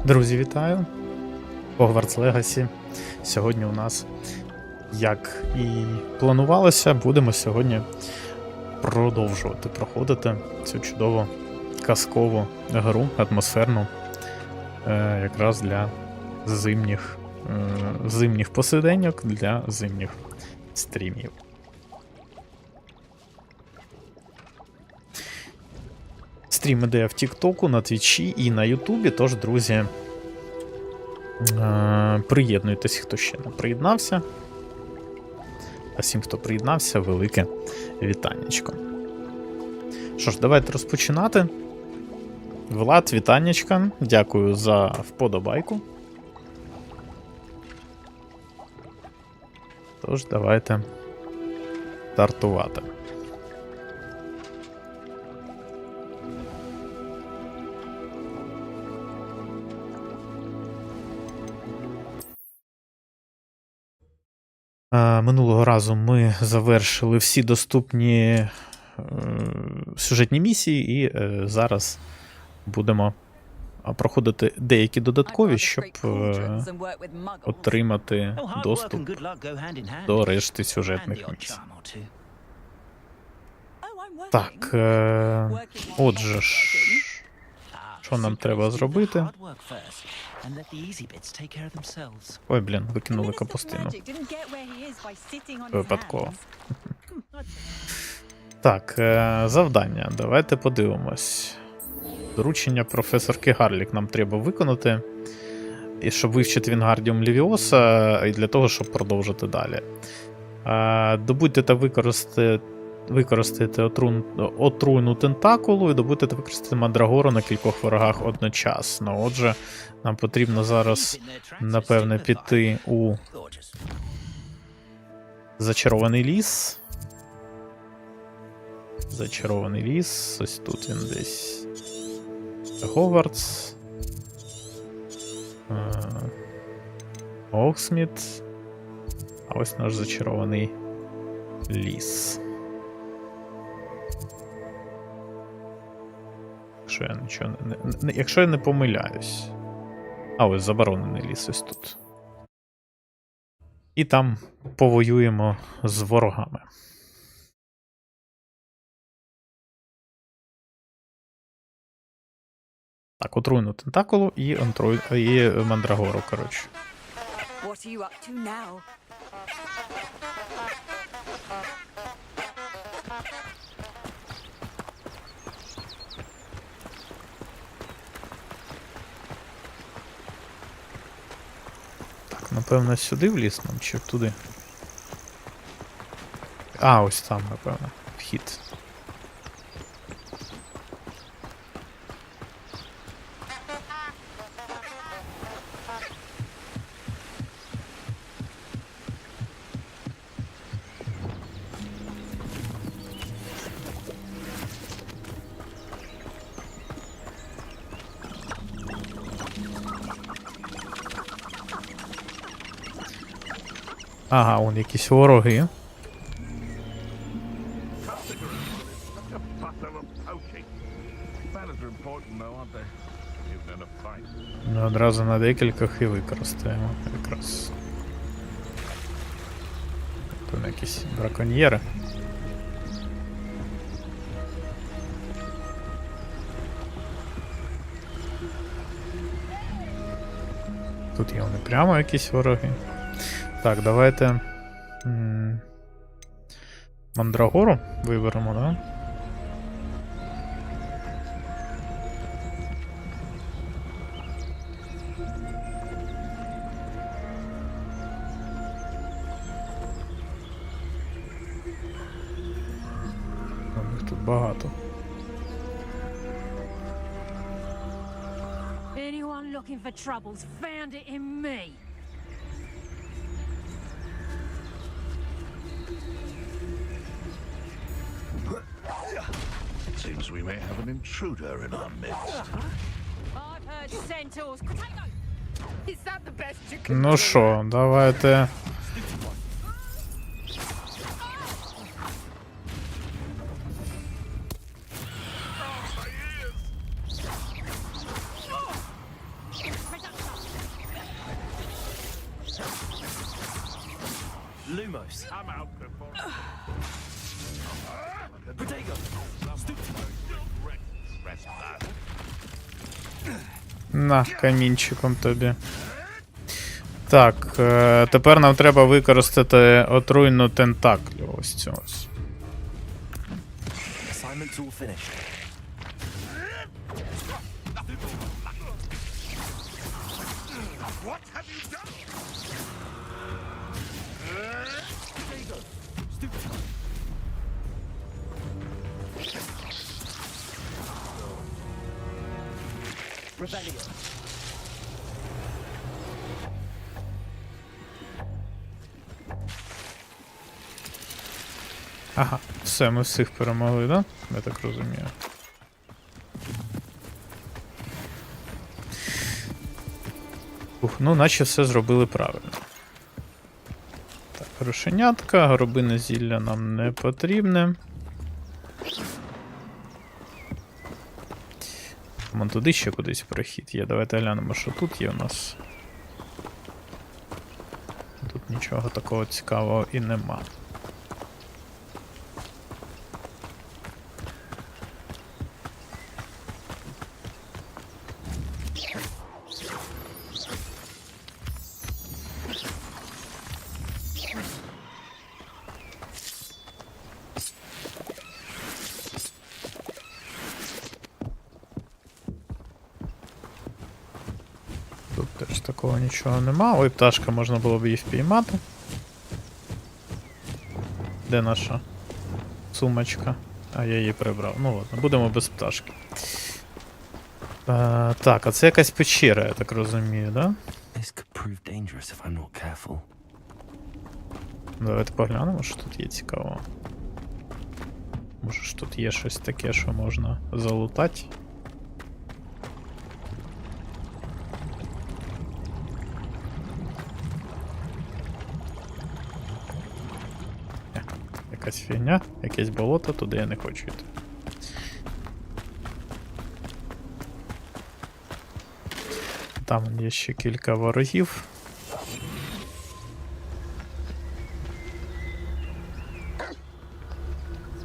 Друзі, вітаю! Hogwarts Legacy. Сьогодні у нас, як і планувалося, будемо сьогодні продовжувати проходити цю чудову казкову гру, атмосферну, якраз для зимніх посиденьок, для зимніх стрімів. Стрім іде в Тіктоку, на Твічі і на Ютубі, тож, друзі, приєднуйтесь, хто ще не приєднався. А всім, хто приєднався, велике вітаннячко. Що ж, давайте розпочинати. Влад, вітаннячка. Дякую за вподобайку. Тож, давайте стартувати. Минулого разу ми завершили всі доступні сюжетні місії, і зараз будемо проходити деякі додаткові, щоб отримати доступ до решти сюжетних місій. Так, отже ж, що нам треба зробити? Ой, блін, викинули капустину. Випадково. Так, завдання. Давайте подивимось. Доручення професорки Гарлік нам треба виконати. І щоб вивчити Вінгардіум Левіоса, і для того, щоб продовжити далі. Добудьте та використати отруйну тентакулу і добудьте та використати мандрагору на кількох ворогах одночасно. Отже, нам потрібно зараз, напевне, піти у зачарований ліс. Зачарований ліс. Ось тут він десь. Гоґвортс. Оксміт. А ось наш зачарований ліс. Якщо я не помиляюсь. А ось заборонений ліс ось тут. І там повоюємо з ворогами. Так, отруйну тентакулу і мандрагору, коротше. Напевно, сюди в ліс нам, чи туди? А, ось там, напевно, вхід. Ага, вон якісь вороги. Ми одразу на декількох і використаємо якраз. Тут якісь браконьєри. Тут є вони прямо якісь вороги. Так, давайте мандрагору виберемо, да? Їх тут багато. Anyone looking for troubles found it in me. Seems we may have an intruder in our midst. I've heard centaurs. Potato! Is that the best you can Ну що, давайте. Lumos. I'm out before. Protego. Rest that. На, камінчиком тобі. Так, тепер нам треба використати отруйну тентаклю. Ось цю ось. Assignment's all finished. What have you done? Rebellion. Ага, все, ми всіх перемогли, да? Я так розумію. Ух, ну наче все зробили правильно. Так, грошенятка, горобине зілля нам не потрібне. Вон туди ще кудись прохід є. Давайте глянемо, що тут є у нас. Тут нічого такого цікавого і нема. Тут теж такого нічого нема. Ой, пташка, можна було б її впіймати. Де наша сумочка? А я її прибрав. Ну ладно, будемо без пташки. Так, а це якась печера, я так розумію, да? This could prove dangerous if I'm not careful. Давайте поглянемо, що тут є цікавого. Може ж тут є щось таке, що можна залутати? Якась фігня, якесь болото, туди я не хочу йти. Там є ще кілька ворогів.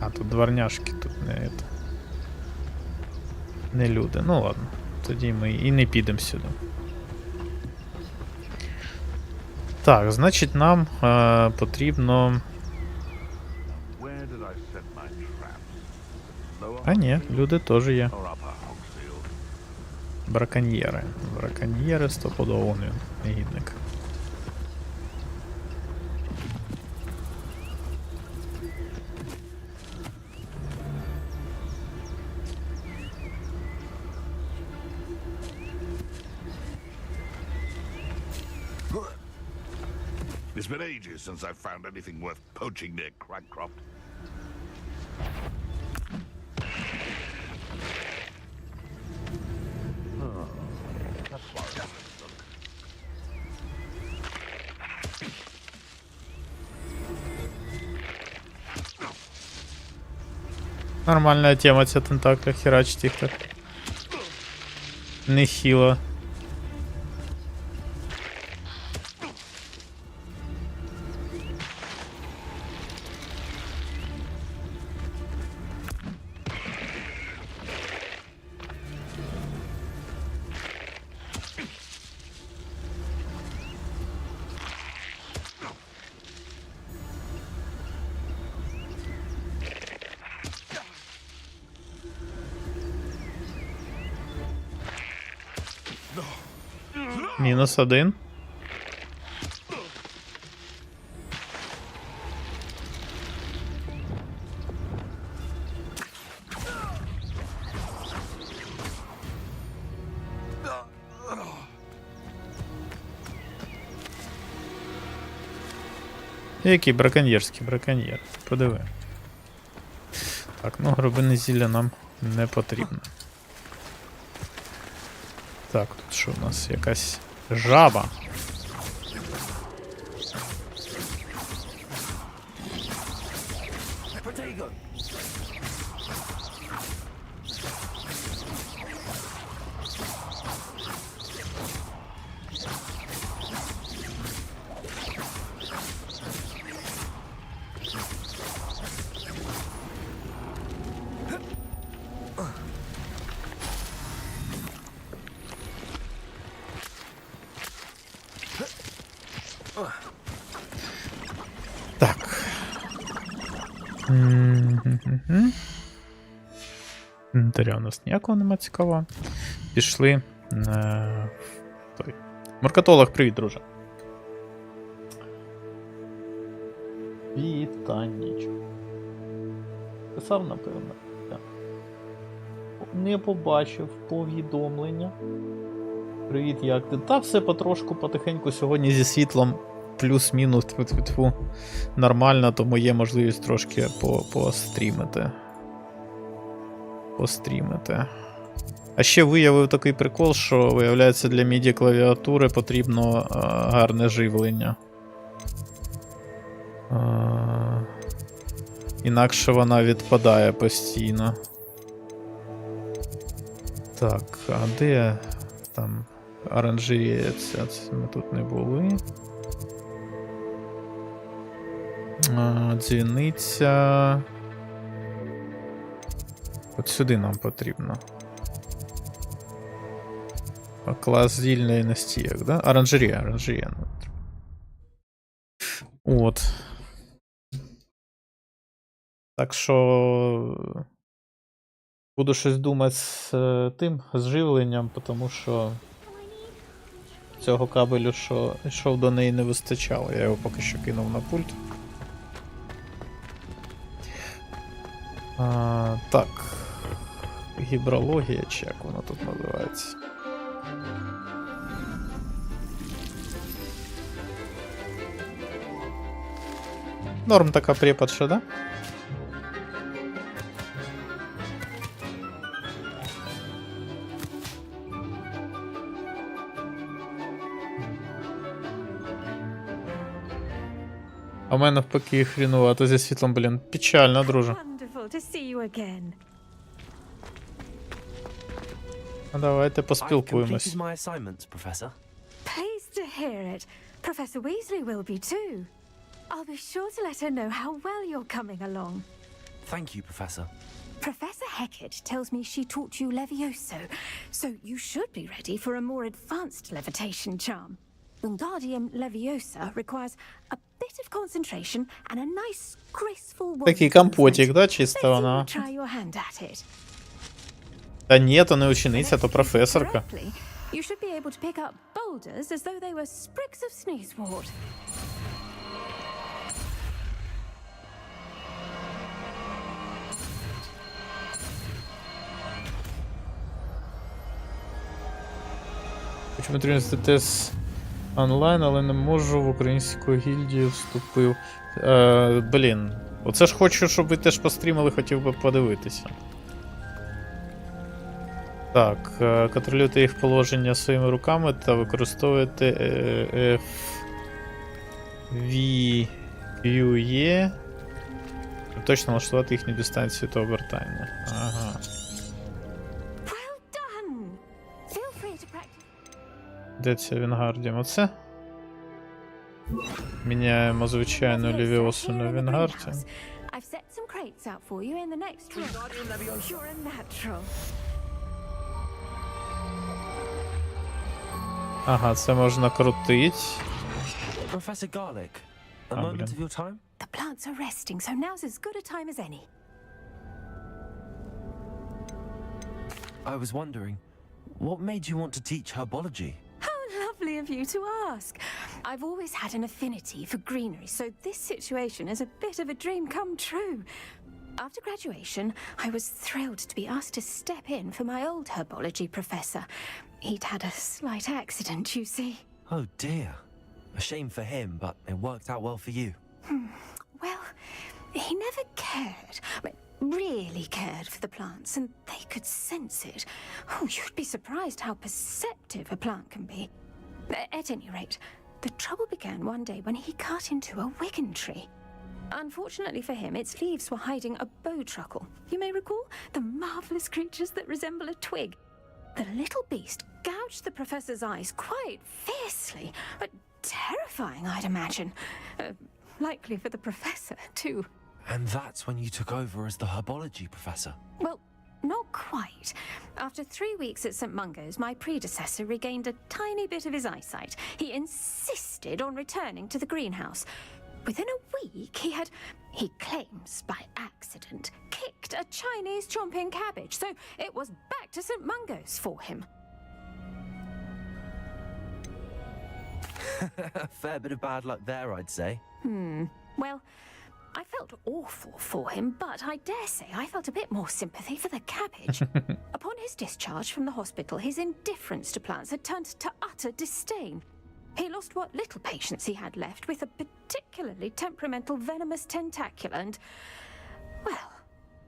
А, тут дворняшки, тут не люди. Ну ладно, тоді ми і не підемо сюди. Так, значить нам потрібно... Where did I set my traps? Lower А ні, люди теж є. or upper Hogsfield? Браконьєри. Браконьєри стопудово негідник. It's been ages since I've found anything worth poaching near Cragcroft. Нормальна тема ця тентакля, херачить їх так. Нехило. -1. Який браконьєрський браконьєр. Подиви. Так, ну гробине зілля нам не потрібно. Так, тут що у нас? Якась жаба. Protego. Так. Інвентаря у нас ніякого нема цікавого. Пішли. Той. Маркетолог, привіт, друже. Вітаннячко. Писав, напевно. Так. Не побачив повідомлення. Привіт, як ти? Та все потрошку, потихеньку сьогодні зі світлом плюс-мінус тьфу-тьфу-тьфу. Нормально, тому є можливість трошки пострімити. А ще виявив такий прикол, що, виявляється, для MIDI клавіатури потрібно гарне живлення. Інакше вона відпадає постійно. Так, а де там оранжерея ця? Ми тут не були. Дзвіниця. От сюди нам потрібно. Клас зільної настійок, да? Оранжерея. От. Так що буду щось думати з тим, з живленням, тому що цього кабелю, що йшов до неї, не вистачало. Я його поки що кинув на пульт. Так. Гідрологія, чи як вона тут називається? Норм така преподша, да? А в мене навпаки хрінувато зі світлом, блін. Печально, друже. Wonderful to see you again. Ну, давайте I've поспілкуємось. completed my assignments, Professor. Pleased to hear it. Professor Weasley will be too. I'll be sure to let her know how well you're coming along. Thank you, Professor. Professor Hecat tells me she taught you Levioso, so you should be ready for a more advanced levitation charm. Wingardium Leviosa requires a bit of concentration and a nice, graceful Такий wand компотик, movement. да, Let's чисто see вона? you try your hand at it. Та ні, то не учениця, то професорка. Correctly, you should be able to pick up boulders as though they were sprigs of sneezewort. Хочу потрібно тест онлайн, але не можу, в українську гільдію вступив. Блін, оце ж хочу, щоб ви теж пострімили, хотів би подивитися. Так, контролюйте їх положення своїми руками та використовуйте FVQE, щоб точно налаштувати їхню дистанцію та обертання. Ага. Well done! Feel free to practice. Де це Вінгардіум? Оце? Міняємо звичайну Левіосу на Вінгарді. I've set some crates out for you in the next room. You're a natural. Ага, це можна крутити. Professor Garlic, a Oh, moment brilliant. of your time? The plants are resting, so now's as good a time as any. I was wondering, what made you want to teach herbology? How lovely of you to ask. I've always had an affinity for greenery, so this situation is a bit of a dream come true. After graduation, I was thrilled to be asked to step in for my old herbology professor. He'd had a slight accident, you see. Oh dear. A shame for him, but it worked out well for you. Well, he never cared, but really cared for the plants, and they could sense it. Oh, you'd be surprised how perceptive a plant can be. At any rate, the trouble began one day when he cut into a wigan tree. Unfortunately for him, its leaves were hiding a bowtruckle. You may recall the marvelous creatures that resemble a twig. The little beast gouged the professor's eyes quite fiercely, but terrifying, I'd imagine. Likely for the professor, too. And that's when you took over as the herbology professor. Well, not quite. After 3 weeks at St. Mungo's, my predecessor regained a tiny bit of his eyesight. He insisted on returning to the greenhouse. Within a week, week, he claims by accident, kicked a Chinese chomping cabbage, so it was back to St. Mungo's for him. Fair bit of bad luck there, I'd say. Well, I felt awful for him, but I dare say I felt a bit more sympathy for the cabbage. Upon his discharge from the hospital, his indifference to plants had turned to utter disdain. He lost what little patience he had left with a particularly temperamental venomous tentacula and, well,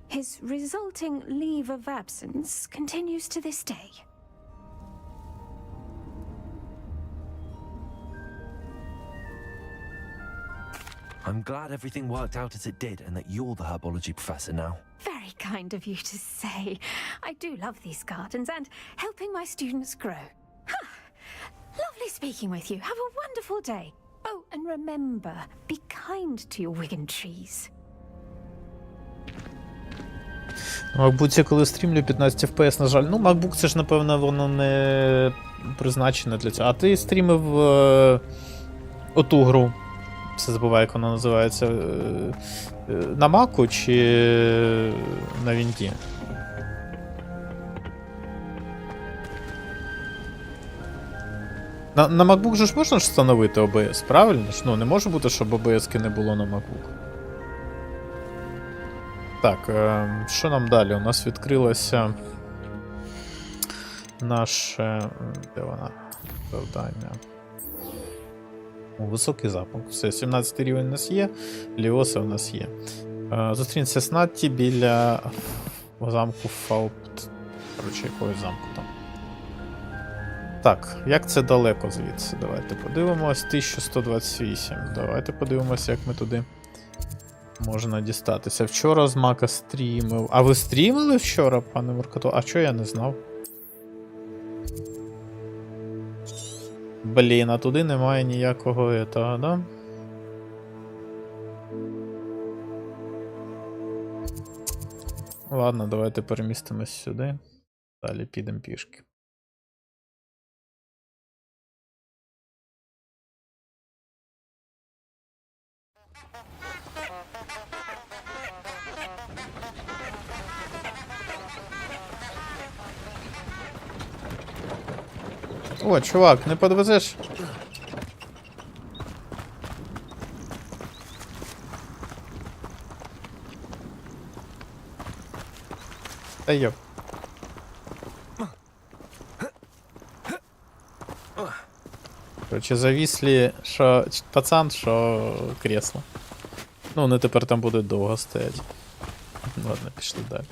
his resulting leave of absence continues to this day. I'm glad everything worked out as it did and that you're the herbology professor now. Very kind of you to say. I do love these gardens and helping my students grow. Lovely speaking with you. Have a wonderful day. Oh, and remember, be kind to your Wigan trees. MacBook, коли стрімлю 15 FPS, на жаль. Ну, MacBook це ж, напевно, воно не призначене для цього. А ти стрімив оту гру. Все забуваю, як вона називається. На Маку чи на Вінді? На MacBook же ж можна ж встановити OBS, правильно ж? Ну, не може бути, щоб OBS-ки не було на MacBook. Так, що нам далі? У нас відкрилося наше... Де вона? Завдання. Високий запуск. Все, 17 рівень у нас є, Ліоса у нас є. Зустрінься з Натті біля замку Фаупт. Коротше, якогось замку там. Так, як це далеко звідси? Давайте подивимось. 1128. Давайте подивимося, як ми туди можна дістатися. Вчора з Мака стрімив. А ви стрімили вчора, пане Муркато? А чого я не знав? Блін, а туди немає ніякого этого, да? Ладно, давайте перемістимось сюди. Далі підемо пішки. О, чувак, не подвезеш? Та йоп. Короче, завіслі, що пацан, що кресло. Ну, вони тепер там будуть довго стоять. Ладно, пішли далі.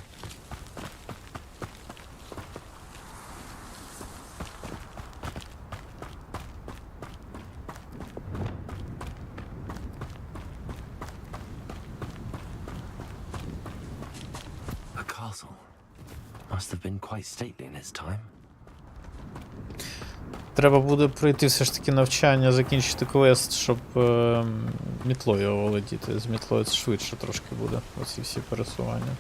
Треба буде пройти все ж таки навчання, закінчити квест, щоб мітлою оволодіти. З мітлою це швидше трошки буде, оці всі пересування.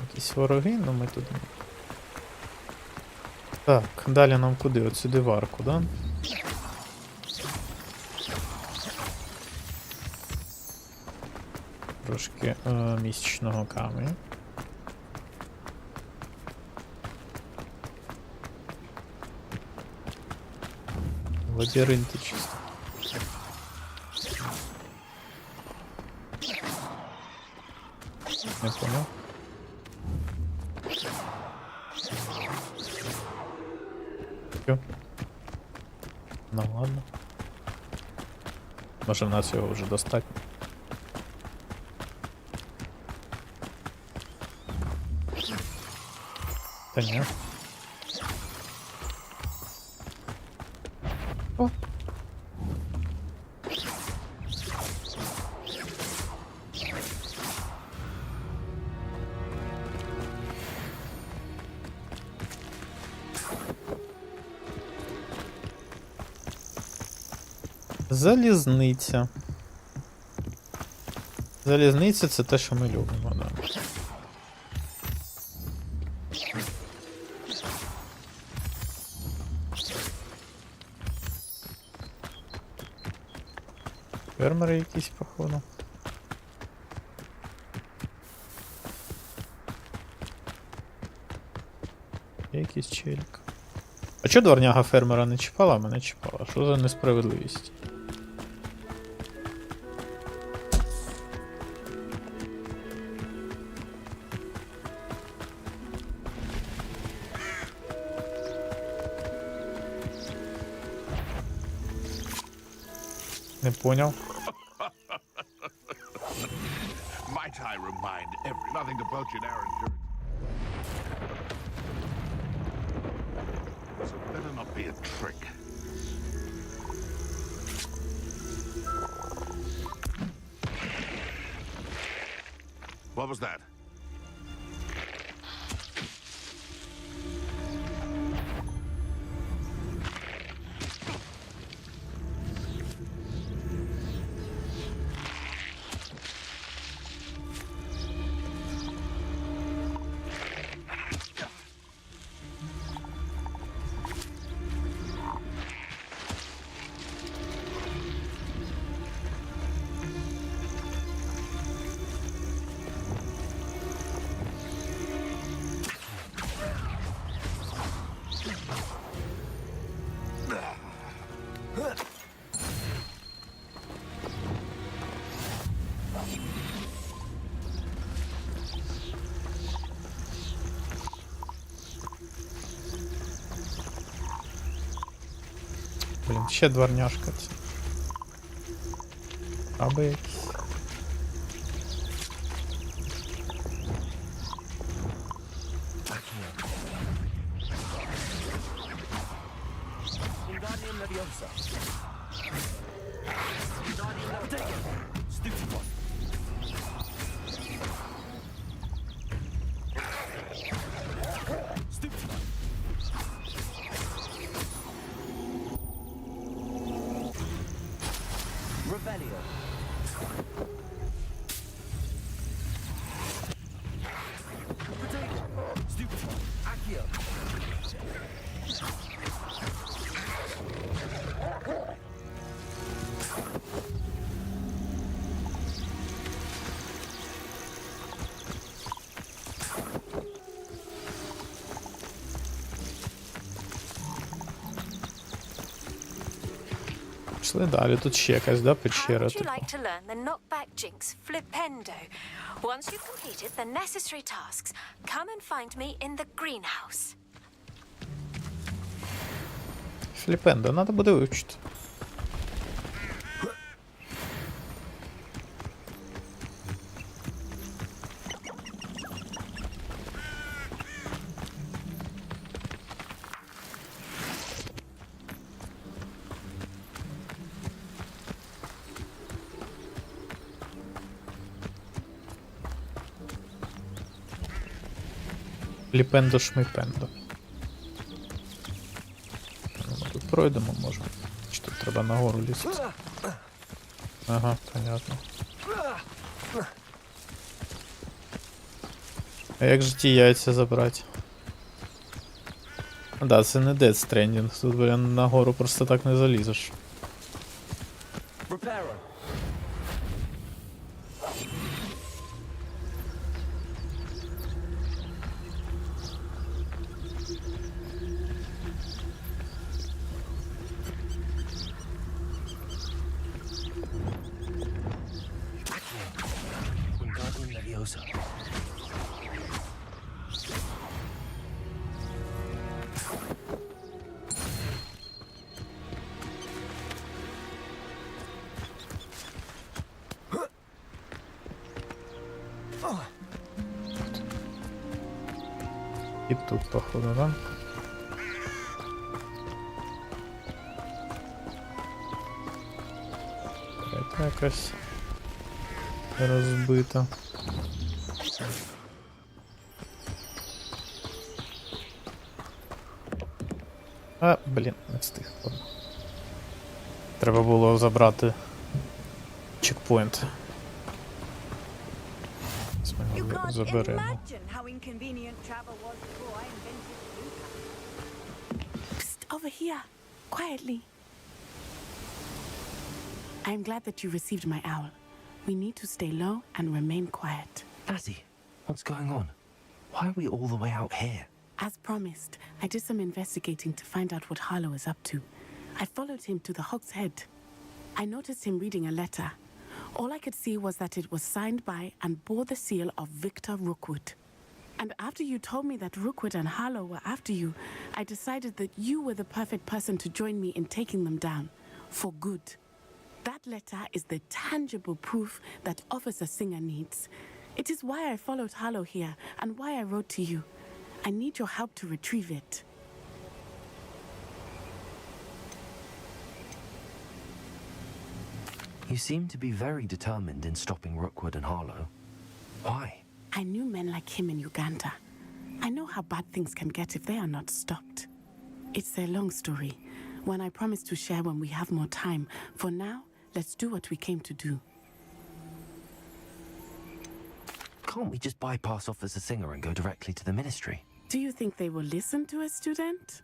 Якісь вороги, ну ми тут. Так, далі нам куди? От сюди в арку, да? Трошки місячного каменю. Лабіринти чисто. Не понял. Чё? Ну ладно. Може в нас його вже достатньо. Та ні. О. Залізниця. Залізниця — це те, що ми любимо, да. Фермери якісь, походу. Є якийсь челік. А чо дворняга фермера не чіпала, а мене чіпала? Що за несправедливість? Не понял. Might I remind nothing to poach in Aaron Jerk. So it better not be a trick. What was that? Блін, ще дворняшка це. Аби якісь. Пішли далі, тут ще якась, да, How печера. would you Типу. like to learn the knockback jinx flipendo? Once you've completed the necessary tasks, come and find me in the greenhouse. Фліпендо, треба буде вивчити. Фліпендо шмипендо. Ну, ми тут пройдемо, може. Чи тут треба нагору лізти? Ага, понятно. А як же ті яйця забрати? Да, це не Death Stranding. Тут, блін, нагору просто так не залізеш. Repairer. І тут, походу, да? Це якась розбита. А, блін, не встиг. Треба було забрати чекпоінт. You can't Заберемо. imagine how inconvenient travel was before I invented you. Psst, over here, quietly. I'm glad that you received my owl. We need to stay low and remain quiet. Natty, what's going on? Why are we all the way out here? As promised, I did some investigating to find out what Harlow is up to. I followed him to the Hog's Head. I noticed him reading a letter. All I could see was that it was signed by and bore the seal of Victor Rookwood. And after you told me that Rookwood and Harlow were after you, I decided that you were the perfect person to join me in taking them down. For good. That letter is the tangible proof that Officer Singer needs. It is why I followed Harlow here and why I wrote to you. I need your help to retrieve it. You seem to be very determined in stopping Rookwood and Harlow. Why? I knew men like him in Uganda. I know how bad things can get if they are not stopped. It's a long story, one I promise to share when we have more time. For now, let's do what we came to do. Can't we just bypass Officer Singer and go directly to the ministry? Do you think they will listen to a student?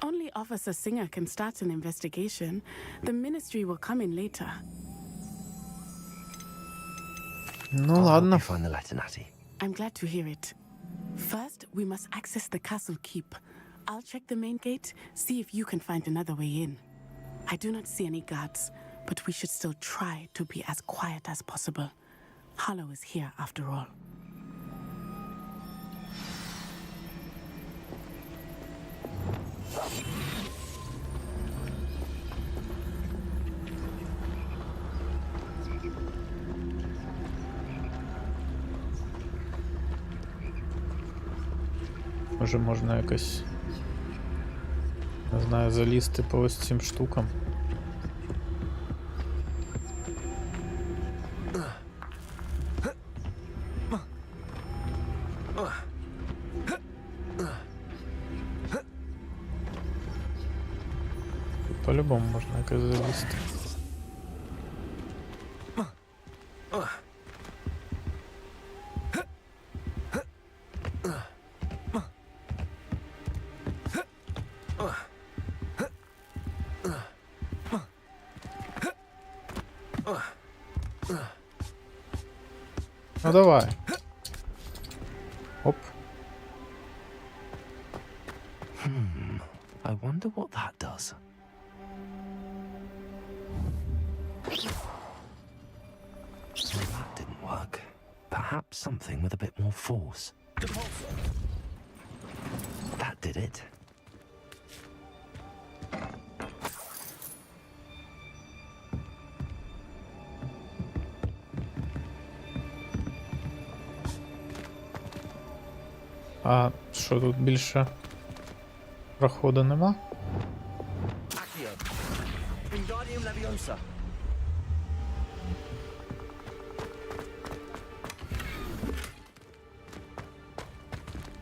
Only Officer Singer can start an investigation. The ministry will come in later. Ну I'll help ладно. you find the letter, Natty. I'm glad to hear it. First, we must access the castle keep. I'll check the main gate, see if you can find another way in. I do not see any guards, but we should still try to be as quiet as possible. Harlow is here after all. Може можна якось, не знаю, залізти по ось цим штукам. Тут по-любому можна якось залізти. Ну давай. Оп. I wonder what that does. Well, that didn't work. Perhaps something with a bit more force. That did it. А що тут більше проходу нема?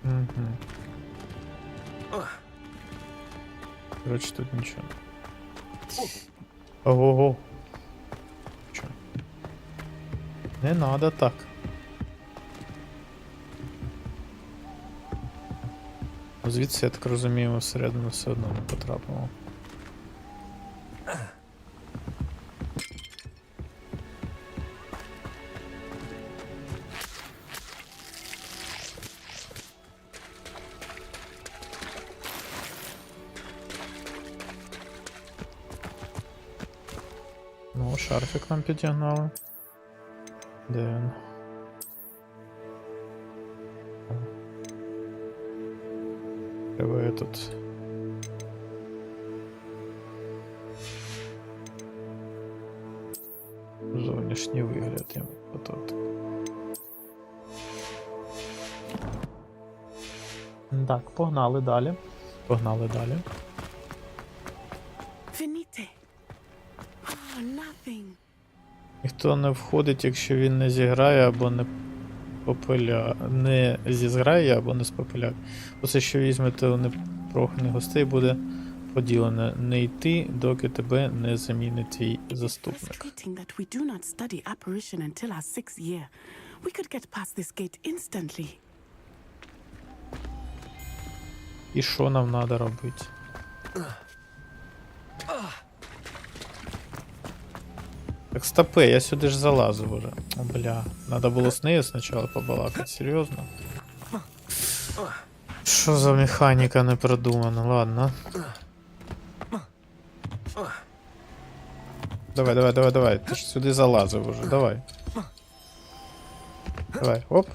Угу. Короче, тут нічого. Ого-го. Чо? Не надо так. Звідси, я так розумію, ми всередину все одно не потрапимо. Ну, шарфик нам підігнали. Де він? Треба этот... Зовнішній вигляд йому подати. Так, погнали далі. Погнали далі. Finite. Oh, nothing. Ніхто не входить, якщо він не зіграє або не зізграє або не спопиляє. Усе, що візьмете у непроханих гостей, буде поділене. Не йти, доки тебе не замінить твій заступник. Frustrating that we do not study apparition until our 6th year. We could get past this gate instantly. І що нам треба робити? Так стопе, я сюди ж залазив уже. О, бля. Надо було з нею спочатку побалакати, серйозно? Що за механіка не продумана, ладно. Давай. Ти ж сюди залазив уже, давай. Давай, оп.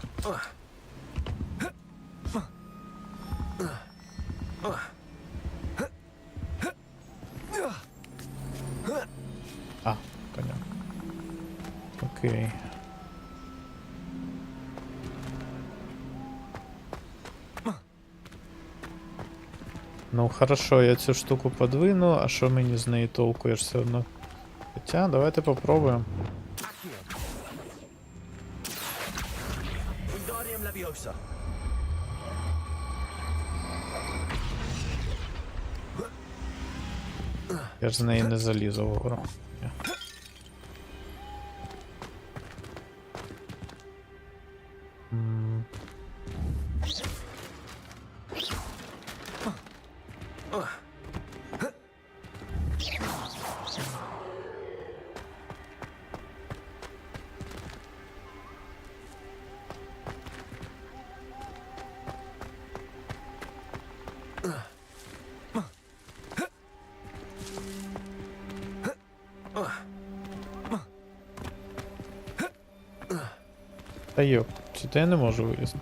А, понятно. Окей. Ну хорошо, я цю штуку подвину, а що мені з неї толку, я ж все одно. Хоча, давайте попробуємо. Я ж з неї не залізу вгору. Ні. Та йоп, сюди я не можу вилізти.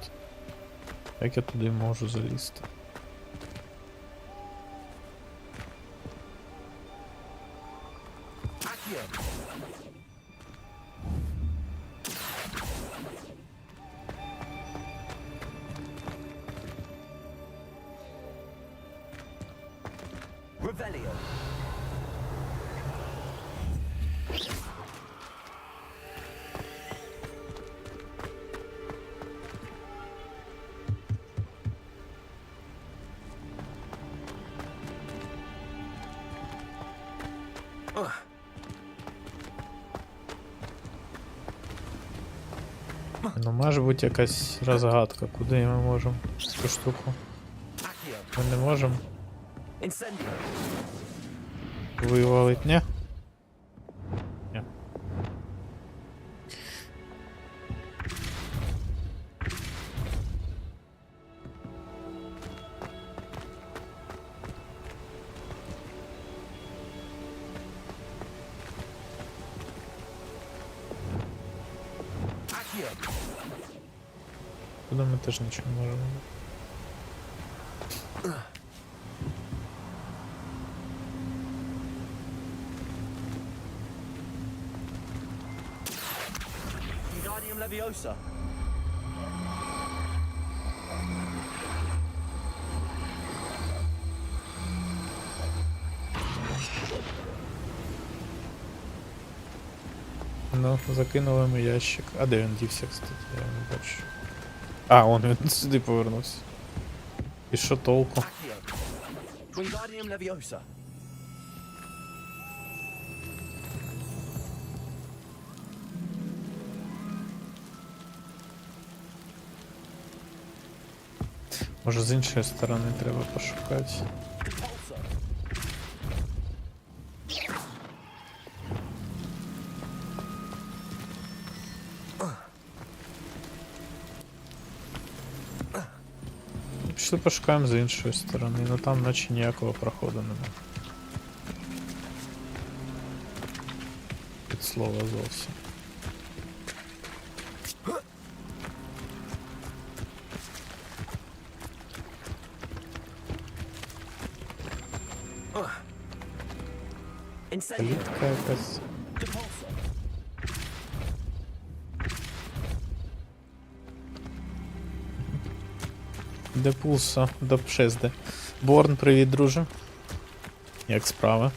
Як я туди можу залізти? Ну, може бути якась розгадка, куди ми можемо цю штуку. Ми не можемо вивалити, ні? Ні. Туди ми теж нічого не можемо. Ну, закинули ми ящик. А де він дівся, кстати, я не бачу. А, він сюди повернувся. І що толку? Може з іншої сторони треба пошукати. Пішли пошукаємо з іншої сторони, ну там наче ніякого проходу немає. Від слова зовсім. Калітка якась. Де пулса, до пшезде. Борн, привіт, друже. Як справа?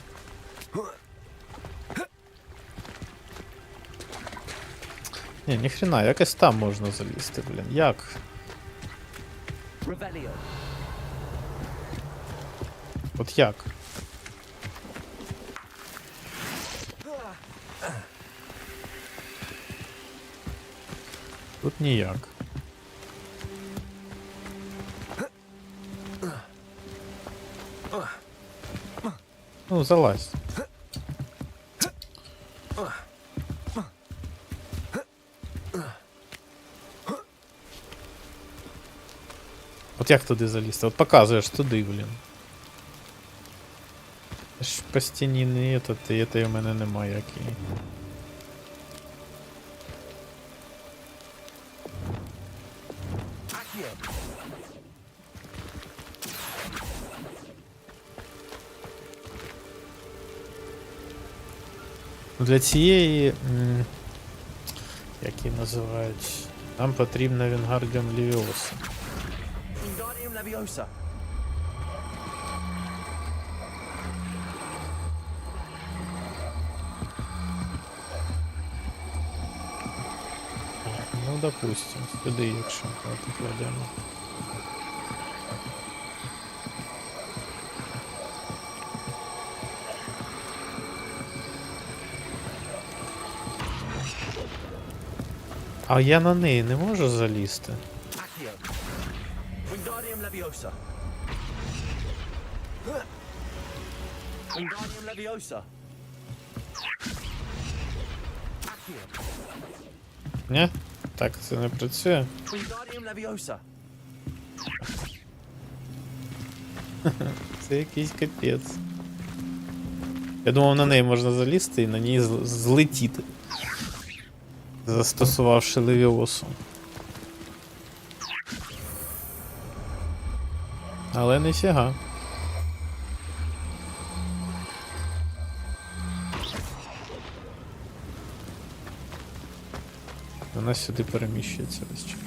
Ні, ніхрена, якось там можна залізти, блін. Як? От як? Тут ніяк. Ну, залазь. От як туди залізти? От показуєш туди, блін. Ж по стіні не є, в мене немає який. Для цієї, як її називають, нам потрібна Вінгардіум Лівіоса. Ну, допустим, сюди, якщо покладемо. А я на неї не можу залізти. Ні? Так це не працює. Це якийсь капець. Я думав, на неї можна залізти і на ній злетіти. Застосувавши левіосу. Але не фіга. Вона сюди переміщується весь час.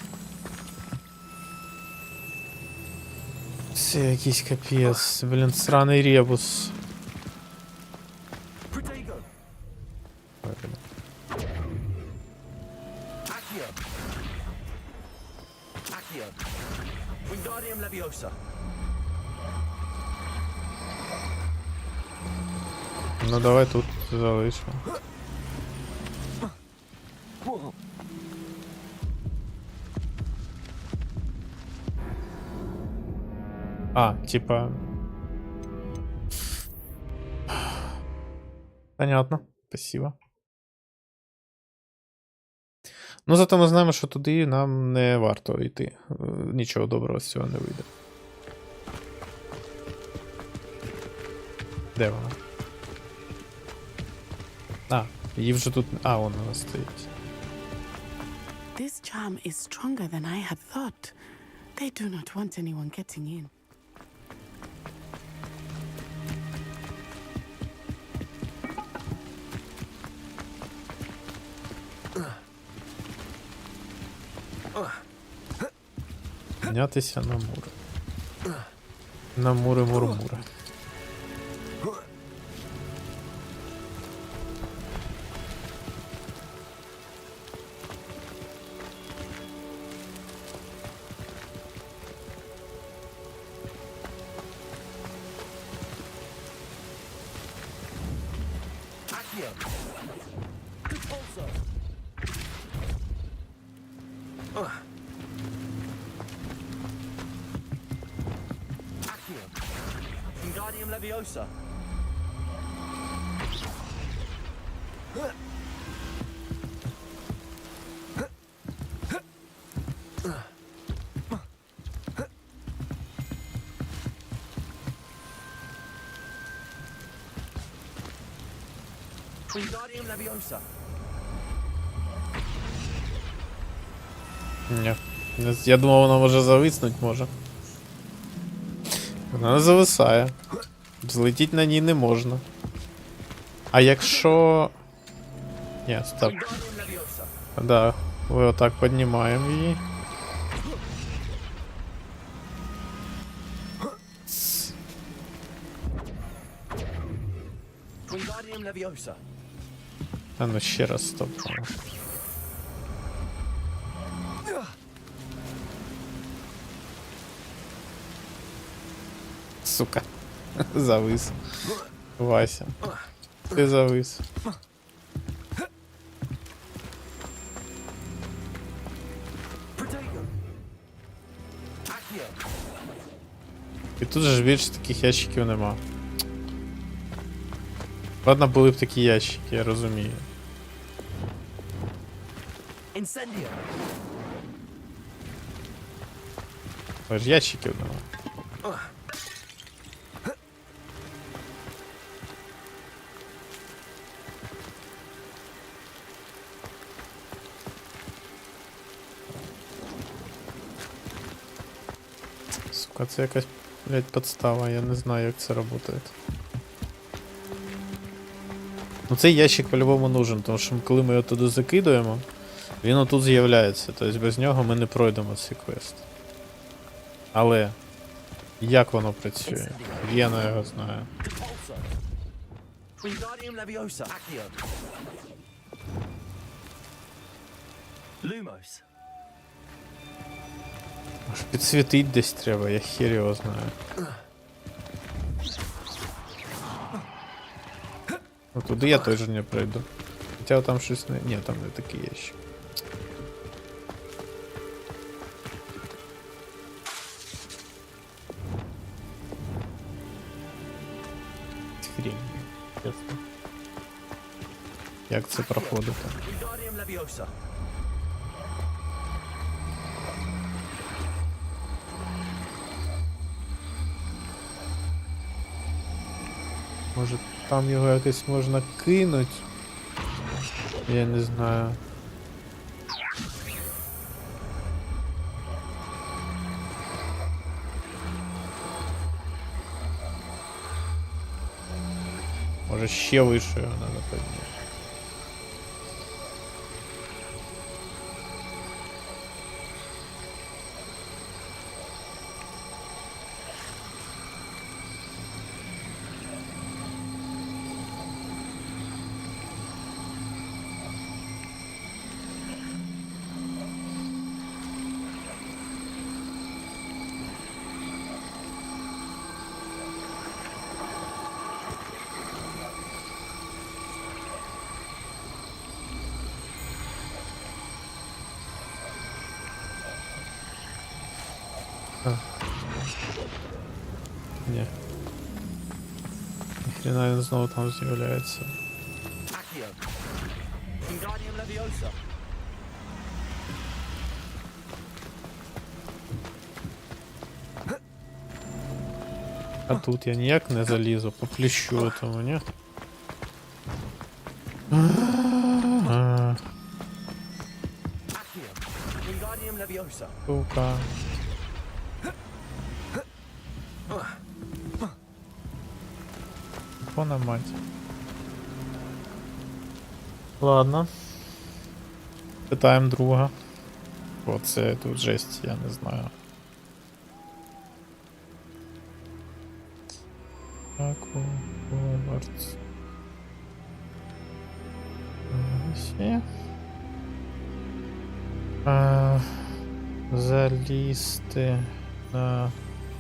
Це якийсь капець, блін, сраний ребус. Ну давай тут залишимо. А, типа... Понятно, спасибо. Ну, зато ми знаємо, що туди нам не варто йти. Нічого доброго з цього не вийде. Де вона? А, її вже тут... А, вона стоїть. This charm is stronger than I had thought. They do not want anyone getting in. Піднятися на мури. На мури-мур-мури. Leviosa. Wingardium Leviosa. Ні. Я думав, вона може зависнуть, може. Вона зависає. Злетіть на ній не можна. А якщо... Ні, стоп. Да, ви отак піднімаємо її. Wingardium Leviosa. А ну ще раз стоп. Сука. Завис. Вася. Ти завис. Protego. Accio. І тут же ж більше таких ящиків нема. Ладно, були б такі ящики, я розумію. Incendio. Але ж ящиків нема. Сука, це якась, блядь, подстава, я не знаю, як це працює. Ну цей ящик по-любому нужен, тому що коли ми його туди закидуємо, він отут з'являється, тобто без нього ми не пройдемо цей квест. Але як воно працює? В'єна його знає. Compulso. Wingardium Leviosa. Accio. Lumos. Аж підсвітить десь треба, я хер його знаю. Ну туди я теж не пройду. Хоча там щось не... Ні, там не такий ящик. Хрень, чесно. Як це проходити? Wingardium Leviosa. Може там його якось можна кинуть? Я не знаю. Може ще вище його треба підняти. Ні. Ніхрена він знову там з'являється. Accio. Wingardium Leviosa. А тут я ніяк не залізу, по плющу тому, ні? Accio. Wingardium Leviosa. Сука. Пона мать. Ладно. Питаємо друга. Оце тут жесть, я не знаю. Так, Гоґвортсу. Залізти на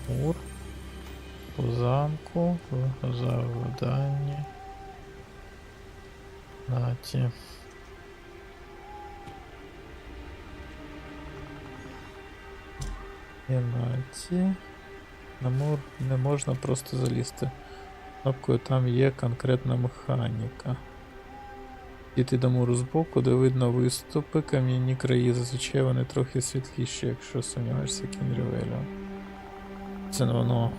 мур у замку в завданні. Наті. Наті. На мур не можна просто залізти. Кнопкою там є конкретна механіка. Діти до муру збоку, де видно виступи, кам'яні краї, зазвичай вони трохи світліші, якщо сумніваєшся кінрівелю. Це не воно.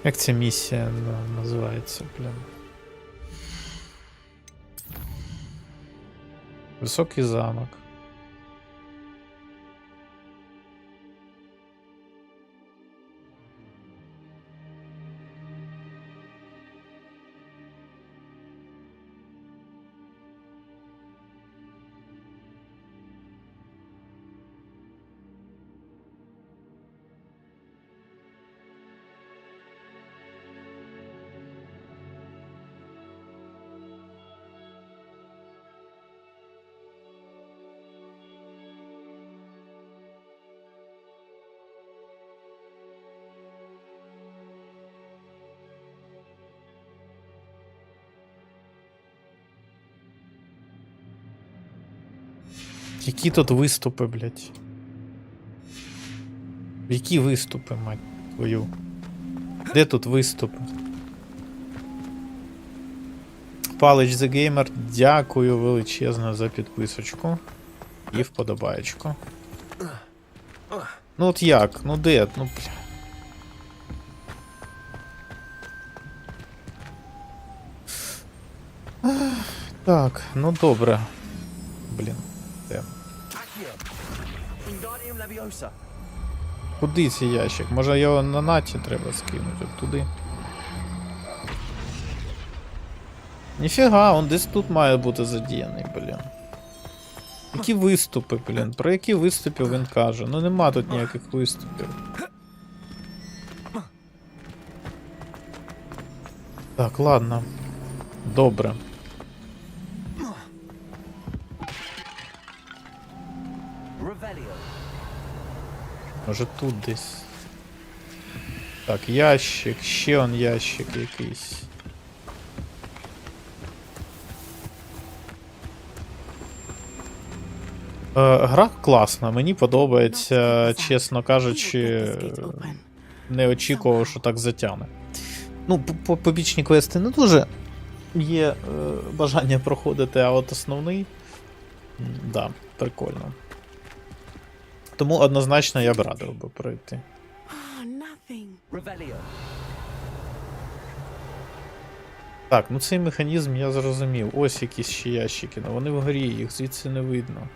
Як ця місія називається, блін? Високий замок. Які тут виступи, блядь? Які виступи, мать твою? Де тут виступи? Палич The Gamer, дякую величезно за підписочку. І вподобаєчку. Ну от як? Ну де? Ну, бля. Так, ну добре. Блін. Де? Куди цей ящик? Може його на наті треба скинути от туди? Ніфіга, он десь тут має бути задіяний, блін. Які виступи, блін? Про які виступи він каже? Ну нема тут ніяких виступів. Так, ладно. Добре. Може тут десь. Так, ящик, ще он ящик якийсь. Гра класна, мені подобається, чесно кажучи, не очікував, що так затягне. Ну, побічні квести не дуже є бажання проходити, а от основний, да, прикольно. Тому однозначно я б радив би пройти. Так, ну цей механізм я зрозумів. Ось якісь ще ящики, але вони вгорі, їх звідси не видно.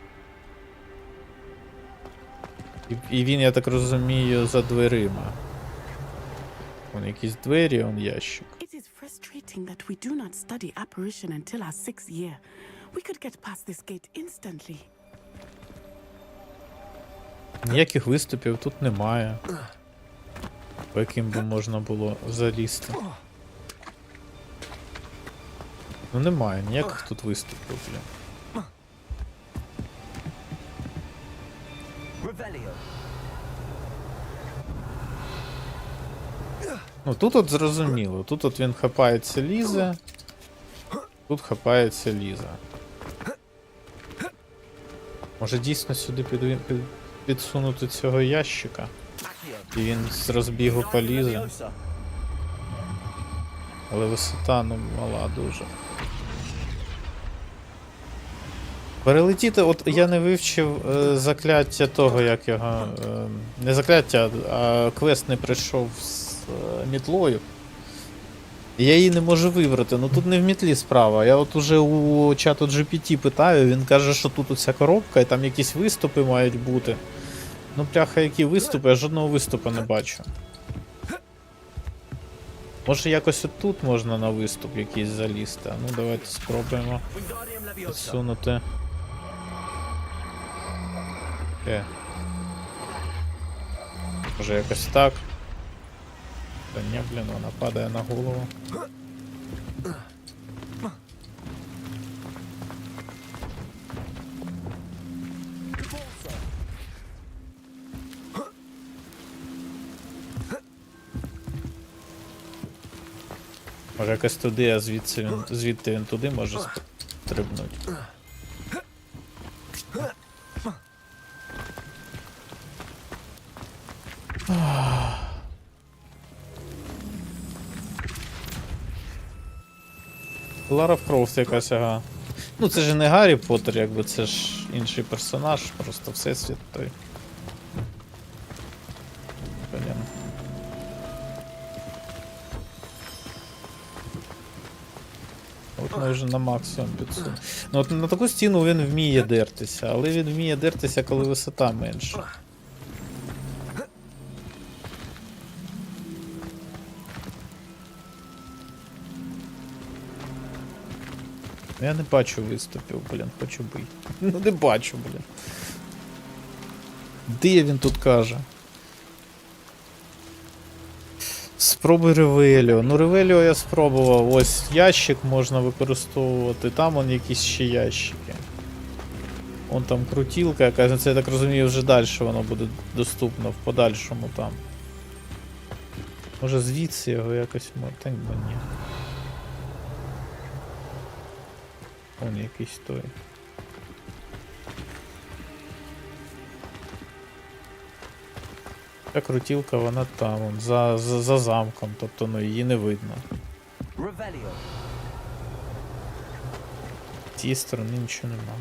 І він, я так розумію, за дверима. Вон якісь двері, он ящик. It is frustrating that we do not study apparition until our 6th year. We could get past this gate instantly. Ніяких виступів тут немає, по яким би можна було залізти. Ну немає ніяких тут виступів, блін. Ну тут от зрозуміло, тут от він хапається лізе, тут хапається лізе. Може дійсно сюди підсунути цього ящика? І він з розбігу полізе. Але висота, ну, мала дуже. Перелетіти, от я не вивчив закляття того, як його... не закляття, а квест не прийшов з мітлою. І я її не можу вибрати, ну тут не в мітлі справа. Я от уже у чату GPT питаю, він каже, що тут оця коробка і там якісь виступи мають бути. Ну пляха, які виступи, я жодного виступу не бачу. Може якось отут можна на виступ якийсь залізти. Ну давайте спробуємо підсунути. Може якось так. Та ні, блін, вона падає на голову. Може якось туди, а звідти він туди може стрибнути. Лара Крофт якась, ага. Ну це ж не Гаррі Поттер, якби це ж інший персонаж, просто всесвіт той. Блін. ми вже на максимум підсунемо. Ну от на таку стіну він вміє дертися, але він вміє дертися, коли висота менша. Я не бачу виступів, блін, хочу бити. Ну не бачу, блін. Де він тут каже? Спробуй Ревеліо. Ну Ревеліо я спробував. Ось ящик можна використовувати. Там вон якісь ще ящики. Вон там крутілка якась. Це я так розумію, вже далі воно буде доступно в подальшому там. Може звідси його якось можна. Та ні. Вон якийсь той. Та крутілка вона там, вон, за замком, тобто ну, її не видно. З цієї сторони нічого нема.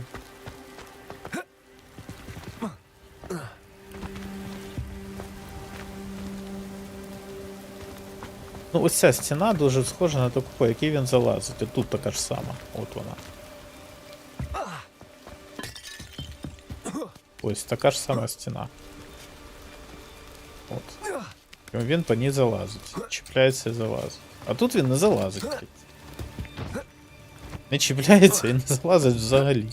Ну ось ця стіна дуже схожа на таку, по якій він залазить. От тут така ж сама. От вона. Ось така ж сама стіна. От. І він по ній залазить. Чіпляється і залазить. А тут він не залазить. Не чіпляється і не залазить взагалі.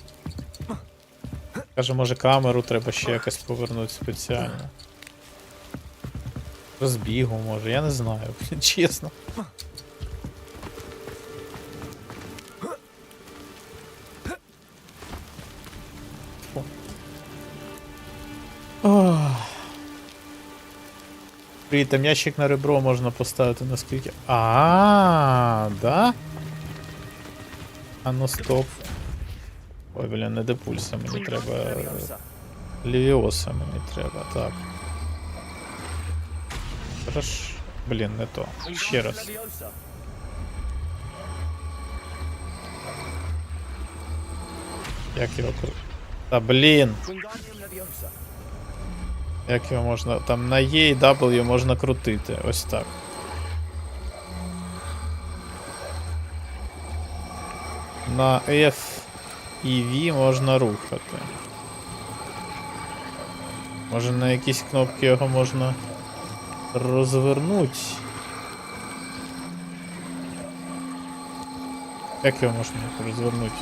Каже, може камеру треба ще якось повернути спеціально. Розбігу може, я не знаю, чесно. Привіт, там ящик на ребро можна поставити наскільки. Да? А ну стоп. Ой, блін, не депульса мені треба. Левіоса мені треба, так. Хорошо. Блін, не то. Ще раз. Як його крути? Та блін! Як його можна... Там на E і W можна крутити. Ось так. На F і V можна рухати. Може на якісь кнопки його можна розвернути. Як його можна розвернути?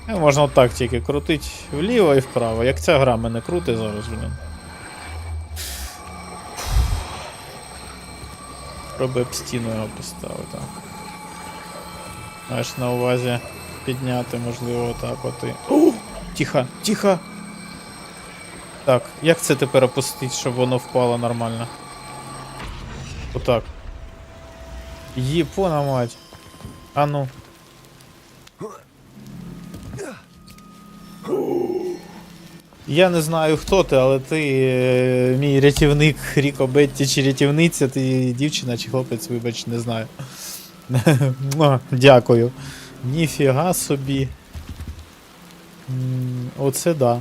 Можна отак тільки крутити вліво і вправо. Як ця гра мене крутить зараз, блін. Пробуй об стіну його поставити. Маєш на увазі підняти, можливо, отак от і... Тихо, тихо! Так, як це тепер опустити, щоб воно впало нормально? Отак. Єпона мать. А ну. Я не знаю хто ти, але ти мій рятівник Ріко Бетті чи рятівниця, ти дівчина чи хлопець, вибач, не знаю. Дякую. Ніфіга собі. Оце да.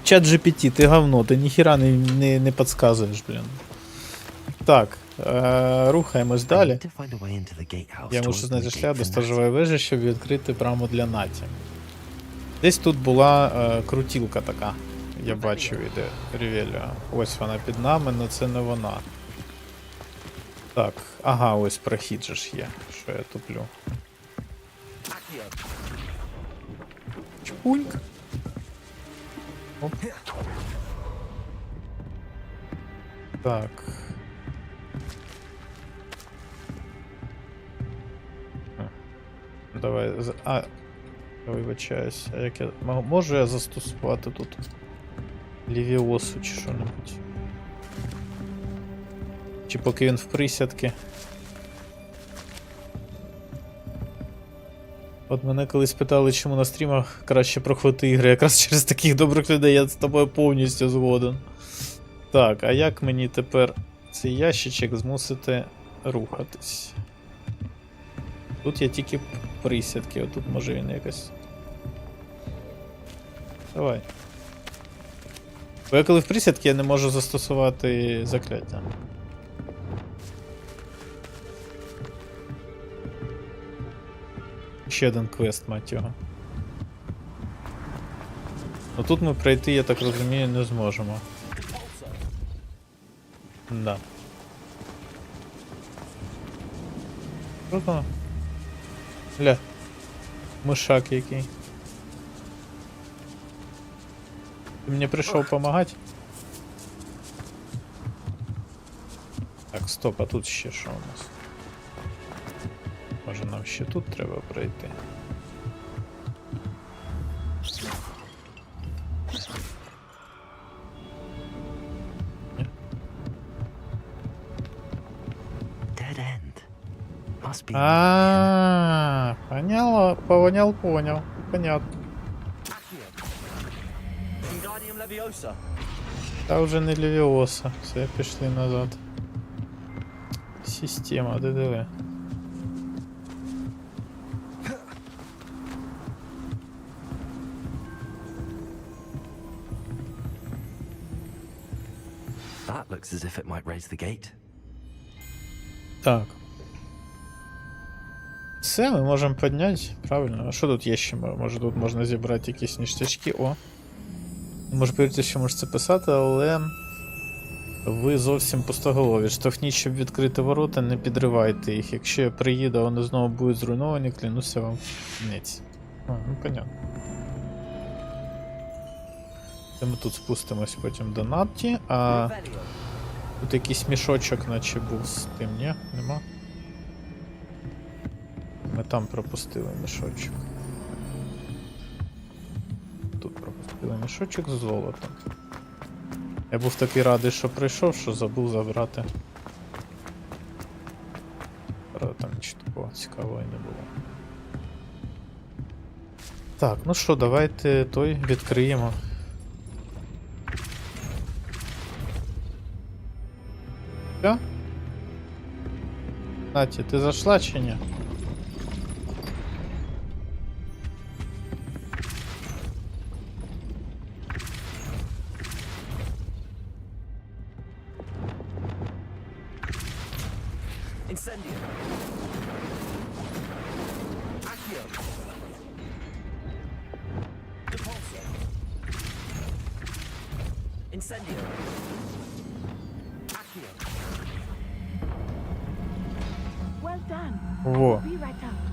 Чат GPT, ти говно, ти ніхіра не підказуєш, блін. Так, рухаємось далі. Я мушу знайти шлях до сторожової вежі, щоб відкрити браму для Наті. Десь тут була крутілка така. Я бачив іде Ревеліо. Ось вона під нами, але це не вона. Так, ага, ось прохід же ж є, що я туплю. Чпуньк. Оп. Так. Давай. Вибачаюсь. А як я... Можу я застосувати тут левіосу чи що-небудь? Чи поки він в присядки? От мене колись питали, чому на стрімах краще проходити ігри. Якраз через таких добрих людей я з тобою повністю згоден. Так, а як мені тепер цей ящичок змусити рухатись? Тут я тільки присядки, отут може він якось... Давай. Бо я коли в присідки, я не можу застосувати закляття. Ще один квест, мать його. Ну тут ми пройти, я так розумію, не зможемо. Да. Круто. Ля. Мишак який. Ти мені прийшов помагати? Так, стоп, а тут ще що у нас? Може нам ще тут треба пройти? Dead end. Must be. А, понял, понял. Понятно. Та вже не Левіоса. Все, пішли назад. Система, де диви. That looks as if it might raise the gate. Так. Все, ми можемо підняти. Правильно. А що тут є ще? Може тут можна зібрати якісь ніштячки. О. Може повірити, що можете писати, але ви зовсім пустоголові. Штовхніть, щоб відкрити ворота, не підривайте їх. Якщо я приїду, а вони знову будуть зруйновані, клянуся вам кінець. Ну понятно. Це ми тут спустимось потім до Донати, а тут якийсь мішочок наче був з тим, ні? Нема? Ми там пропустили мішочок. Тут пропустили мішочок з золотом. Я був такий радий, що прийшов, що забув забрати. Правда, там нічого такого цікавого не було. Так, ну що, давайте той відкриємо. Все? Наті, ти зайшла чи ні? Incendio. Accio. Depulso. Incendio. Accio. Well done. Во, Be right out.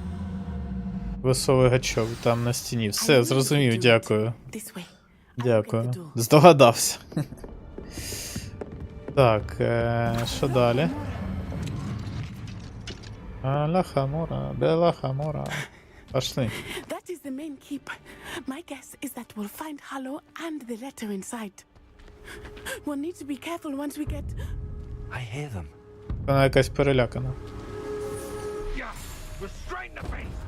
веселий гачок там на стіні. Все, зрозумів, дякую. This way. Дякую. Здогадався. Так, що далі? Ла хамора, бела хамора. Пошли. That is the main keep. My guess is that we'll find Hallow and the letter inside. We'll need to be careful once we get... I hear them. Вона якась перелякана. Restrain the beast!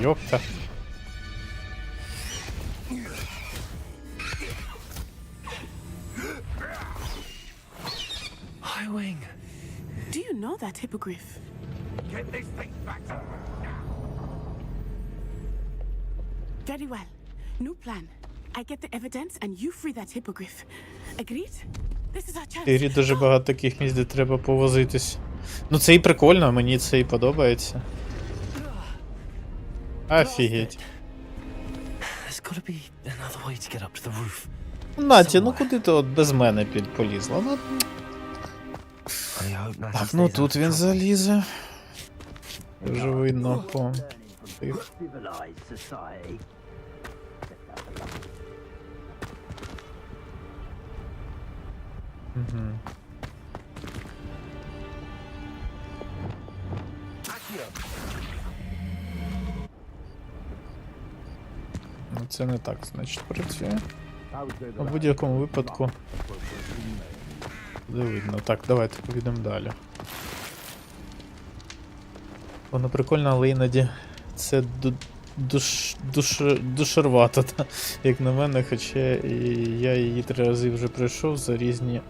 Йопта. Highwing. Do you know that hippogriff? Get this thing back to Very well. New plan. I get the evidence and you free that hippogriff. Agreed? This is our chance. В ігрі дуже багато таких місць, де треба повозитись. Ну це і прикольно, мені це і подобається. Офігеть. There's gotta be another way to get up to the roof. Наті, ну куди ти от без мене полізла? Ну, I hope Natty так, ну stays тут out of він trouble. залізе. Вже видно по... Civilized society. Угу. Ну це не так, значить, працює. У будь-якому випадку. Буде видно. Так, давайте поїдемо далі. Воно прикольно, але іноді це душервато, як на мене, хоча я її 3 рази вже пройшов за різні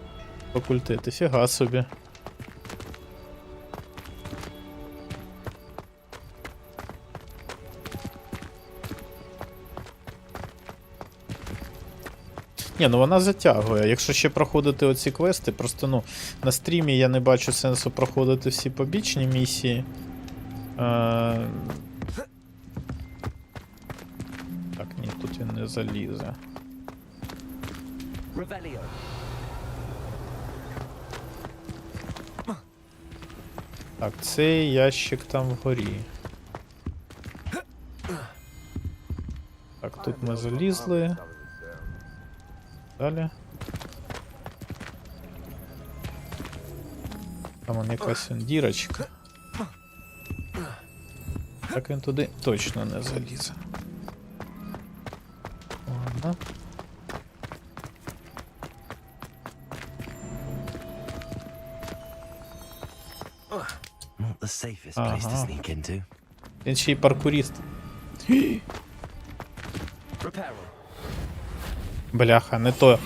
факультети. Фіга собі. Ні, ну вона затягує. Якщо ще проходити оці квести, просто, ну, на стрімі я не бачу сенсу проходити всі побічні місії. Так, ні, тут він не залізе. Revelio. Так, цей ящик там вгорі. Так, тут ми залізли. Далі. Там вон якась дірочка. Так він туди точно не залізе. Ладно. Not the safest place to sneak into. Він ще й паркуріст. Reparo. Бляха, не то.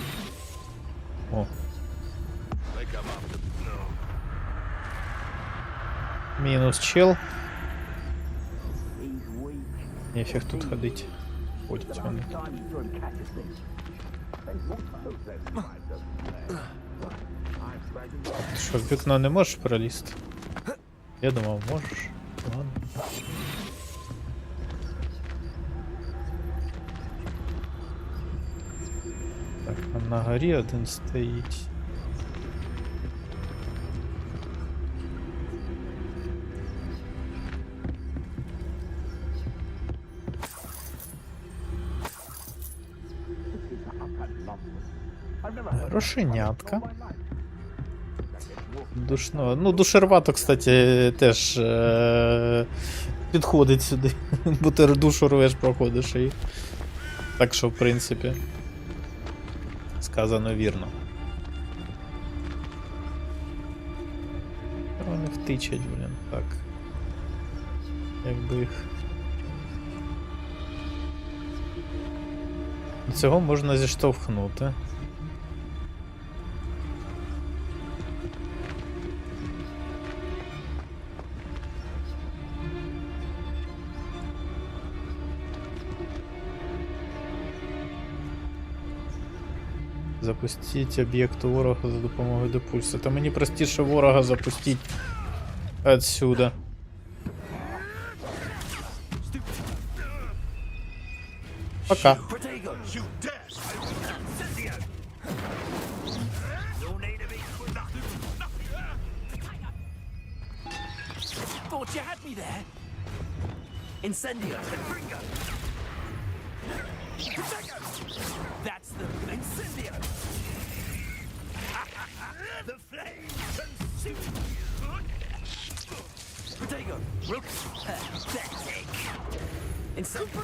О. Мінус чел. He's weak. Нефіг тут ходить. Ходять вони. Time you throw catch us this. Ти що, в вікно не можеш пролізти? Я думав, можеш. Ладно. Так, а на горі один стоїть. Рошенятка. Душно. Ну, душервато, кстати, теж підходить сюди. Бо ти душу рвеш, проходиш її. Так що, в принципі, сказано вірно. Вони втичать, блін, так. Якби їх. Цього можна зіштовхнути. Запустіть об'єкт ворога за допомогою депульсу. Та мені простіше ворога запустити отсюда. Пока. Thought you had me there. Incendio. That's the incendio. The flame consumes you. Protego. Pathetic. Incendio.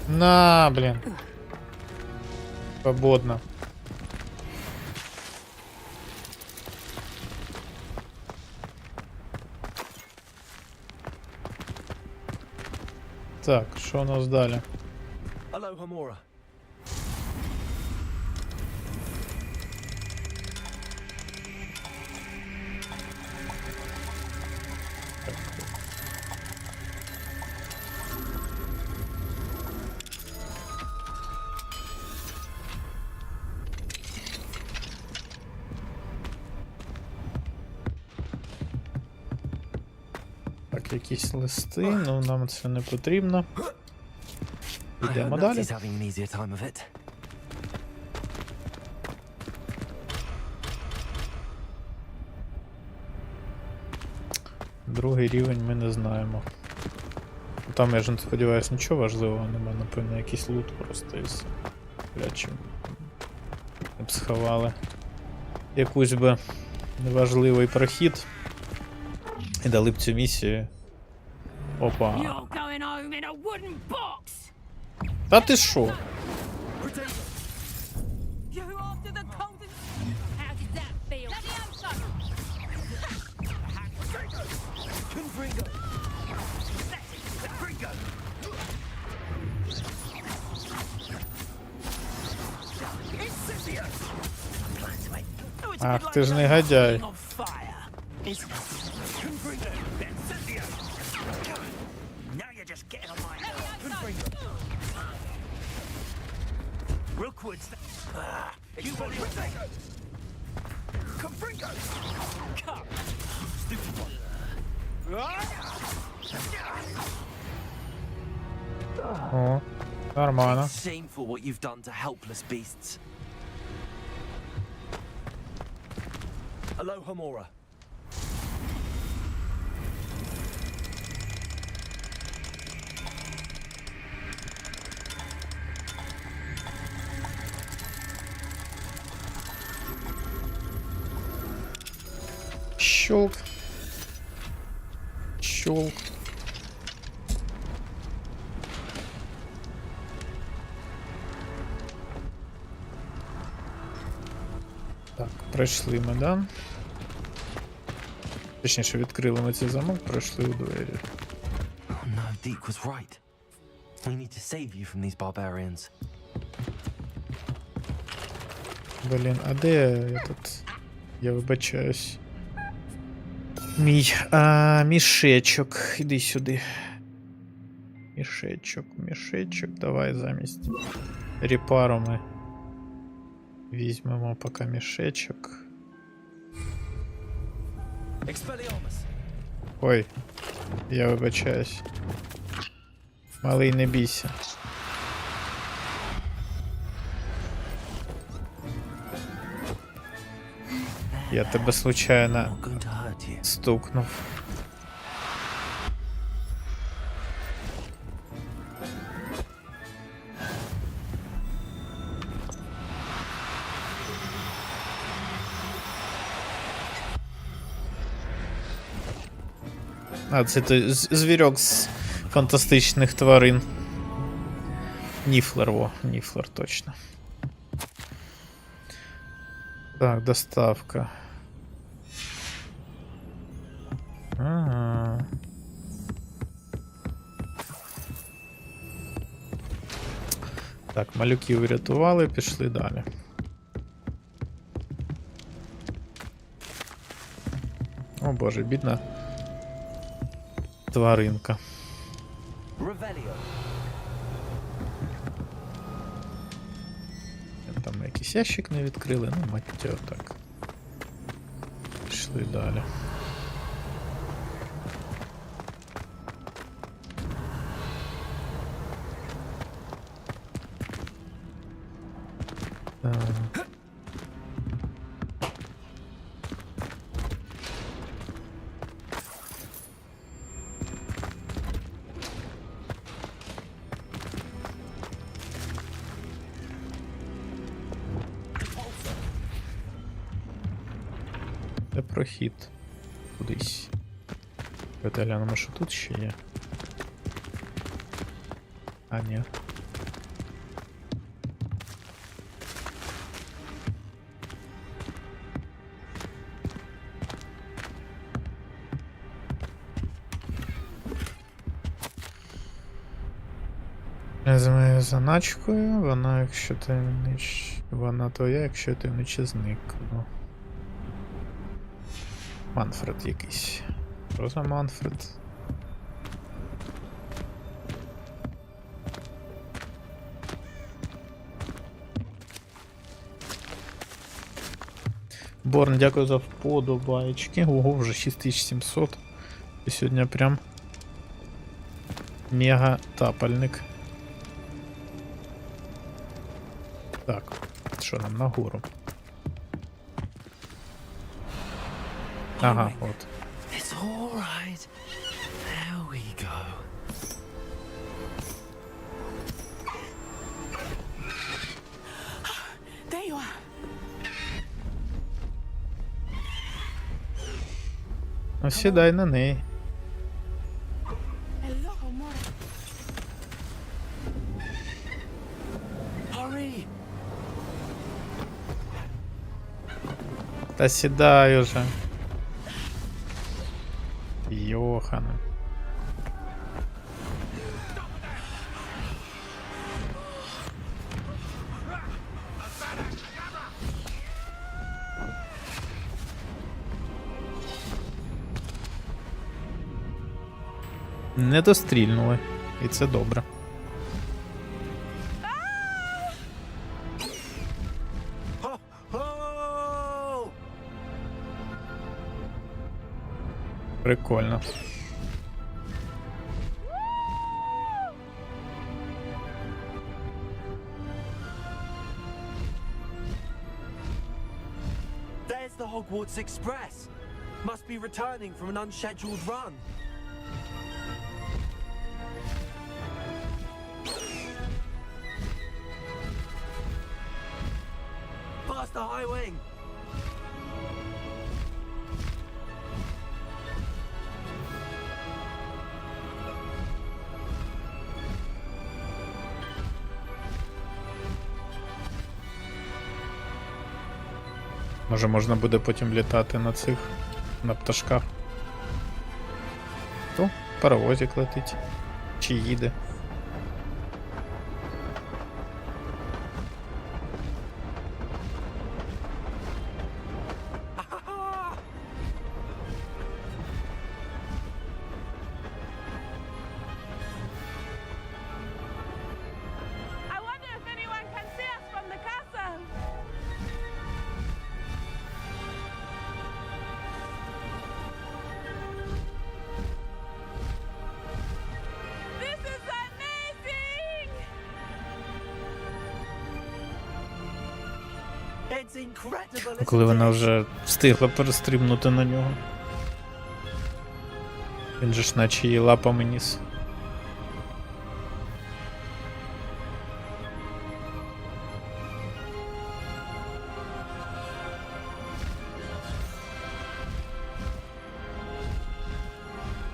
На, блин. Свободно. Так, що у нас далі? Hello, Hamura. Так, якісь листи, ну нам це не потрібно. I Йдемо hope далі. Nazi's having an easier time of it. Другий рівень ми не знаємо. Там, я ж не сподіваюся, нічого важливого немає, напевно, якийсь лут просто із плячим. Ми б сховали якусь би неважливий прохід і дали б цю місію. Опа. You're going home in a wooden box! Та ти що? You after the cold and... How did that feel? Bloody Confringo. Confringo. Incendio. Ах, ти ж негодяй. On fire. Now you're just getting on my nerves. Rookwood's you want to take it? Confringo! Come! Stupid one. О, нормально. Shameful what you've done to helpless beasts. Aloha Mora. Щелк. Щелк. Так, пройшли ми, да? Точніше, відкрили ми цей замок, пройшли у двері. Oh no, Deke was right. We need to save you from these barbarians. Блін, а де я тут? Я вибачаюсь. Мішечок. Іди сюди. Мішечок. Давай замість репару ми візьмемо поки мішечок. Expelliarmus. Ой, я вибачаюсь. Малий, не бійся. Я тебе случайно Not going to hurt you. стукнув. А, це той звірок з фантастичних тварин. Ніфлер точно. Так, доставка. Ага. Так, малюків врятували, пішли далі. О боже, бідна тваринка. Revelio. Там якийсь ящик не відкрили, ну маття так. Пішли далі. Так. Це прохід кудись. Давайте глянемо, що тут ще є. А, ні. З моєю заначкою, вона, якщо таємнич... Вона твоя, якщо таємниче зникну. Манфред якийсь. Що за Манфред? Борн, дякую за вподобайки. Ого, вже 6700. І сьогодні прям мега тапальник. Так, що нам нагору? Ага, от. It's all right. There we go. There you are. Ну, сідай на неї. Hello, Mora. Hurry! Та сідай уже. Йохана. Не дострільнули. І це добре. Ho! Прикольно. There's the Hogwarts Express. Must be returning from an unscheduled run. Past the high wing. Може можна буде потім літати на цих, на пташках. То паровозик летить. Чи їде. I wonder if anyone can see us from the castle. This is amazing! It's incredible. Коли Isn't вона it? вже встигла перестрибнути на нього. Він же ж наче її лапами ніс.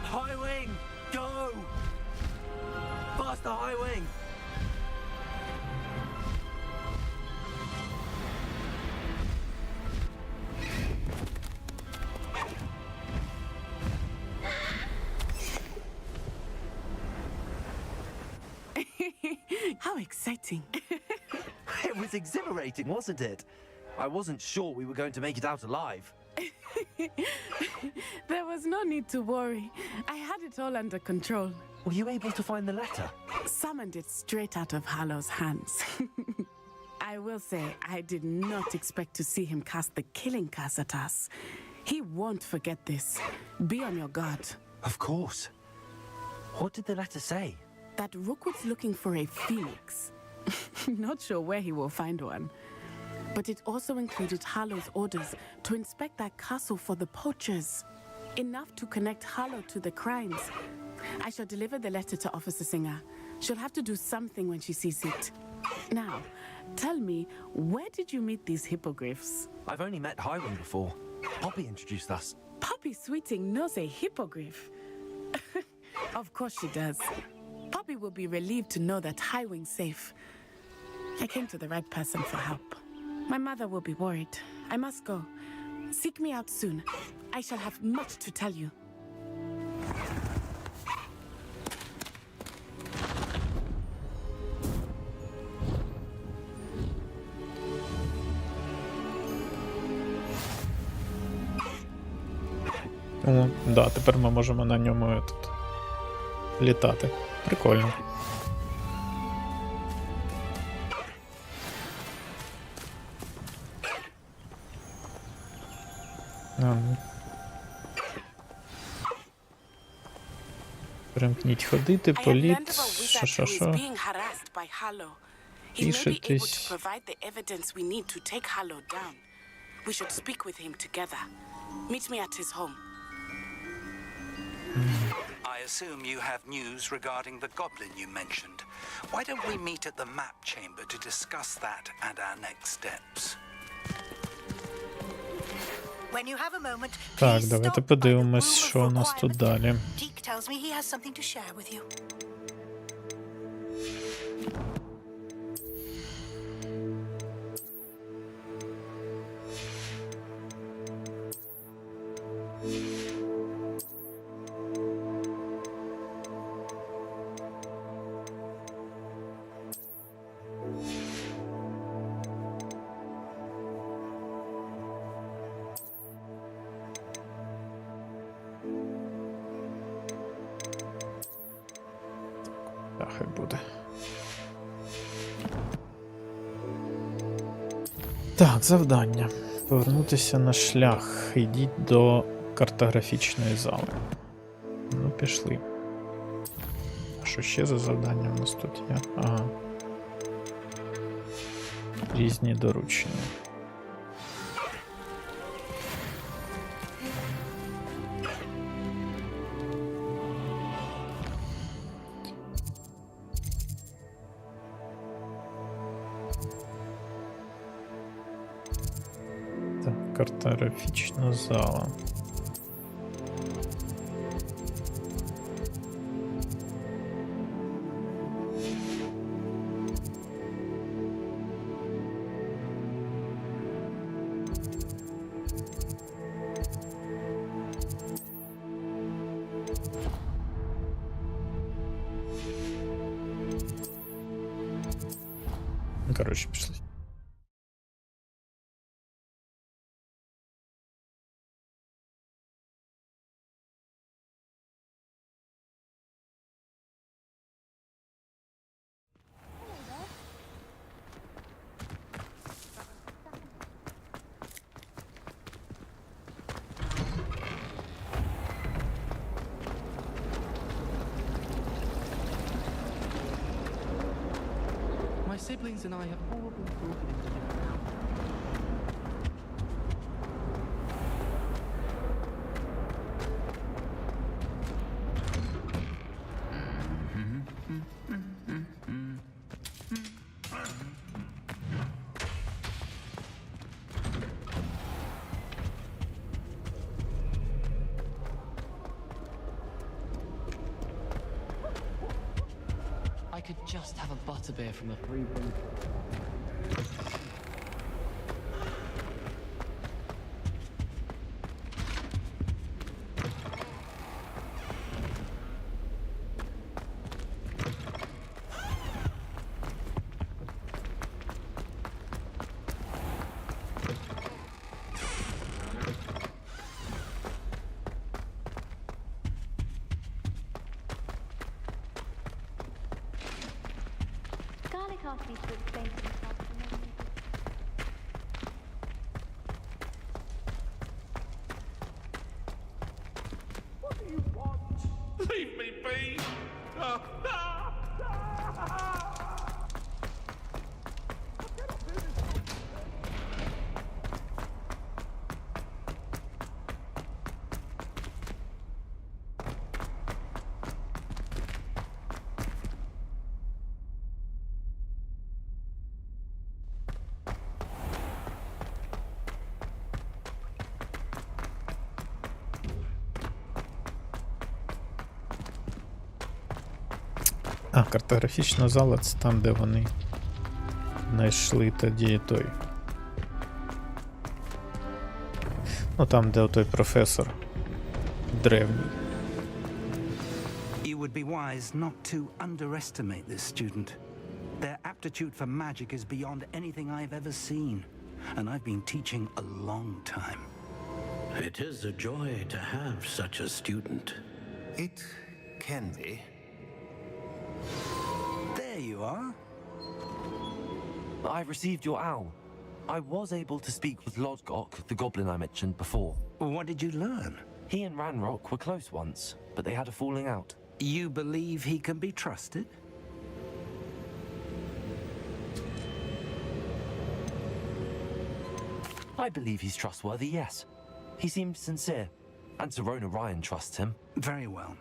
High wing, go! Past the high wing. How exciting. It was exhilarating, wasn't it? I wasn't sure we were going to make it out alive. There was no need to worry. I had it all under control. Were you able to find the letter? Summoned it straight out of Harlow's hands. I will say, I did not expect to see him cast the killing curse at us. He won't forget this. Be on your guard. Of course. What did the letter say? That Rookwood's looking for a phoenix. Not sure where he will find one. But it also included Harlow's orders to inspect that castle for the poachers. Enough to connect Harlow to the crimes. I shall deliver the letter to Officer Singer. She'll have to do something when she sees it. Now, tell me, where did you meet these hippogriffs? I've only met Highwing before. Poppy introduced us. Poppy Sweeting knows a hippogriff. Of course she does. Poppy will be relieved to know that Highwing's safe. I came to the right person for help. My mother will be worried. I must go. Seek me out soon. I shall have much to tell you. О, да, тепер ми можемо на ньому тут літати. Прикольно. Перемкніть ходити, I have learned політ, of a wizard who is що. being harassed by Harlow. He may be able to Пишетесь. provide the evidence we need to take Harlow down. We should speak with him together. Meet me at his home. I assume you have news regarding the goblin you mentioned. Why don't we meet at the map chamber to discuss that and our next steps? When you have a moment, Так, please давайте stop by the подивимось, room of що у нас тут requirement. далі. Deke tells me he has something to share with you. хай буде. Так, завдання. Повернутися на шлях. Йдіть до картографічної зали. Ну, пішли. А що ще за завдання у нас тут є? Ага. Різні доручення. Так, картографічна зала. Короче, пішли. My siblings and I have all been broken into different houses. I could just have a butterbeer from a free drink. Garlic asked me to explain himself to me. What do you want? Leave me be! А, картографічна зала — це там, де вони знайшли тоді той. Ну там, де той професор древній. You would be wise not to underestimate this student. Their aptitude for magic is beyond anything I've ever seen, and I've been teaching a long time. It is a joy to have such a student. It can be. There you are. I received your owl. I was able to speak with Lodgok, the goblin I mentioned before. What did you learn? He and Ranrock were close once, but they had a falling out. You believe he can be trusted? I believe he's trustworthy, yes. He seems sincere, and Serona Ryan trusts him. Very well.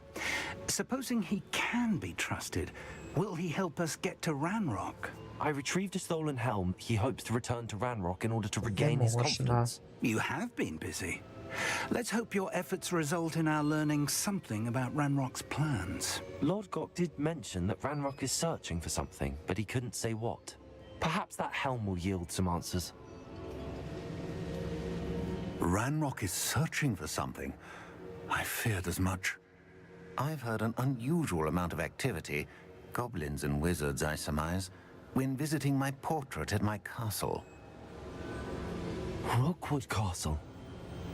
Supposing he can be trusted, will he help us get to Ranrock? I retrieved a stolen helm. He hopes to return to Ranrock in order to regain his confidence. You have been busy. Let's hope your efforts result in our learning something about Ranrock's plans. Lodgok did mention that Ranrock is searching for something, but he couldn't say what. Perhaps that helm will yield some answers. Ranrock is searching for something. I feared as much. I've heard an unusual amount of activity, goblins and wizards, I surmise, when visiting my portrait at my castle. Rookwood Castle?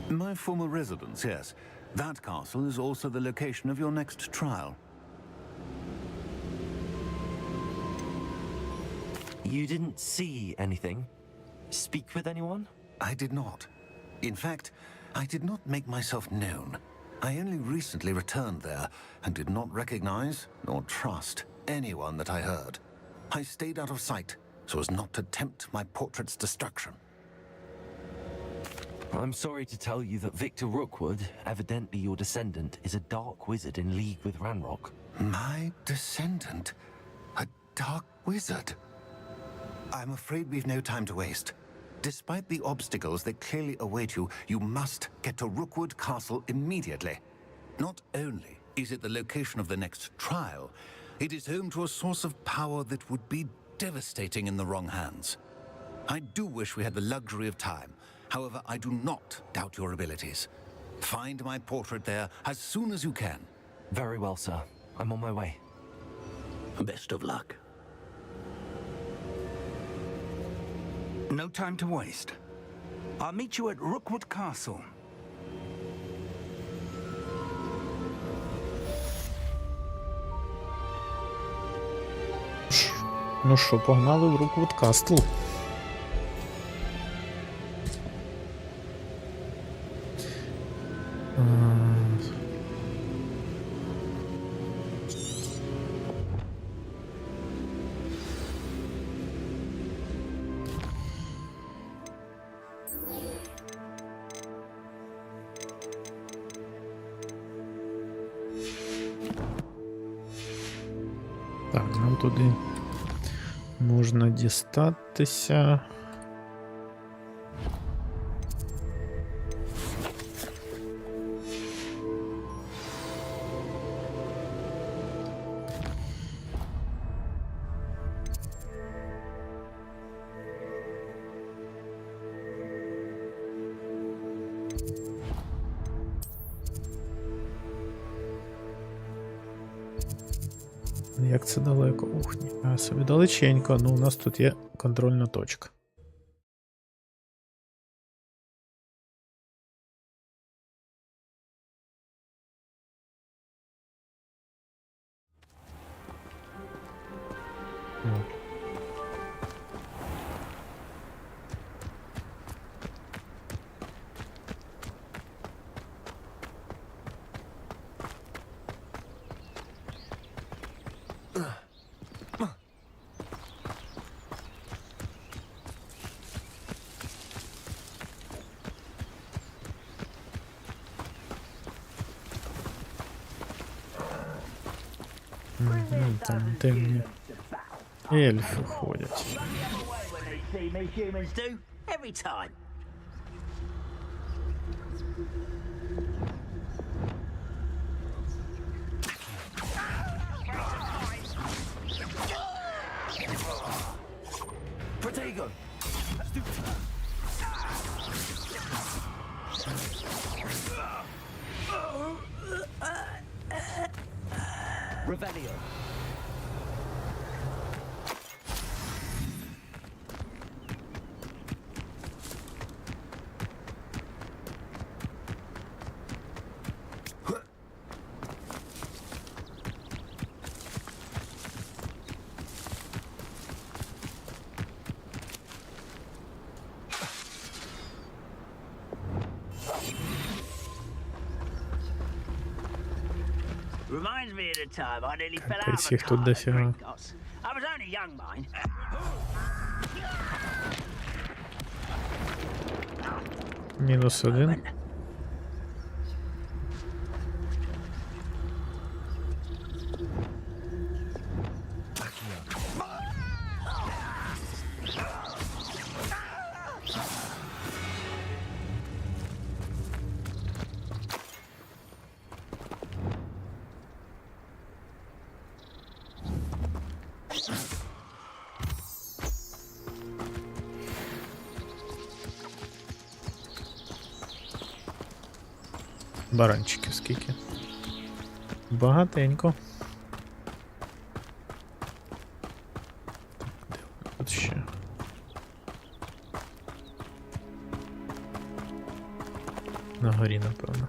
My former residence, yes. That castle is also the location of your next trial. You didn't see anything? Speak with anyone? I did not. In fact, I did not make myself known. I only recently returned there and did not recognize nor trust anyone that I heard. I stayed out of sight so as not to tempt my portrait's destruction. I'm sorry to tell you that Victor Rookwood, evidently your descendant, is a dark wizard in league with Ranrock. My descendant? A dark wizard? I'm afraid we've no time to waste. Despite the obstacles that clearly await you, you must get to Rookwood Castle immediately. Not only is it the location of the next trial, it is home to a source of power that would be devastating in the wrong hands. I do wish we had the luxury of time. However, I do not doubt your abilities. Find my portrait there as soon as you can. Very well, sir. I'm on my way. Best of luck. No time to waste. I'll meet you at Rookwood Castle. Ну що, погнали в Rookwood Castle. Так, нам туди можна дістатися. Як це далеко? Ух, ніфіга собі далеченько, ну у нас тут є контрольна точка. Там темні ельфи ходять. Protego! Revelio. Reminds me of the time I nearly fell out Капець, of a їх тут car at дофіга. Gringotts. I was only young, mind. Мінус один. Баранчиків скільки? Багатенько. Так, де тут ще? На горі, напевно.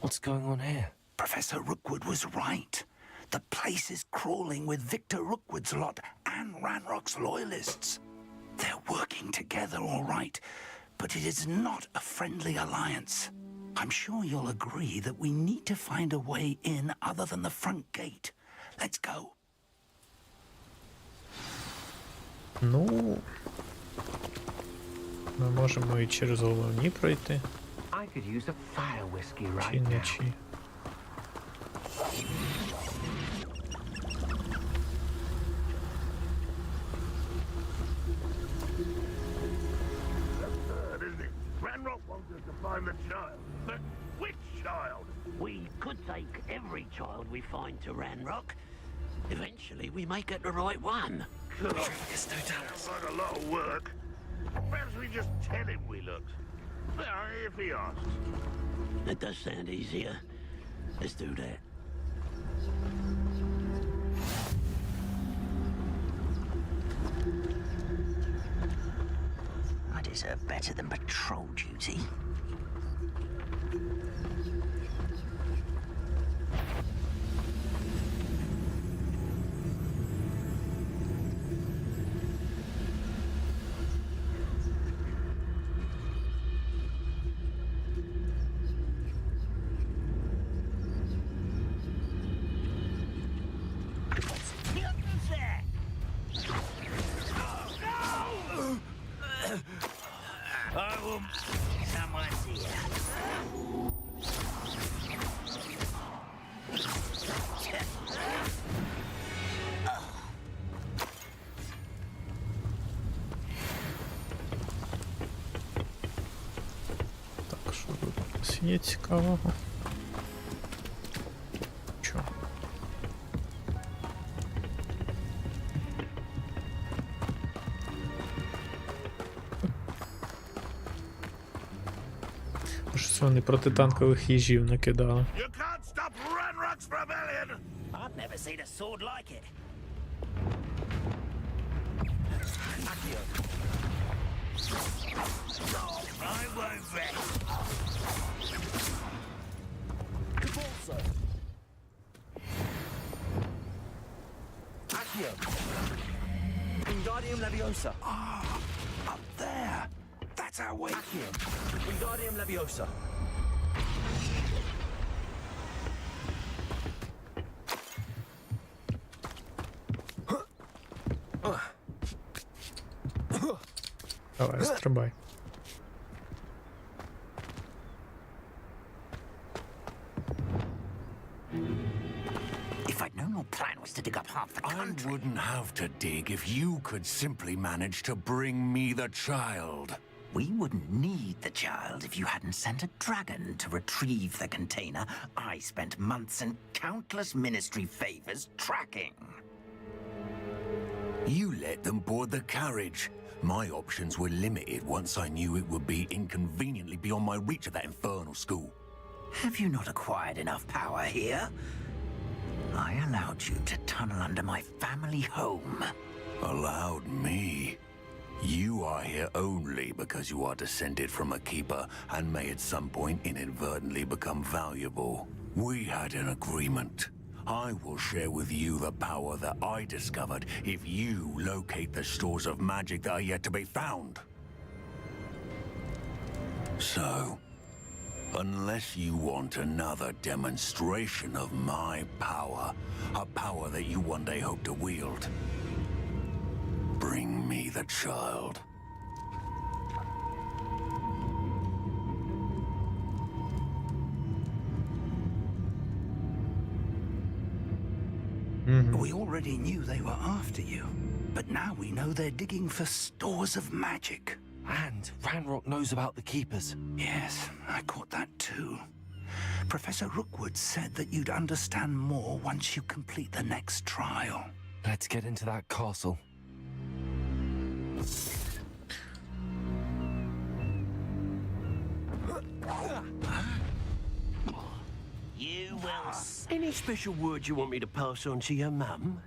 What's going on here? Professor Rookwood was right. The place is crawling with Victor Rookwood's lot and Ranrock's loyalists. They're working together all right, but it is not a friendly alliance. I'm sure you'll agree that we need to find a way in other than the front gate. Let's go. Ну, ми можемо і через головні пройти. I could use a fire whiskey Чи right не now. чи. Isn't it? Ranrock wants us to find the child. But which child? We could take every child we find to Ranrock. Eventually, we may get the right one. Sounds like a lot of work. Perhaps we just tell him we looked. Well, if he asks. That does sound easier. Let's do that. I deserve better than patrol duty. Someone's here. Так, що тут є цікавого? Чо? Щось вони протитанкових їжів накидали. You can't stop Ranrock's rebellion! I've never seen a sword like it. I won't rest. Goဃvортсу. Accio. Wingardium Leviosa. Up there. That's our way. Accio. Wingardium Leviosa. Давай, стрибай. If I'd known your plan was to dig up half the I country... wouldn't have to dig if you could simply manage to bring me the child. We wouldn't need the child if you hadn't sent a dragon to retrieve the container I spent months and countless ministry favors tracking. You let them board the carriage. My options were limited once I knew it would be inconveniently beyond my reach at that infernal school. Have you not acquired enough power here? I allowed you to tunnel under my family home. Allowed me? You are here only because you are descended from a keeper and may at some point inadvertently become valuable. We had an agreement. I will share with you the power that I discovered if you locate the stores of magic that are yet to be found. So, unless you want another demonstration of my power, a power that you one day hope to wield, bring me the child. We already knew they were after you, but now we know they're digging for stores of magic. And Ranrock knows about the keepers. Yes, I caught that too. Professor Rookwood said that you'd understand more once you complete the next trial. Let's get into that castle. You will. Any special words you want me to pass on to your mum?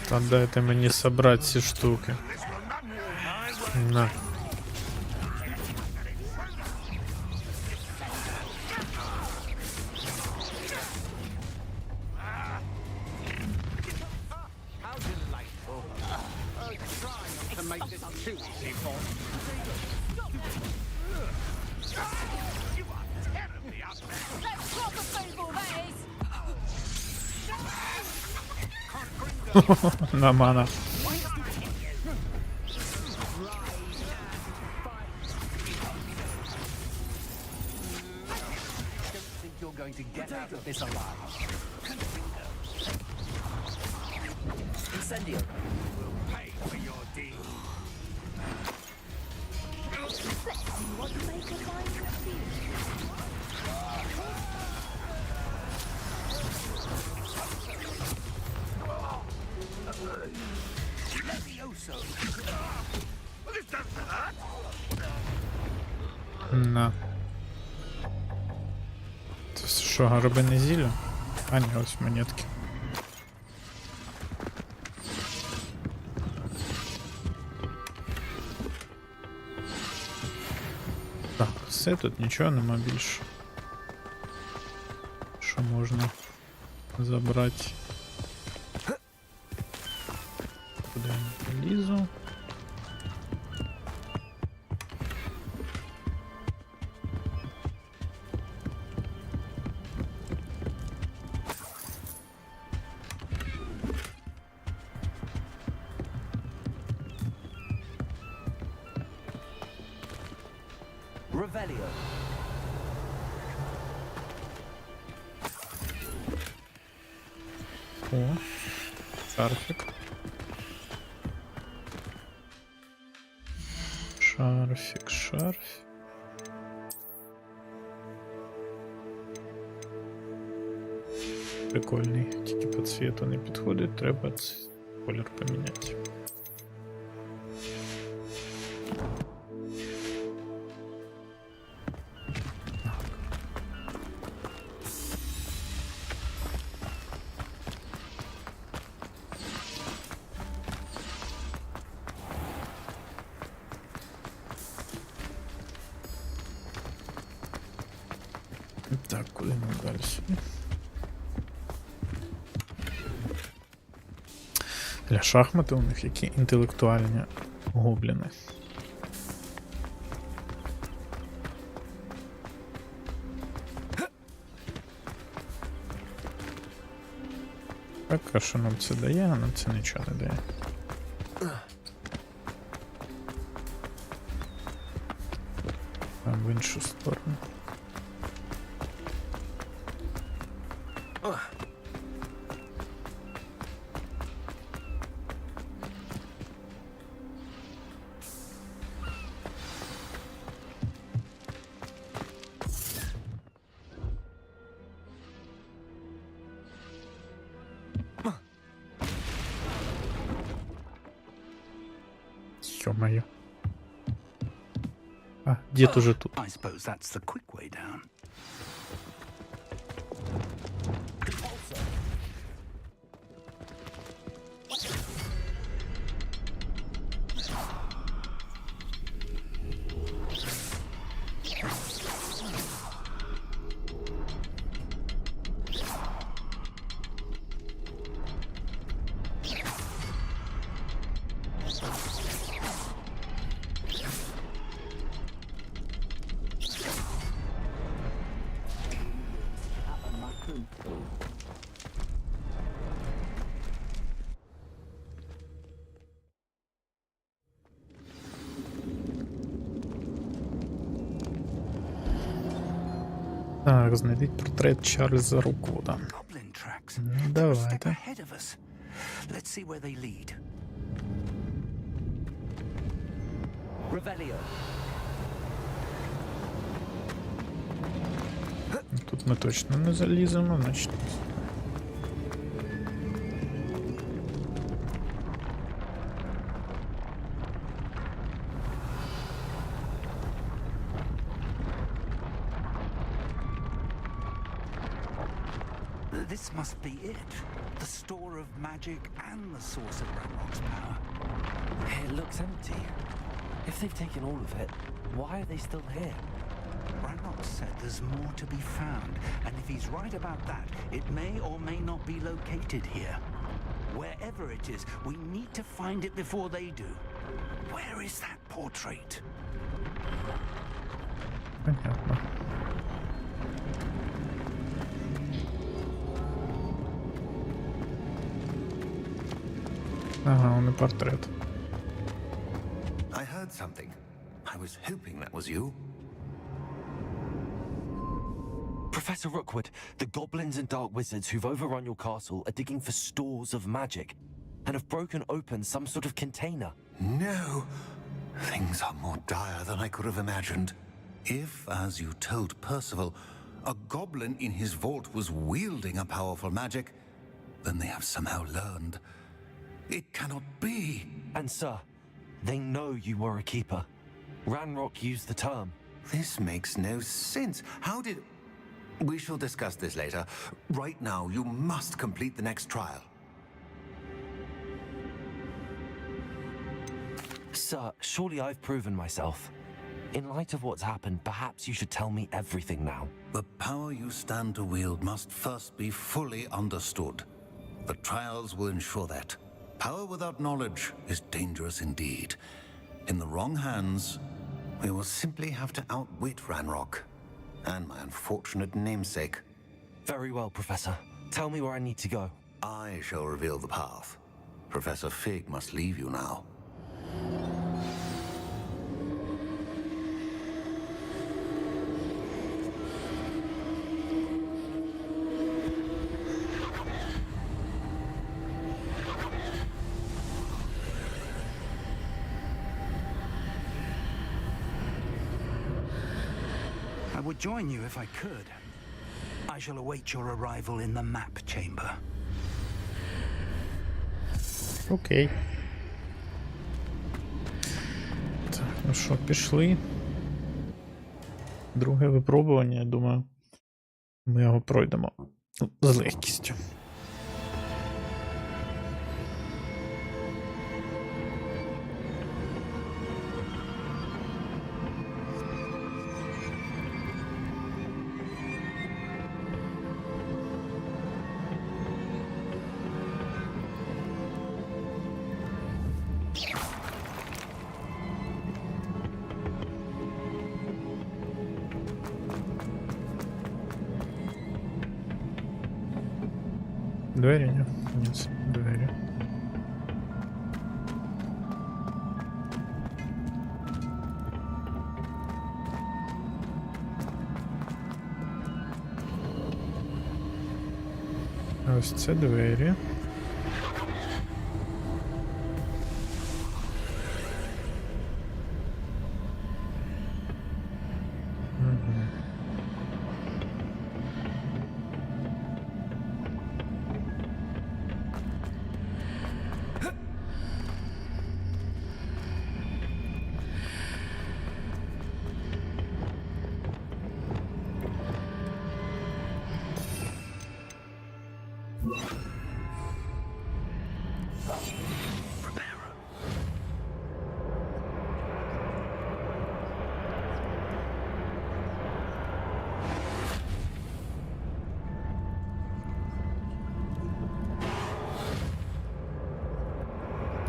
Та дайте мені собрати ці штуки. На. На мана. На. Це що, горобине зілля? А ні, ось монетки. Так, все, тут нічого нема більше. Що можна забрати? Куди я не лізу? О, шарфик. Шарфик. Прикольний, тільки по цвету не підходить, треба колір поміняти. Так, куди ми далі сюди? Для шахмати у них які інтелектуальні гобліни. Так, а що нам це дає, а нам це нічого не дає. Там в іншу сторону. Ё-моё. А, дед уже тут. I suppose that's the quick way down. Так, знайдіть портрет Чарльза Руквуда. Ну, давайте. Let's see where they lead. Revelio. Тут ми точно не заліземо, значить. This must be it. The store of magic and the source of Ranrock's power. It looks empty. If they've taken all of it, why are they still here? Ranrock said there's more to be found, and if he's right about that, it may or may not be located here. Wherever it is, we need to find it before they do. Where is that portrait? Понятно. Ага, он и портрет. I heard something. I was hoping that was you. Professor Rookwood, the goblins and dark wizards who've overrun your castle are digging for stores of magic and have broken open some sort of container. No! Things are more dire than I could have imagined. If, as you told Percival, a goblin in his vault was wielding a powerful magic, then they have somehow learned. It cannot be! And sir, they know you were a keeper. Ranrock used the term. This makes no sense. How did... We shall discuss this later. Right now, you must complete the next trial. Sir, surely I've proven myself. In light of what's happened, perhaps you should tell me everything now. The power you stand to wield must first be fully understood. The trials will ensure that. Power without knowledge is dangerous indeed. In the wrong hands, we will simply have to outwit Ranrock and my unfortunate namesake. Very well, Professor. Tell me where I need to go. I shall reveal the path. Professor Fig must leave you now. I would join you if I could. I shall await your arrival in the map chamber. Окей. Так, ну що, пішли. Друге випробування, я думаю, ми його пройдемо з легкістю. Двері, ні? Ні, це двері. А ось це двері.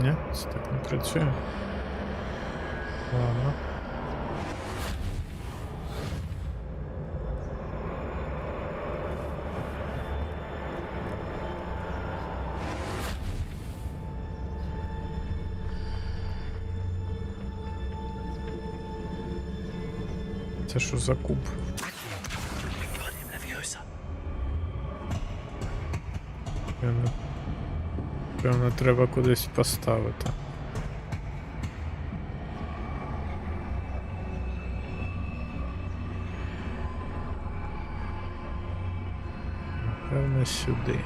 Ні, це так не працює. Ладно. Це що за куб? Певно, треба кудись поставити. Напевно, сюди.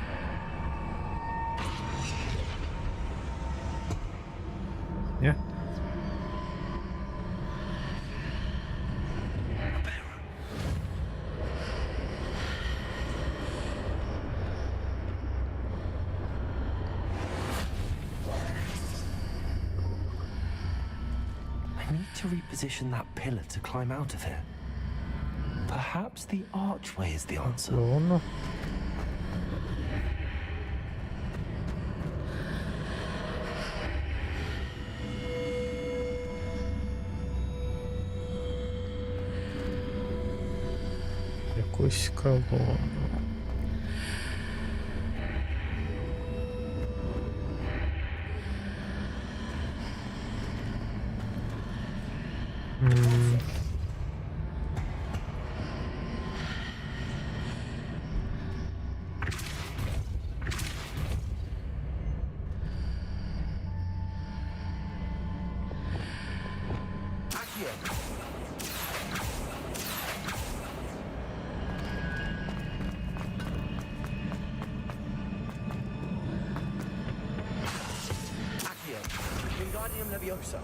Ні? I need to reposition that pillar to climb out of here. Perhaps the archway is the answer. Воно. Якусь колону. Leviosa.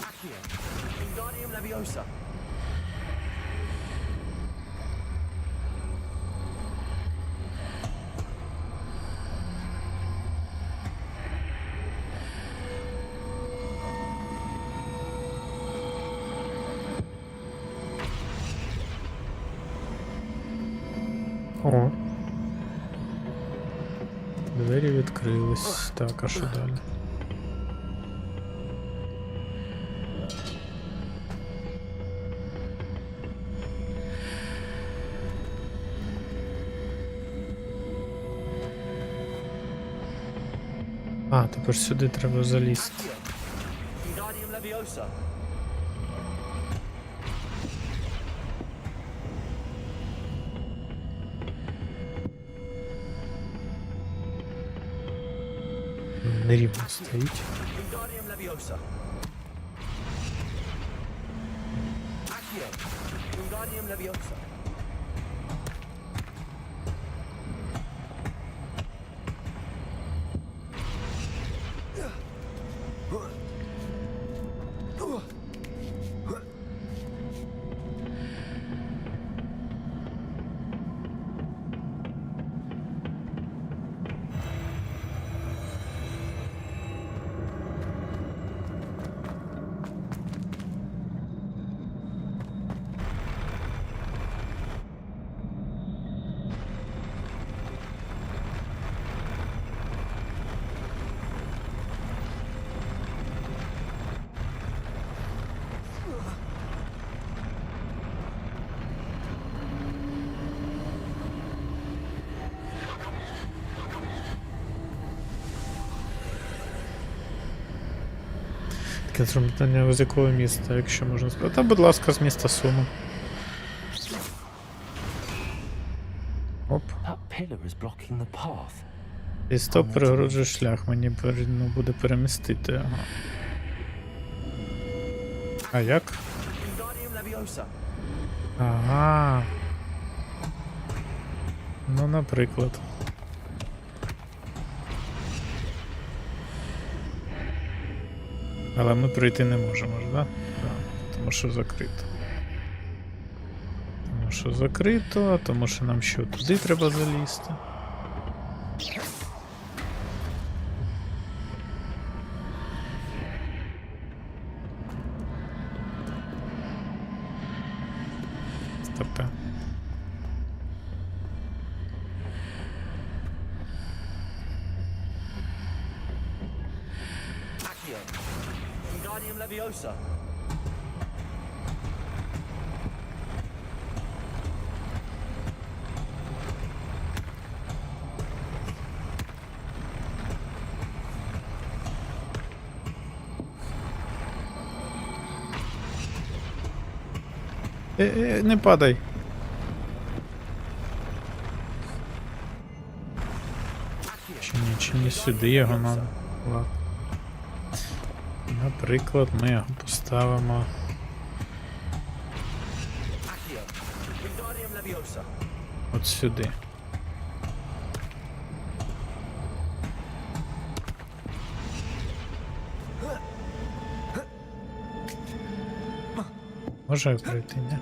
Accio. Wingardium Leviosa. О. Двері відкрились. Так, а що далі? А, тепер сюди треба залізти. Wingardium Leviosa. Нерівно стоїть. Wingardium Leviosa. Accio. Wingardium Leviosa. Таке запитання, з якого міста, якщо можна сказати. Та, будь ласка, з міста Суми. Оп. That pillar is blocking the path. І стоп перегороджує шлях, мені потрібно буде перемістити його. А як? Wingardium Leviosa. Ага. Ну, наприклад. Але ми пройти не можемо ж, да? Да. Тому що закрито. Тому що закрито, тому що нам що, туди треба залізти? Стопе. Accio. Wingardium Leviosa. Не падай. Чи не сюди його надо? Ладно. Наприклад, ми його поставимо. От сюди. Може пройти, ні?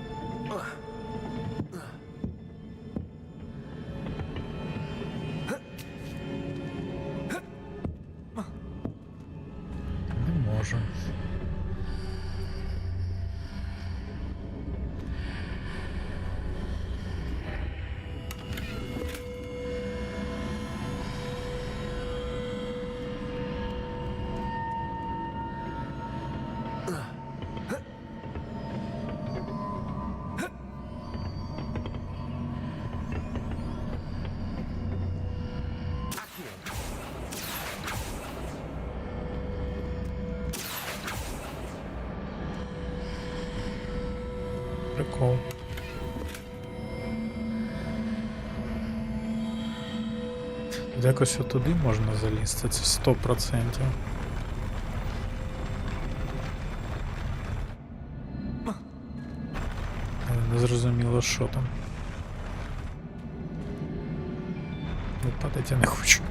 Не можу. Прикол. Тут якось отуди можна залізти, це 100%. Але не зрозуміло, що там. Випадати я не хочу.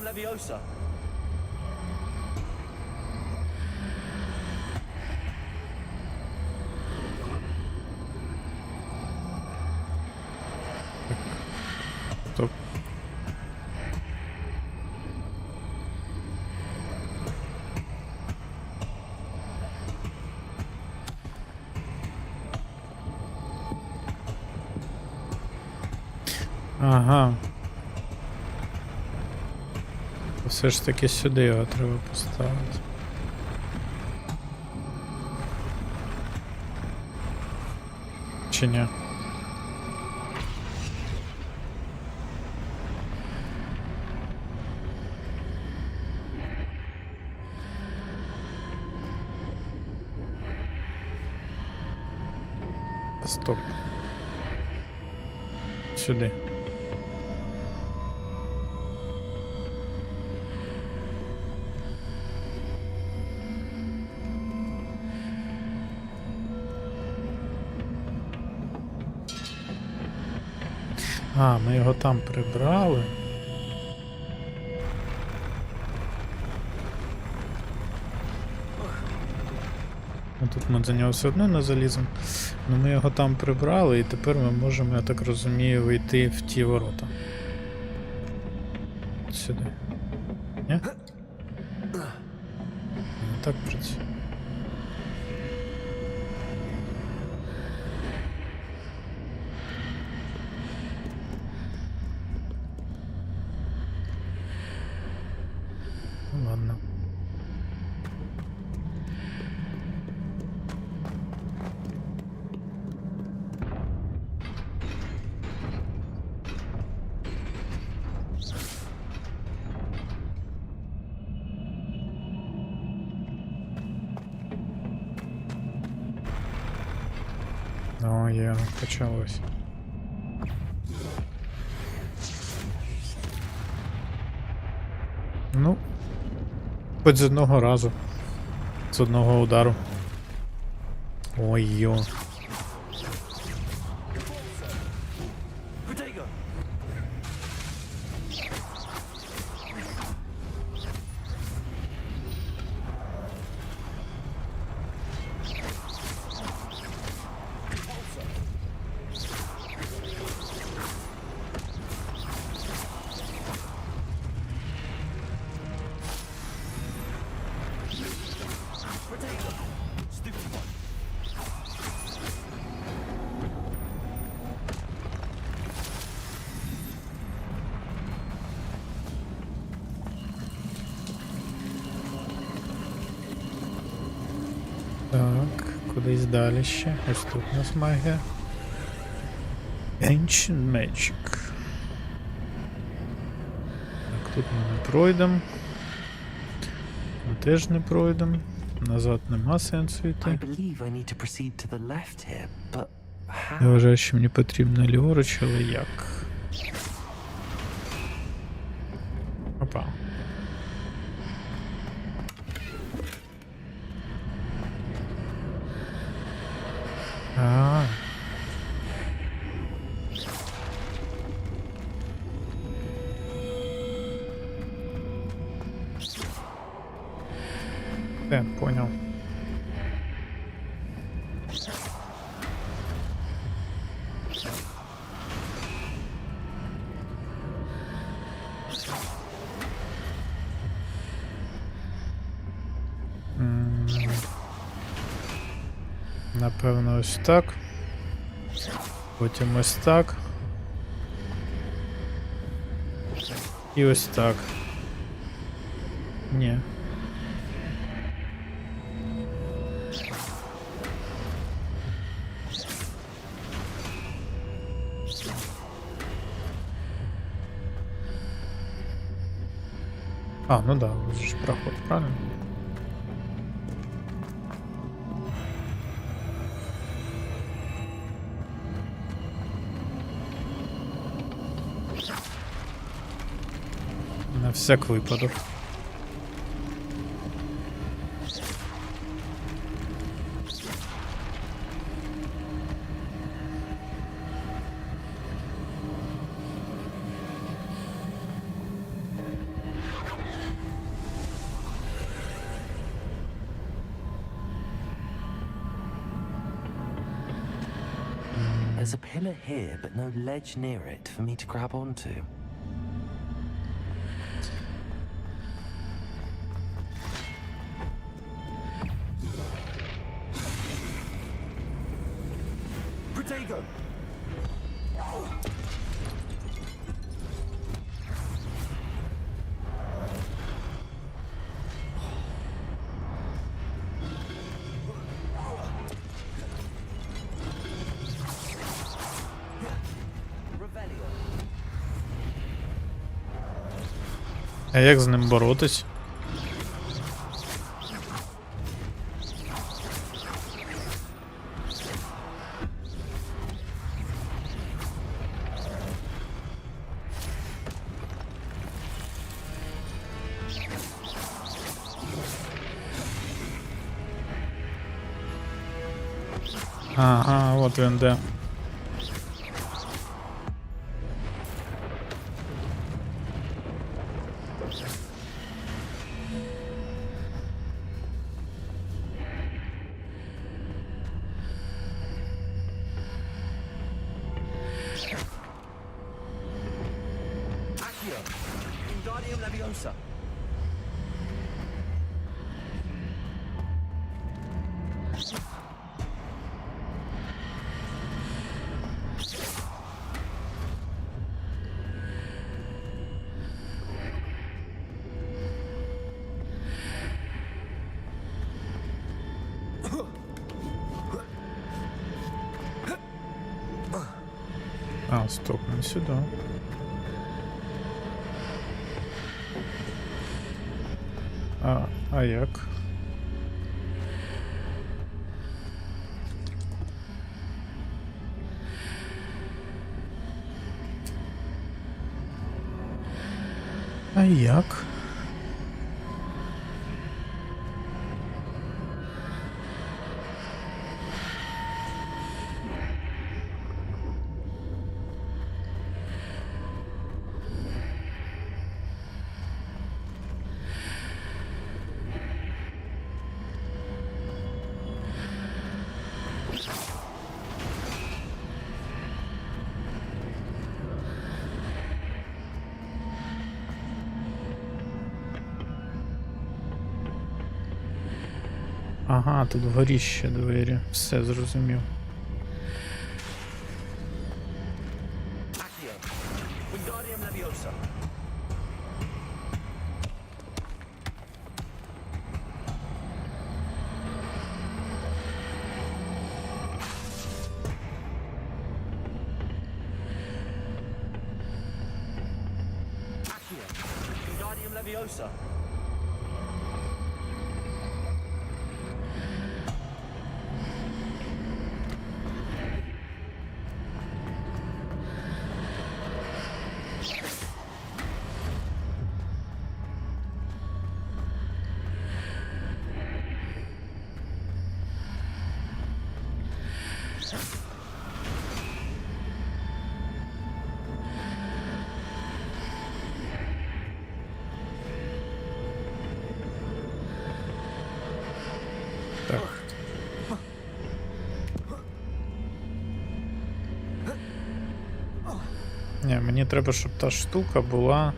Leviosa. Стоп. Ага. Все ж таки сюди його треба поставити. Чи ні? Стоп. Сюди. А, ми його там прибрали. Ну, тут ми за нього все одно не заліземо. Ну ми його там прибрали і тепер ми можемо, я так розумію, вийти в ті ворота. Сюди. Ні? Не так працює. Ладно. О, є, почалось. Ну, хоч з одного разу. З одного удару. Ой-йо. Десь далі ще. Ось тут у нас магія. Ancient Magic. Так, тут ми не пройдемо. Ми теж не пройдемо. Назад нема сенсу йти. Я вважаю, що мені потрібно ліворуч, але як? Опа. Понял. Напевно, ось так. Потім ось так. І ось так. Ні. А, ну да, вот же проход, правильно? На всяк випадок. There's a pillar here, but no ledge near it for me to grab onto. Protego! А як з ним боротись? Ага, от він де. А, стоп, не сюди. А як? А як? Ага, тут вгорі ще двері. Все зрозумів. Leviosa. Так. Ні, мені треба, щоб та штука була.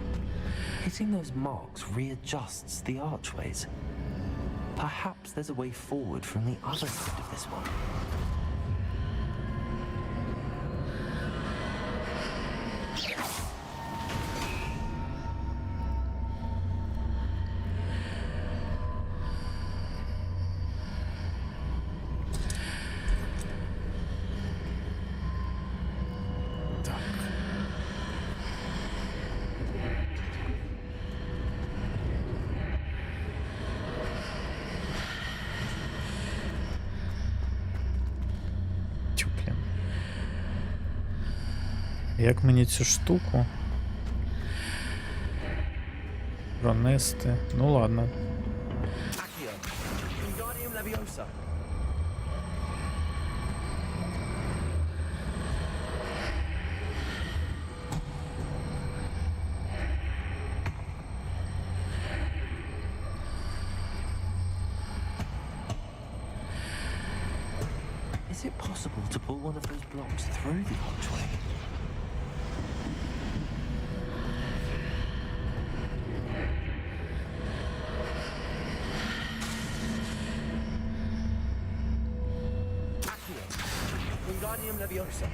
Hitting those marks readjusts the archways. Perhaps there's a way forward from the other side of this one. Як мені цю штуку пронести? Ну ладно. Accio. Wingardium Leviosa. Is it possible to pull one of those blocks through the archway? Accio. Wingardium Leviosa.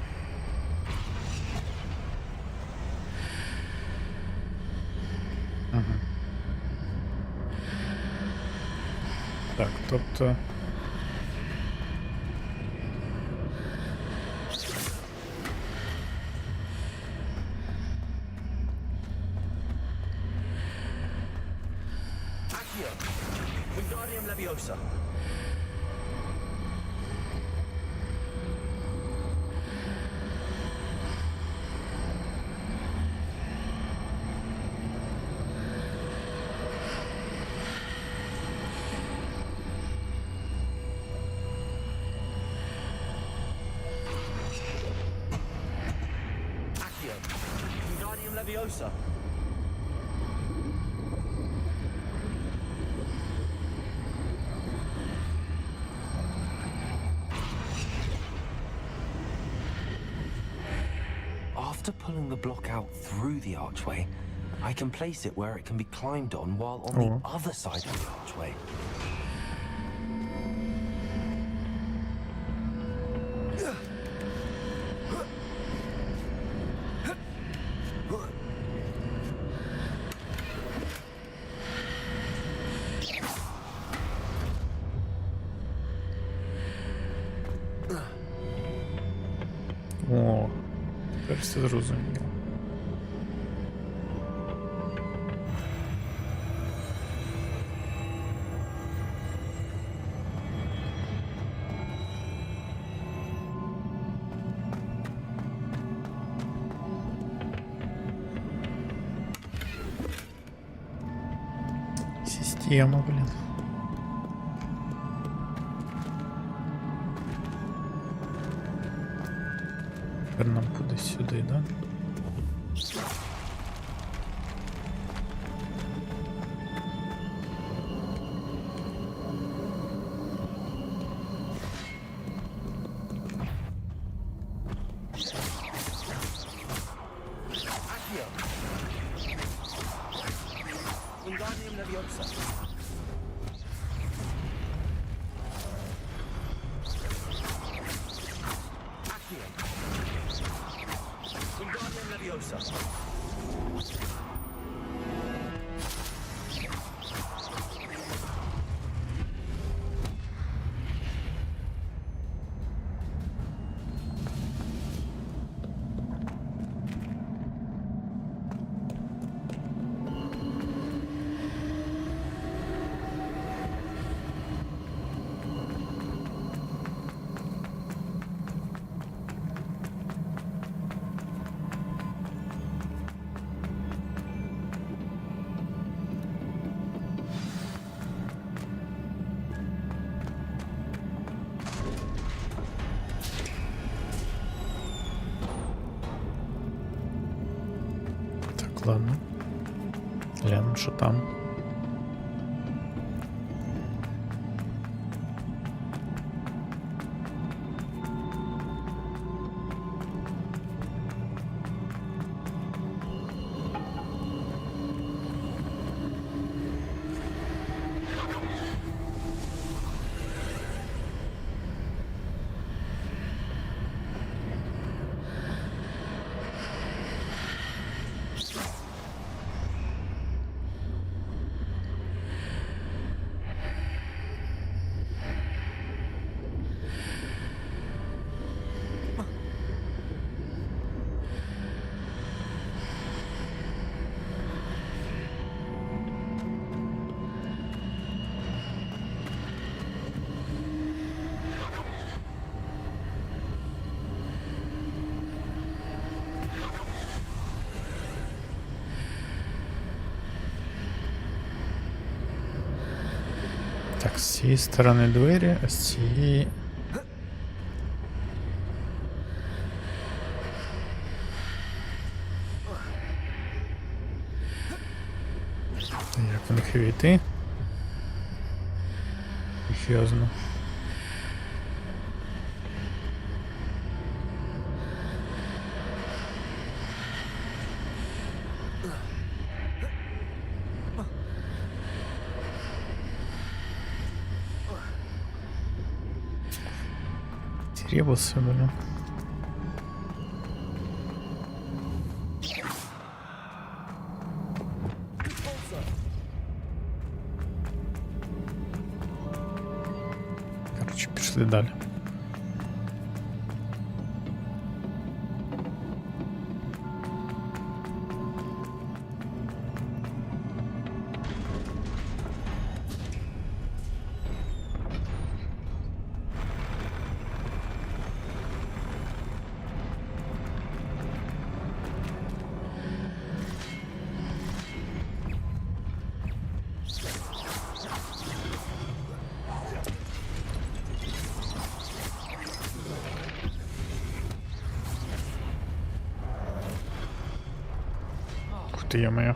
Так, тобто. Accio. Wingardium Leviosa. Accio. Wingardium Leviosa. After pulling the block out through the archway, I can place it where it can be climbed on while on the other side of the archway. О, тепер все зрозуміло. Система, блин. Тепер нам кудись сюди, да? Accio. Wingardium Leviosa. Accio. Wingardium Leviosa. Ладно. Глянемо, що там. Так, з цієї сторони двері, а з цієї... Як в них війти? Серйозно. Ребусы, блин. Короче, пішли далі. Ух ты, ё-моё.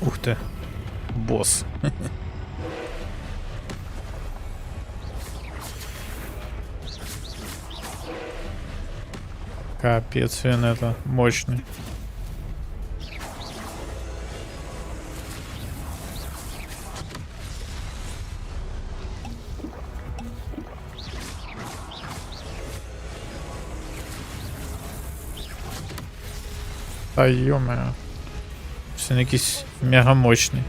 Ух ты, босс. Капец, он это мощный. Та ё-моё. Він якийсь мегамощний.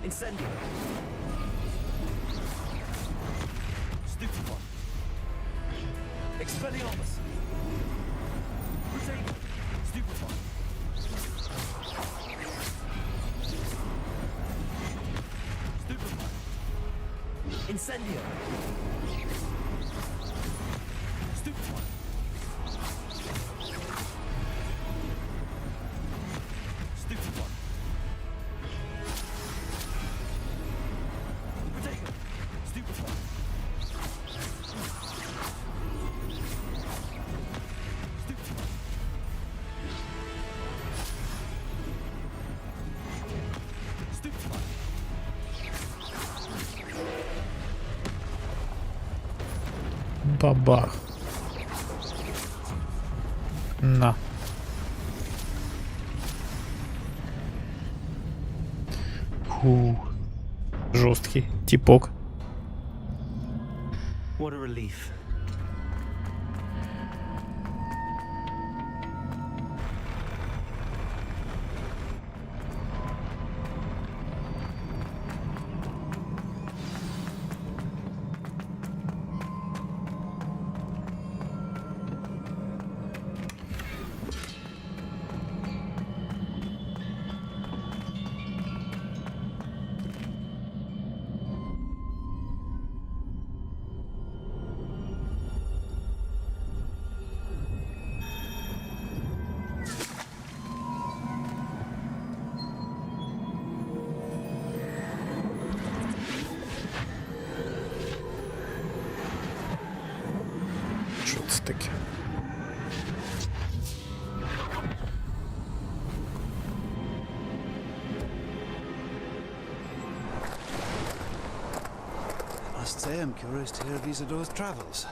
Incendio. Stupefy. Expelliarmus. Rotator. Stupefy. Stupefy. Incendio. Stupefy. Stupefy. Rotator. Stupefy. Stupefy. Stupefy. Бабах. На. Фу. Жорсткий типок. What a relief. Що це таке? I must say I'm curious to hear of Isadore's travels.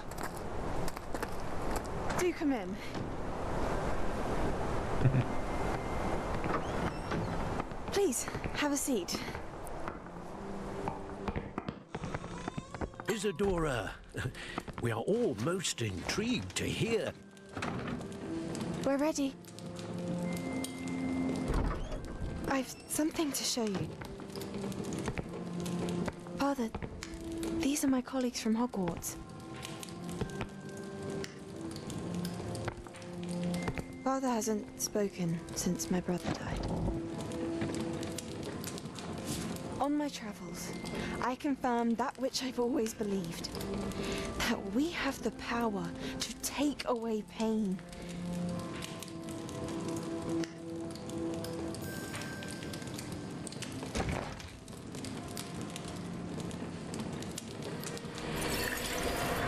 Do come in. Please, have a seat. Isadora, we are all most intrigued to hear. We're ready. I've something to show you. Father, these are my colleagues from Hogwarts. Father hasn't spoken since my brother died. On my travels, I confirmed that which I've always believed. That we have the power to take away pain.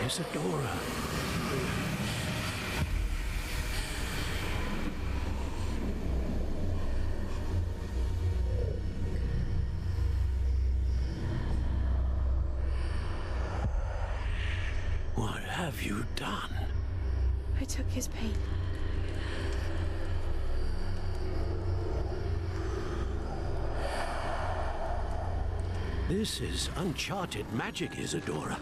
Isadora. What have you done? I took his pain. This is uncharted magic, Isadora.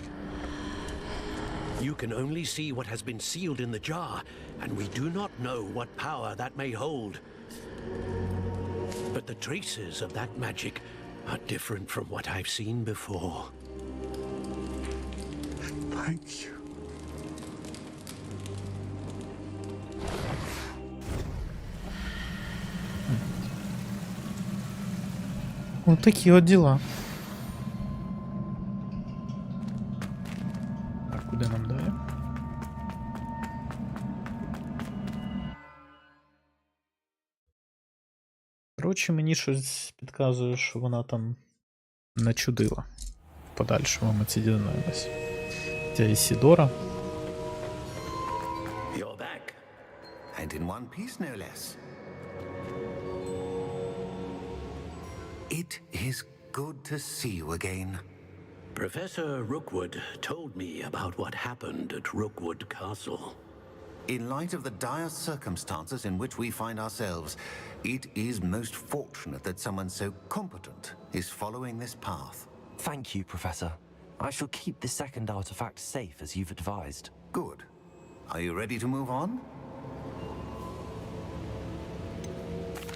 You can only see what has been sealed in the jar, and we do not know what power that may hold. But the traces of that magic are different from what I've seen before. Thank you. Вот такие вот дела. А куди нам далі? Коротше, мені щось підказує, що вона там начудила. В подальшому ми це дізнаємось. Ця Ісідора. You're back. And in one piece, no less. It is good to see you again. Professor Rookwood told me about what happened at Rookwood Castle. In light of the dire circumstances in which we find ourselves, it is most fortunate that someone so competent is following this path. Thank you, Professor. I shall keep the second artifact safe as you've advised. Good. Are you ready to move on?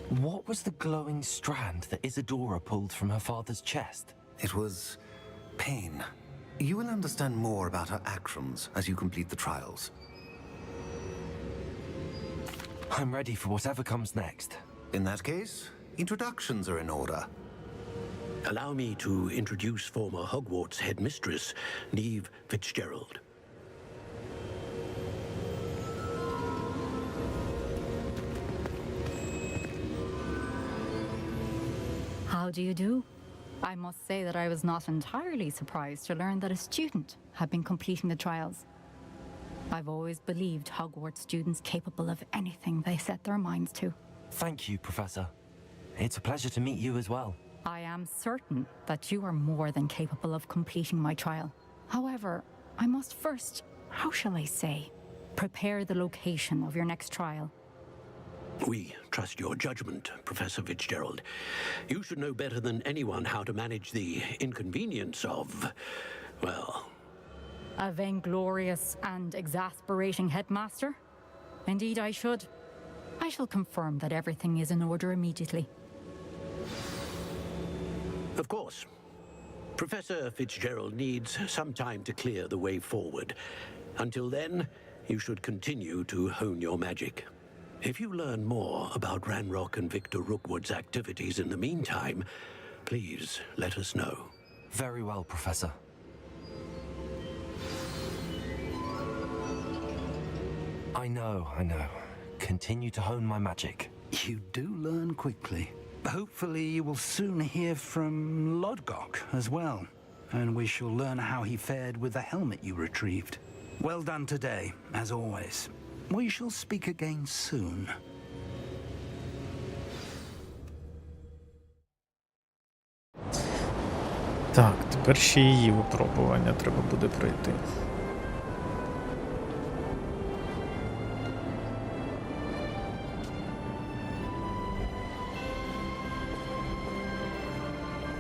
What was the glowing strand that Isadora pulled from her father's chest? It was pain. You will understand more about her actions as you complete the trials. I'm ready for whatever comes next. In that case, introductions are in order. Allow me to introduce former Hogwarts headmistress, Neve Fitzgerald. How do you do? I must say that I was not entirely surprised to learn that a student had been completing the trials. I've always believed Hogwarts students capable of anything they set their minds to. Thank you, Professor. It's a pleasure to meet you as well. I am certain that you are more than capable of completing my trial. However, I must first, how shall I say, prepare the location of your next trial. We trust your judgment, Professor Fitzgerald. You should know better than anyone how to manage the inconvenience of, well... A vainglorious and exasperating headmaster? Indeed I should. I shall confirm that everything is in order immediately. Of course. Professor Fitzgerald needs some time to clear the way forward. Until then, you should continue to hone your magic. If you learn more about Ranrock and Victor Rookwood's activities in the meantime, please let us know. Very well, Professor. I know. Continue to hone my magic. You do learn quickly. Hopefully you will soon hear from Lodgok as well, and we shall learn how he fared with the helmet you retrieved. Well done today, as always. We shall speak again soon. Так, тепер ще її випробування треба буде пройти.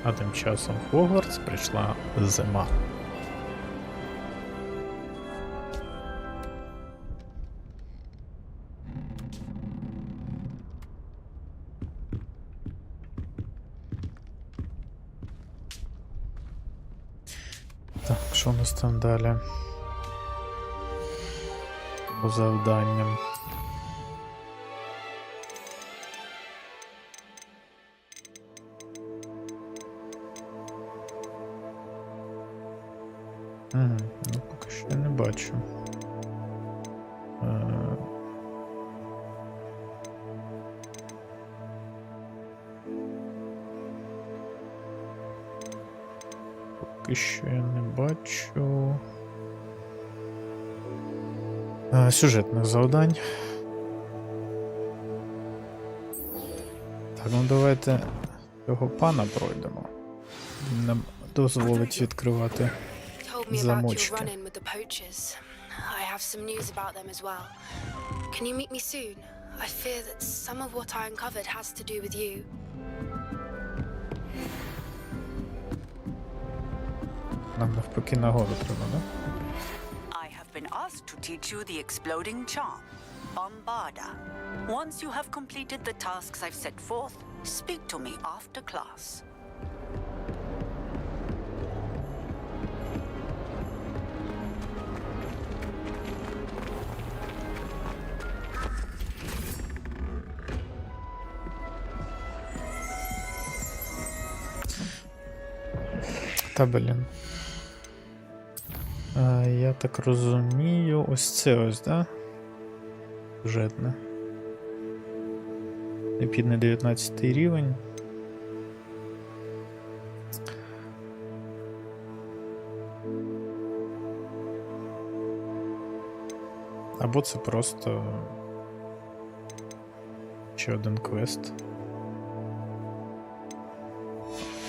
А тим часом в Хогвартс прийшла зима. Так, що у нас там далі? По завданням. Ну, поки що я не бачу. Поки що я не бачу сюжетних завдань. Так, ну давайте цього пана пройдемо. Він нам дозволить відкривати замочки. I have some news about them as well. Can you meet me soon? I fear that some of what I uncovered has to do with you. Нам навпаки нагору треба, да? I have been asked to teach you the exploding charm, Bombarda. Once you have completed the tasks I've set forth, speak to me after class. Та блін. Я так розумію, ось це ось, да? Сюжетне. Необхідний 19 рівень. Або це просто ще один квест.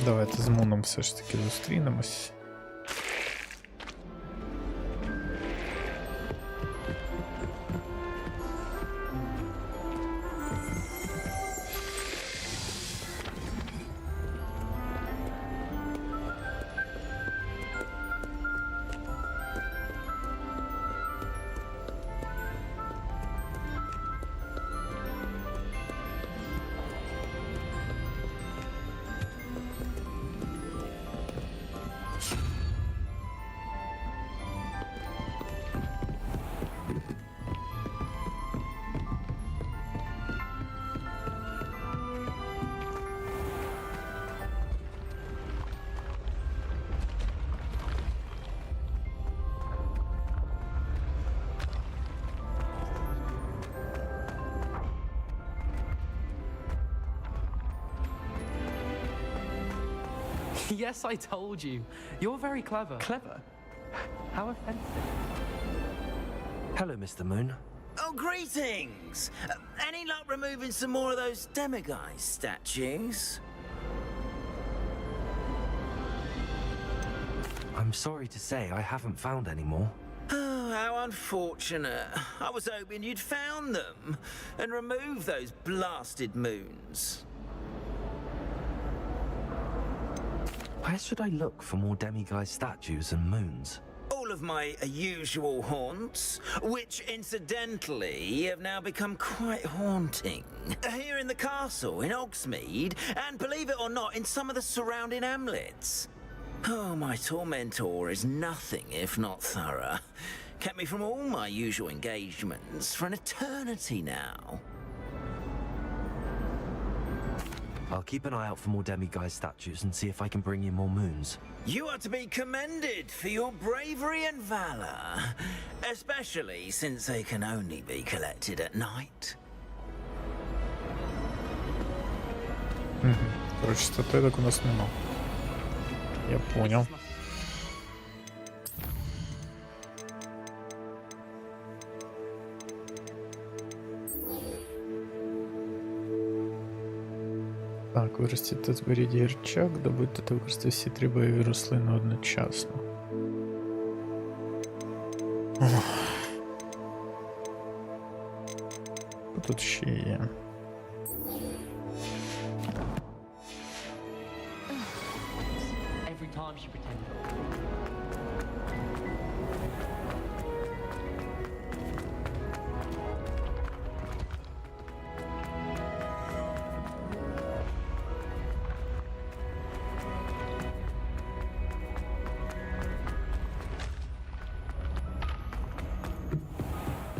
Давайте з Муном все ж таки зустрінемось. Yes, I told you. You're very clever. Clever? How offensive. Hello, Mr. Moon. Oh, greetings! Any luck removing some more of those demiguise statues? I'm sorry to say I haven't found any more. Oh, how unfortunate. I was hoping you'd found them and removed those blasted moons. Where should I look for more demiguise statues and moons? All of my usual haunts, which incidentally have now become quite haunting. Here in the castle, in Hogsmeade, and believe it or not, in some of the surrounding hamlets. Oh, my tormentor is nothing if not thorough. Kept me from all my usual engagements for an eternity now. I'll keep an eye out for more demiguise statues and see if I can bring you more moons. You are to be commended for your bravery and valor, especially since they can only be collected at night. Короче, статуэток у нас нема. Я понял. Так, виростити зберіть гірчак, добити та використати всі 3 бойові рослини одночасно. Ох. Тут ще є. Every time she pretended.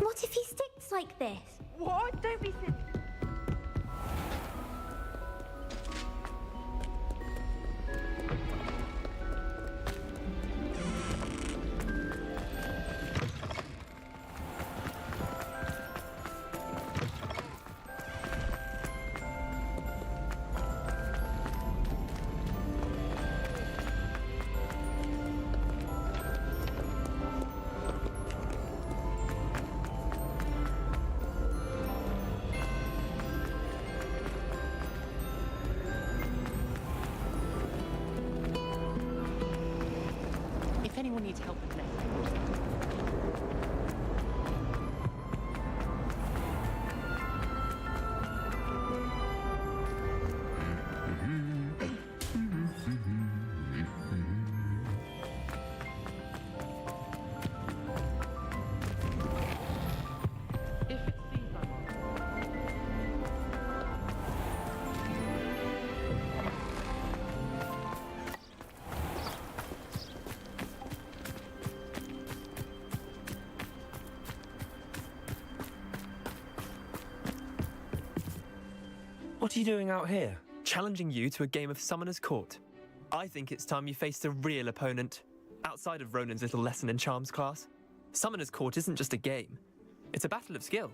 What if he sticks like this? What? Don't be silly. If anyone needs help with this. What are you doing out here? Challenging you to a game of Summoner's Court. I think it's time you faced a real opponent, outside of Ronan's little lesson in charms class. Summoner's Court isn't just a game. It's a battle of skill.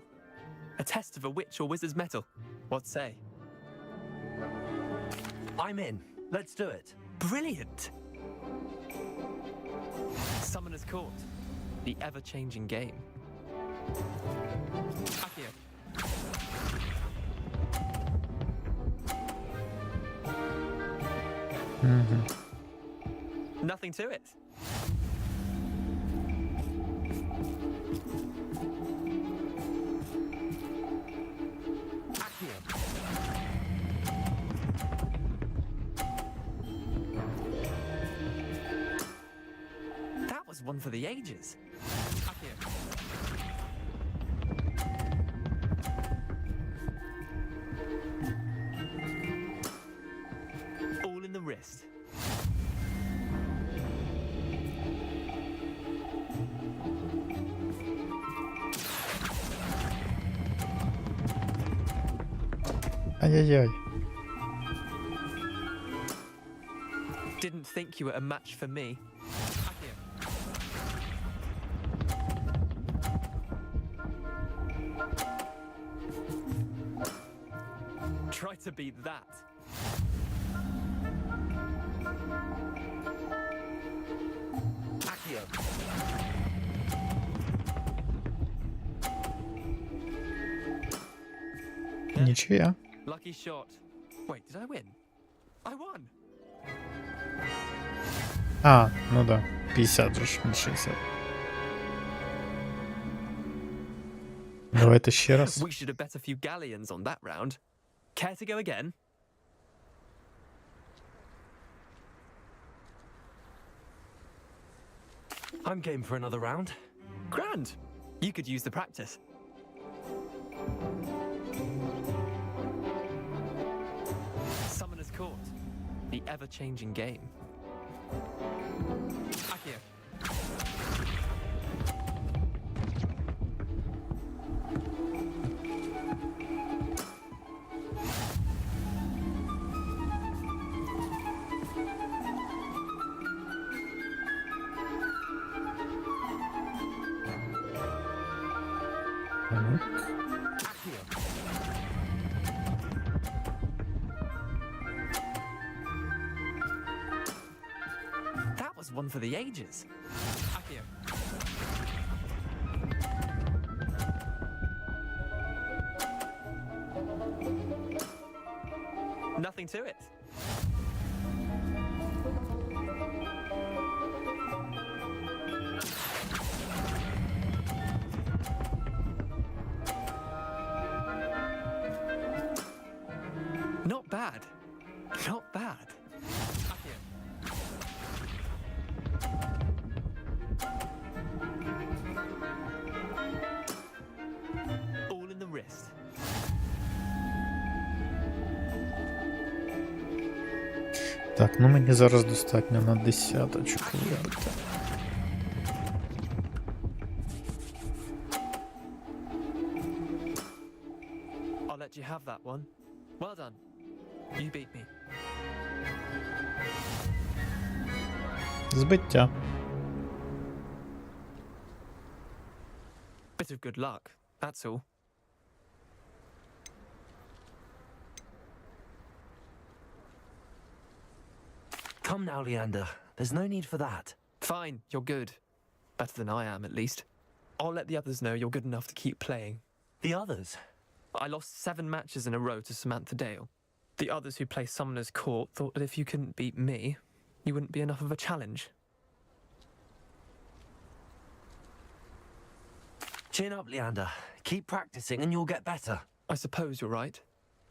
A test of a witch or wizard's mettle. What say? I'm in. Let's do it. Brilliant! Summoner's Court. The ever-changing game. Akio. Nothing to it. That was one for the ages. All in the wrist. Ай-яй-яй. Didn't think you were a match for me. Try to beat that. Accio. Нічия. Lucky shot. Wait, did I win? I won. А, ну да. 50 же ж, не 60. Давайте ще раз. We should have bet a few galleons on that round. Care to go again? I'm game for another round. Grand. You could use the practice. Summoner's Court. The ever-changing game. Accio. That was one for the ages. Accio. Nothing to it. Not bad. Not bad. Accio. All in the wrist. Так, ну мені зараз достатньо на десяточку. I'll let you have that one. Well done. You beat me. Збиття. Bit of good luck, that's all. Come now, Leander. There's no need for that. Fine, you're good. Better than I am, at least. I'll let the others know you're good enough to keep playing. The others? I lost 7 matches in a row to Samantha Dale. The others who play Summoner's Court thought that if you couldn't beat me, you wouldn't be enough of a challenge. Chin up, Leander. Keep practicing and you'll get better. I suppose you're right.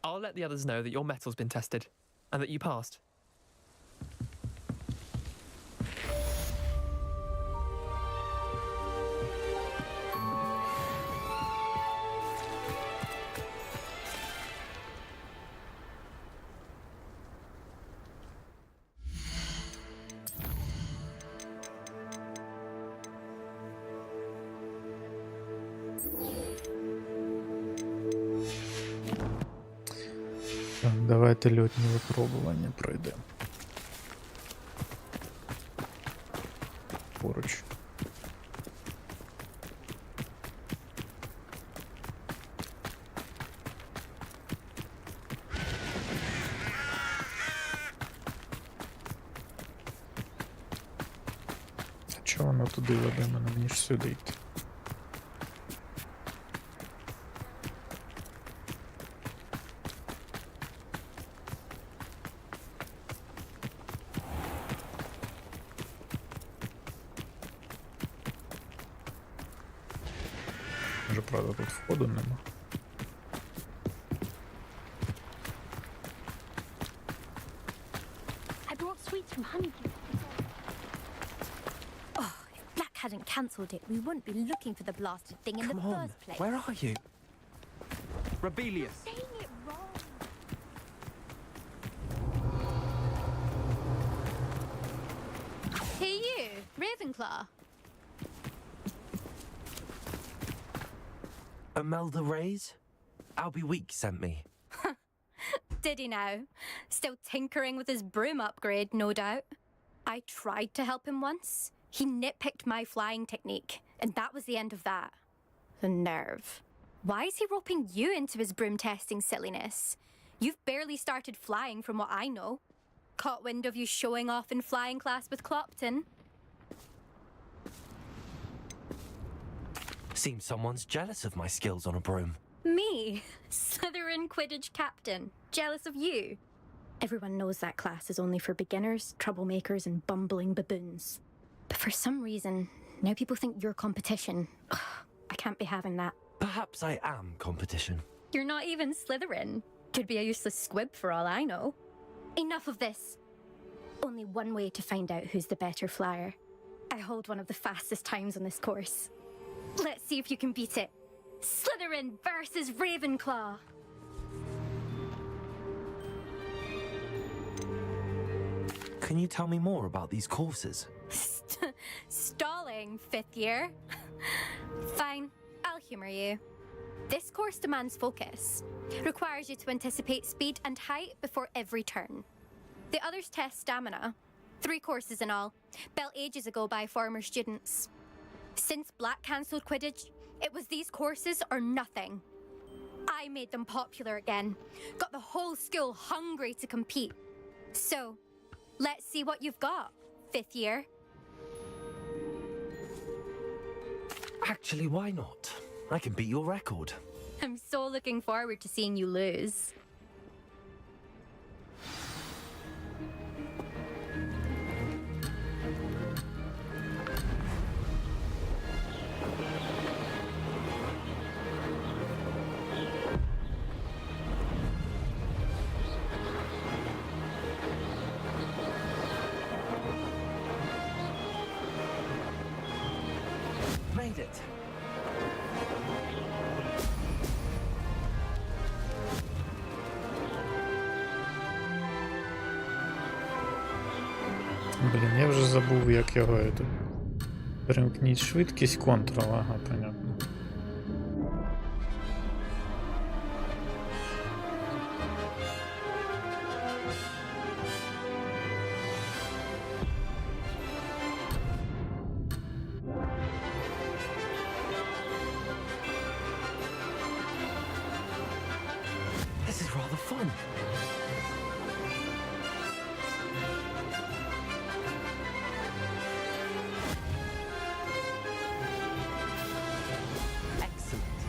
I'll let the others know that your metal's been tested, and that you passed. Так, давайте льотні випробування пройдемо. Поруч. А чого воно туди веде мене, ніж сюди йти? Може, правда, тут входу нема. I brought sweets from Honeydew. Oh, if Black hadn't cancelled it, we wouldn't be looking for the blasted thing in the first place. Where are you? Rebellious. You're saying it wrong. Hey you, Ravenclaw. Imelda Reyes? Albie Week sent me. Did he now? Still tinkering with his broom upgrade, no doubt. I tried to help him once. He nitpicked my flying technique, and that was the end of that. The nerve. Why is he roping you into his broom testing silliness? You've barely started flying from what I know. caught wind of you showing off in flying class with Clopton. Seems someone's jealous of my skills on a broom. Me, Slytherin Quidditch captain, jealous of you. Everyone knows that class is only for beginners, troublemakers, and bumbling baboons. But for some reason, now people think you're competition. Ugh, I can't be having that. Perhaps I am competition. You're not even Slytherin. Could be a useless squib for all I know. Enough of this. Only one way to find out who's the better flyer. I hold one of the fastest times on this course. Let's see if you can beat it. Slytherin versus Ravenclaw. Can you tell me more about these courses? Stalling, 5th year. Fine, I'll humor you. This course demands focus. Requires you to anticipate speed and height before every turn. The others test stamina. 3 courses in all, built ages ago by former students. Since Black cancelled Quidditch, it was these courses or nothing. I made them popular again. Got the whole school hungry to compete. So, let's see what you've got, 5th year. Actually, why not? I can beat your record. I'm so looking forward to seeing you lose. Made it. Блін, я вже забув, як його это. Перемкніть швидкість Ctrl, ага, понятно. This is rather fun. Excellent.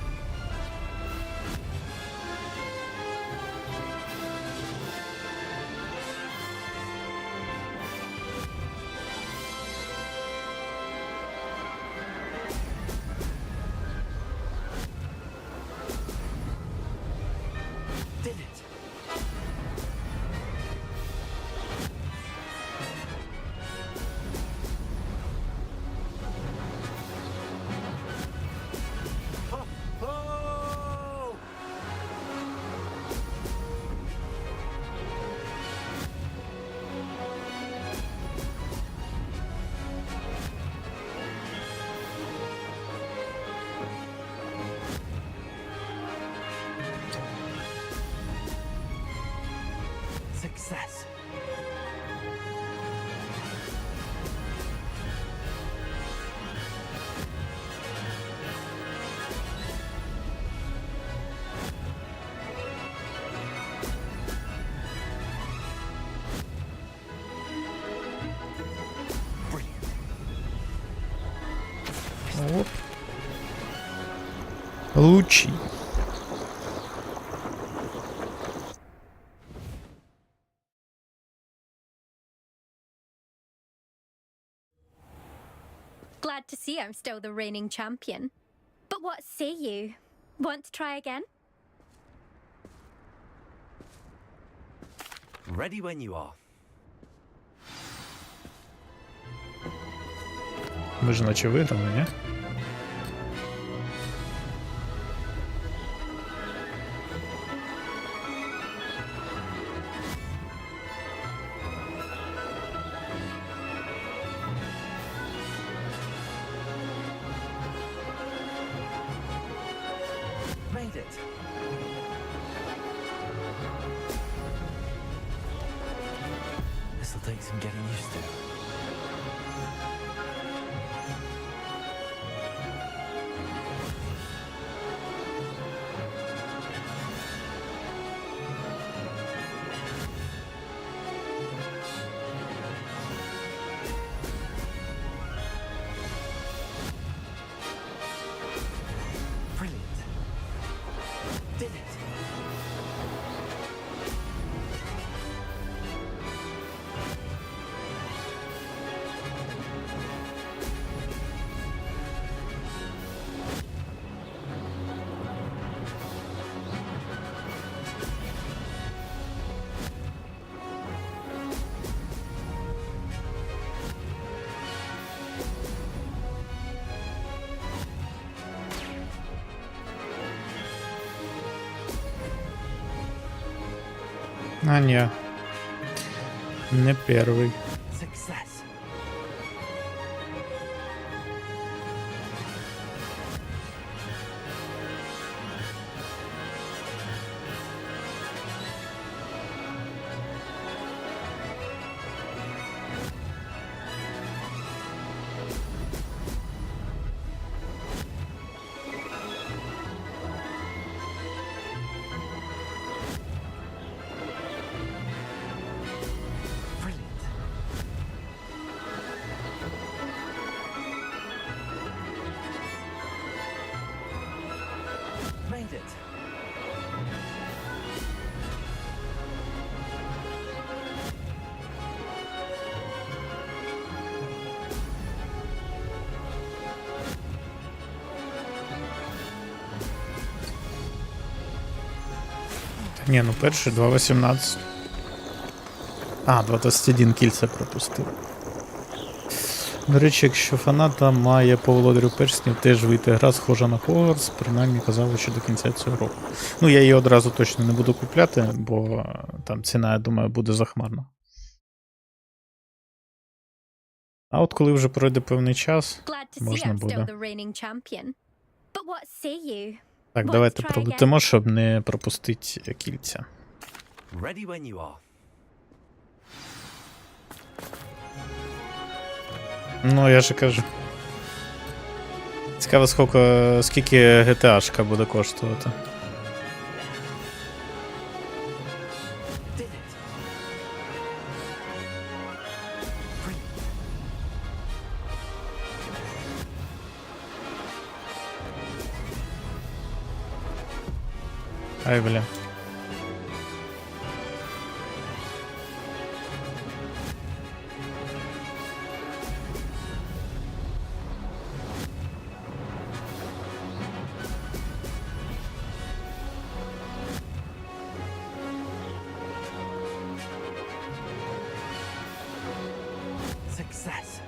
Did it. Oh! Success. Brilliant. Оп. Лучи. Glad to see I'm still the reigning champion. But what say you? Want to try again? Ready when you are. Ми ж наче виграли, ні? Made it. This'll take some getting used to. А, ні. Не перший. Success. Made it. Та ні, ну перший 2.18. А, 2.21 кільце пропустив. До речі, якщо фаната має по володарю перснів теж вийти гра схожа на Hogwarts, принаймні казали, що до кінця цього року. Ну, я її одразу точно не буду купляти, бо там ціна, я думаю, буде захмарна. А от коли вже пройде певний час, можна буде. Так, давайте пролетимо, щоб не пропустити кільця. Ready when you are. Ну, я же кажу. Цікаво, скільки GTA-шка буде коштувати. Ай, бля. Success.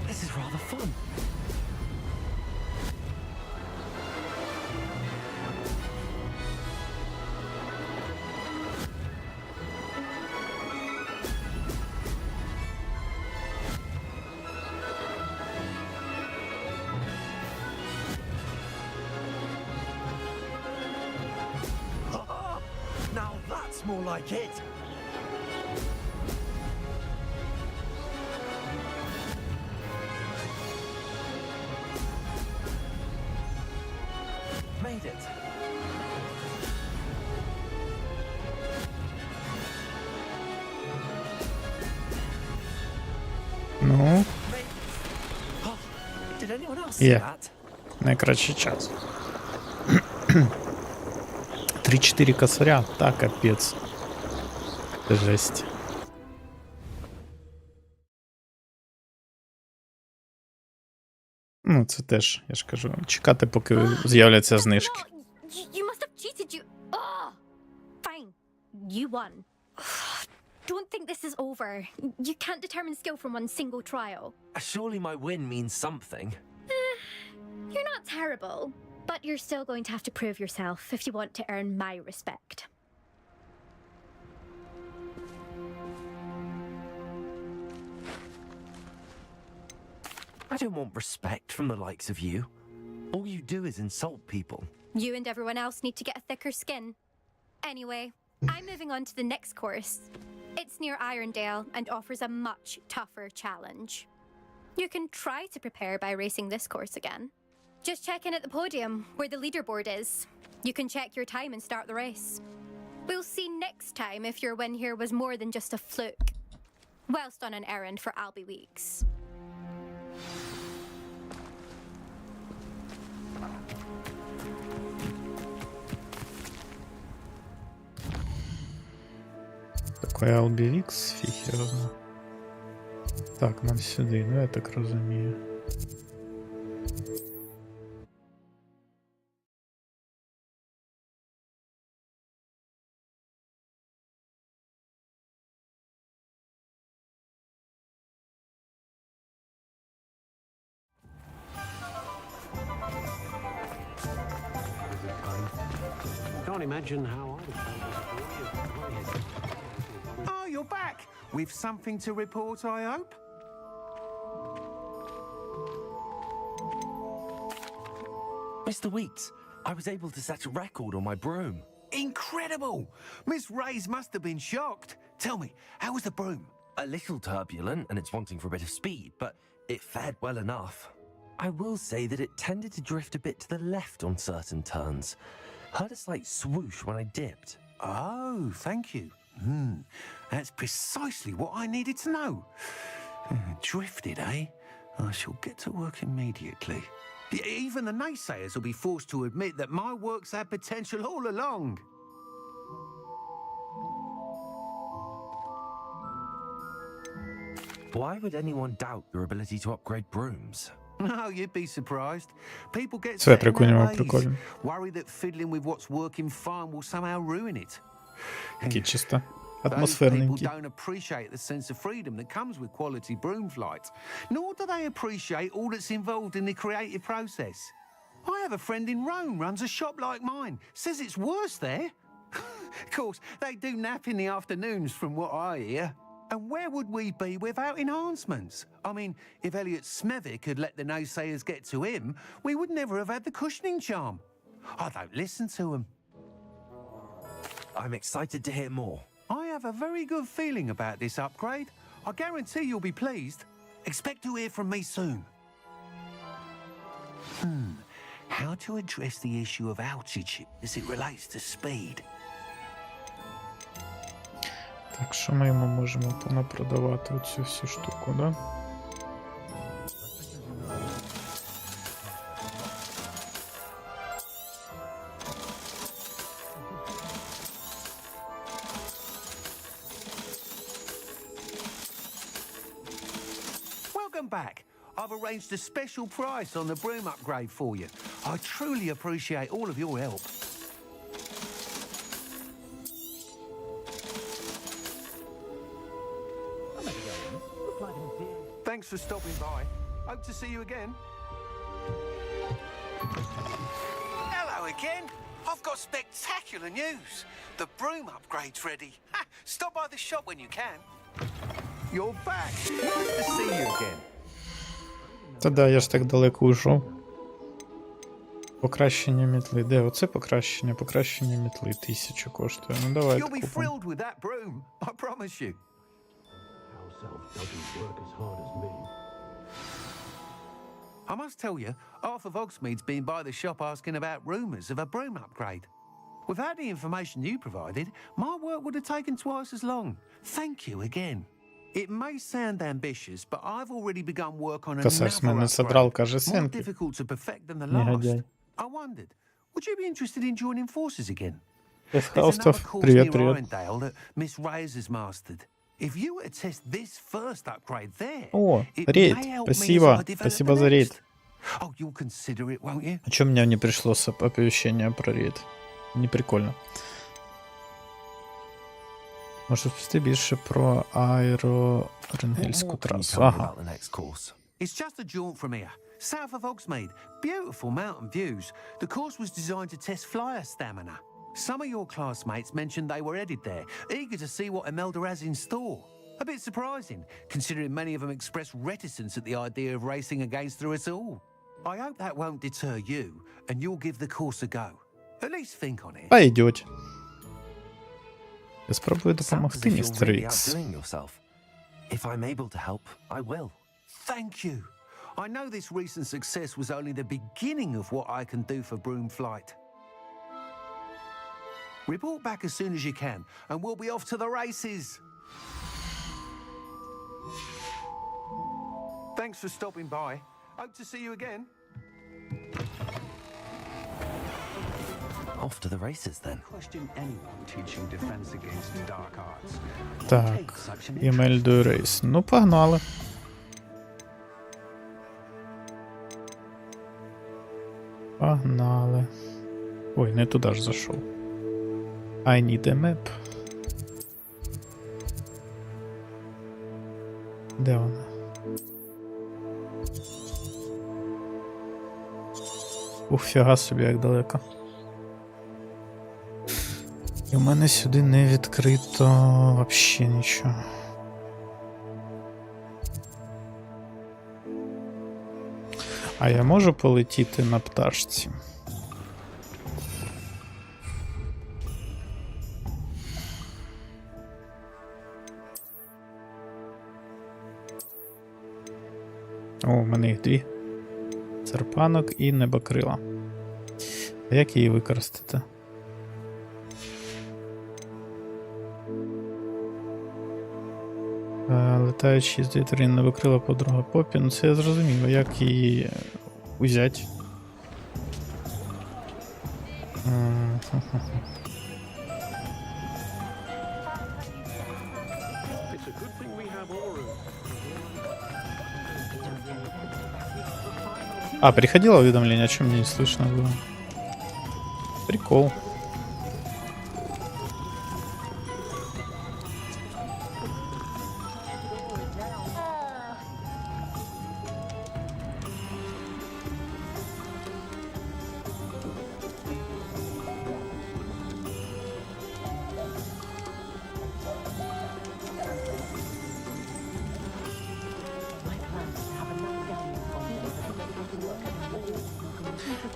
This is rather fun. Now that's more like it. Made it. Ну, Did anyone else see є. that? Найкращий час. 3-4 косаря, та капець. Це жесть. Ну, це теж, я ж кажу, чекати, поки з'являться знижки. You must have cheated, you. Oh! Fine. You won. Don't think this is over. You can't determine skill from one single trial. Surely my win means something. You're not terrible, but you're still going to have to prove yourself if you want to earn my respect. I don't want respect from the likes of you. All you do is insult people. You and everyone else need to get a thicker skin. Anyway, I'm moving on to the next course. It's near Irondale and offers a much tougher challenge. You can try to prepare by racing this course again. Just check in at the podium, where the leaderboard is. You can check your time and start the race. We'll see next time if your win here was more than just a fluke. Whilst on an errand for Albie Weeks. Слухай, Албівікс, фіг його знає. Так, нам сюди, ну я так розумію. Can't imagine how Oh, you're back! With something to report, I hope? Mr. Weeks, I was able to set a record on my broom. Incredible! Miss Reyes must have been shocked. Tell me, how was the broom? A little turbulent and it's wanting for a bit of speed, but it fared well enough. I will say that it tended to drift a bit to the left on certain turns. Heard a slight swoosh when I dipped. Oh, thank you. That's precisely what I needed to know. Drifted, eh? I shall get to work immediately. Even the naysayers will be forced to admit that my work's had potential all along. Why would anyone doubt your ability to upgrade brooms? No, you'd be surprised. People get Цвет set in у their него ways, прикольный. worry that fiddling with what's working fine will somehow ruin it. Такий чисто Those people атмосферненький. don't appreciate the sense of freedom that comes with quality broom flight, nor do they appreciate all that's involved in the creative process. I have a friend in Rome runs a shop like mine, says it's worse there. Of course, they do nap in the afternoons from what I hear. And where would we be without enhancements? I mean, if Elliot Smethwick had let the naysayers get to him, we would never have had the cushioning charm. I don't listen to them. I'm excited to hear more. I have a very good feeling about this upgrade. I guarantee you'll be pleased. Expect to hear from me soon. How to address the issue of altitude as it relates to speed? Так, що ми йому можемо понапродавати оцю всю штуку, да? Welcome back. I've arranged a special price on the broom upgrade for you. I truly appreciate all of your help. Thanks for stopping by. Hope to see you again. Hello again. I've got spectacular news. The broom upgrade's ready. Ha! Stop by the shop when you can. You're back. Nice to see you again. Та да, я ж так далеко ушов. Покращення мітли. Де оце покращення? Покращення мітли 1000 коштує. Ну давайте You'll be купимо. thrilled with that broom. I promise you. Self doesn't work as hard as me. I must tell you, half of Hogsmeade's been by the shop asking about rumours of a broom upgrade. Without the information you provided, my work would have taken twice as long. Thank you again. It may sound ambitious, but I've already begun work on Касась another мене upgrade, содрал, каже, more синки. difficult to perfect than the Негодяй. last. I wondered, would you be interested in joining forces again? Я There's another Фаустов. course Привет, near привет. Irondale that Miss Reyes has mastered. If you were to test this first upgrade there, О, it рейд. may help me as Спасибо. I develop Спасибо the за next. рейд. Oh, you'll consider it, won't you? А чё мне не пришло оповещение про рейд? Не прикольно. Може спусти більше про аероренгельську трасу. Ага. It's just a jaunt from here, south of Hogsmeade. Beautiful mountain views. The course was designed to test flyer stamina. Some of your classmates mentioned they were headed there, eager to see what Imelda has in store. A bit surprising, considering many of them expressed reticence at the idea of racing against her at all. I hope that won't deter you, and you'll give the course a go. At least think on it. Пойдёт. Я спробую Sounds as допомогти, if you're містер really Ікс. outdoing yourself. If I'm able to help, I will. Thank you. I know this recent success was only the beginning of what I can do for broom flight. Report back as soon as you can, and we'll be off to the races. Thanks for stopping by. Hope to see you again. Off to the races then. Question anyone teaching defense against dark arts. Так, Імельдою рейс. Ну, погнали. Погнали. Ой, не туди ж зайшов. I need a map. Де вона? Ух, фіга собі, як далеко. І в мене сюди не відкрито вообще нічого. А я можу полетіти на пташці? О, у мене їх дві. Серпанок і небокрила. А як її використати? Летаючи з дві небокрила подруга Попі. Ну це я зрозумів. А як її узять? А, приходило уведомление, о чем мне не слышно было. Прикол.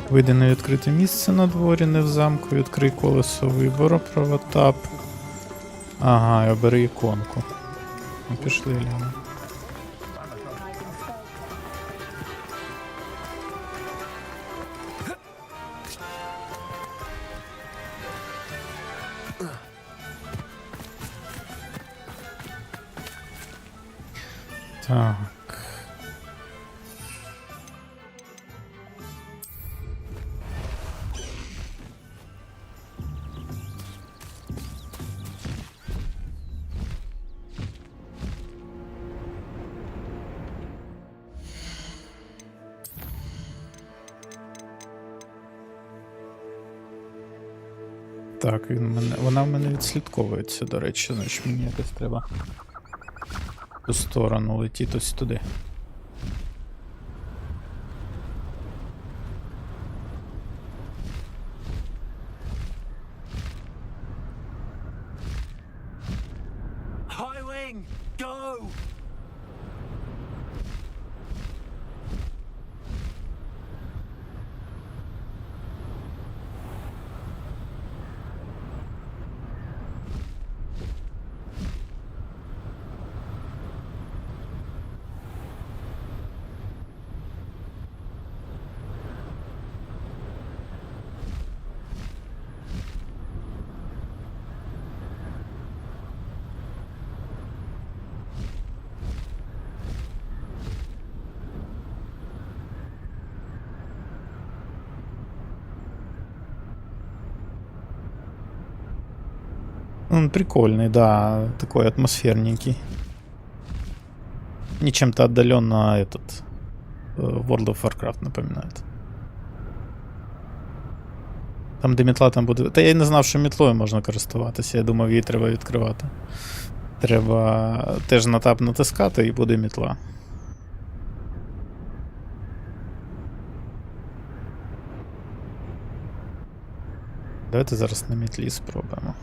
Вийди на відкрите місце на дворі, не в замку, відкрий колесо вибору, правотап. Ага, і обери іконку. Ну, пішли, Ляна. Так. Так, вона в мене відслідковується, до речі, значить мені якось треба в ту сторону летіти ось туди. Он прикольный, да, такой атмосферненький. Не чем-то отдаленно этот World of Warcraft напоминает. Там де метла там буде. Та я й не знав, що метлою можна користуватися. Я думав, її треба відкривати. Треба теж на таб натискати і буде метла. Давайте зараз на метлі спробуємо.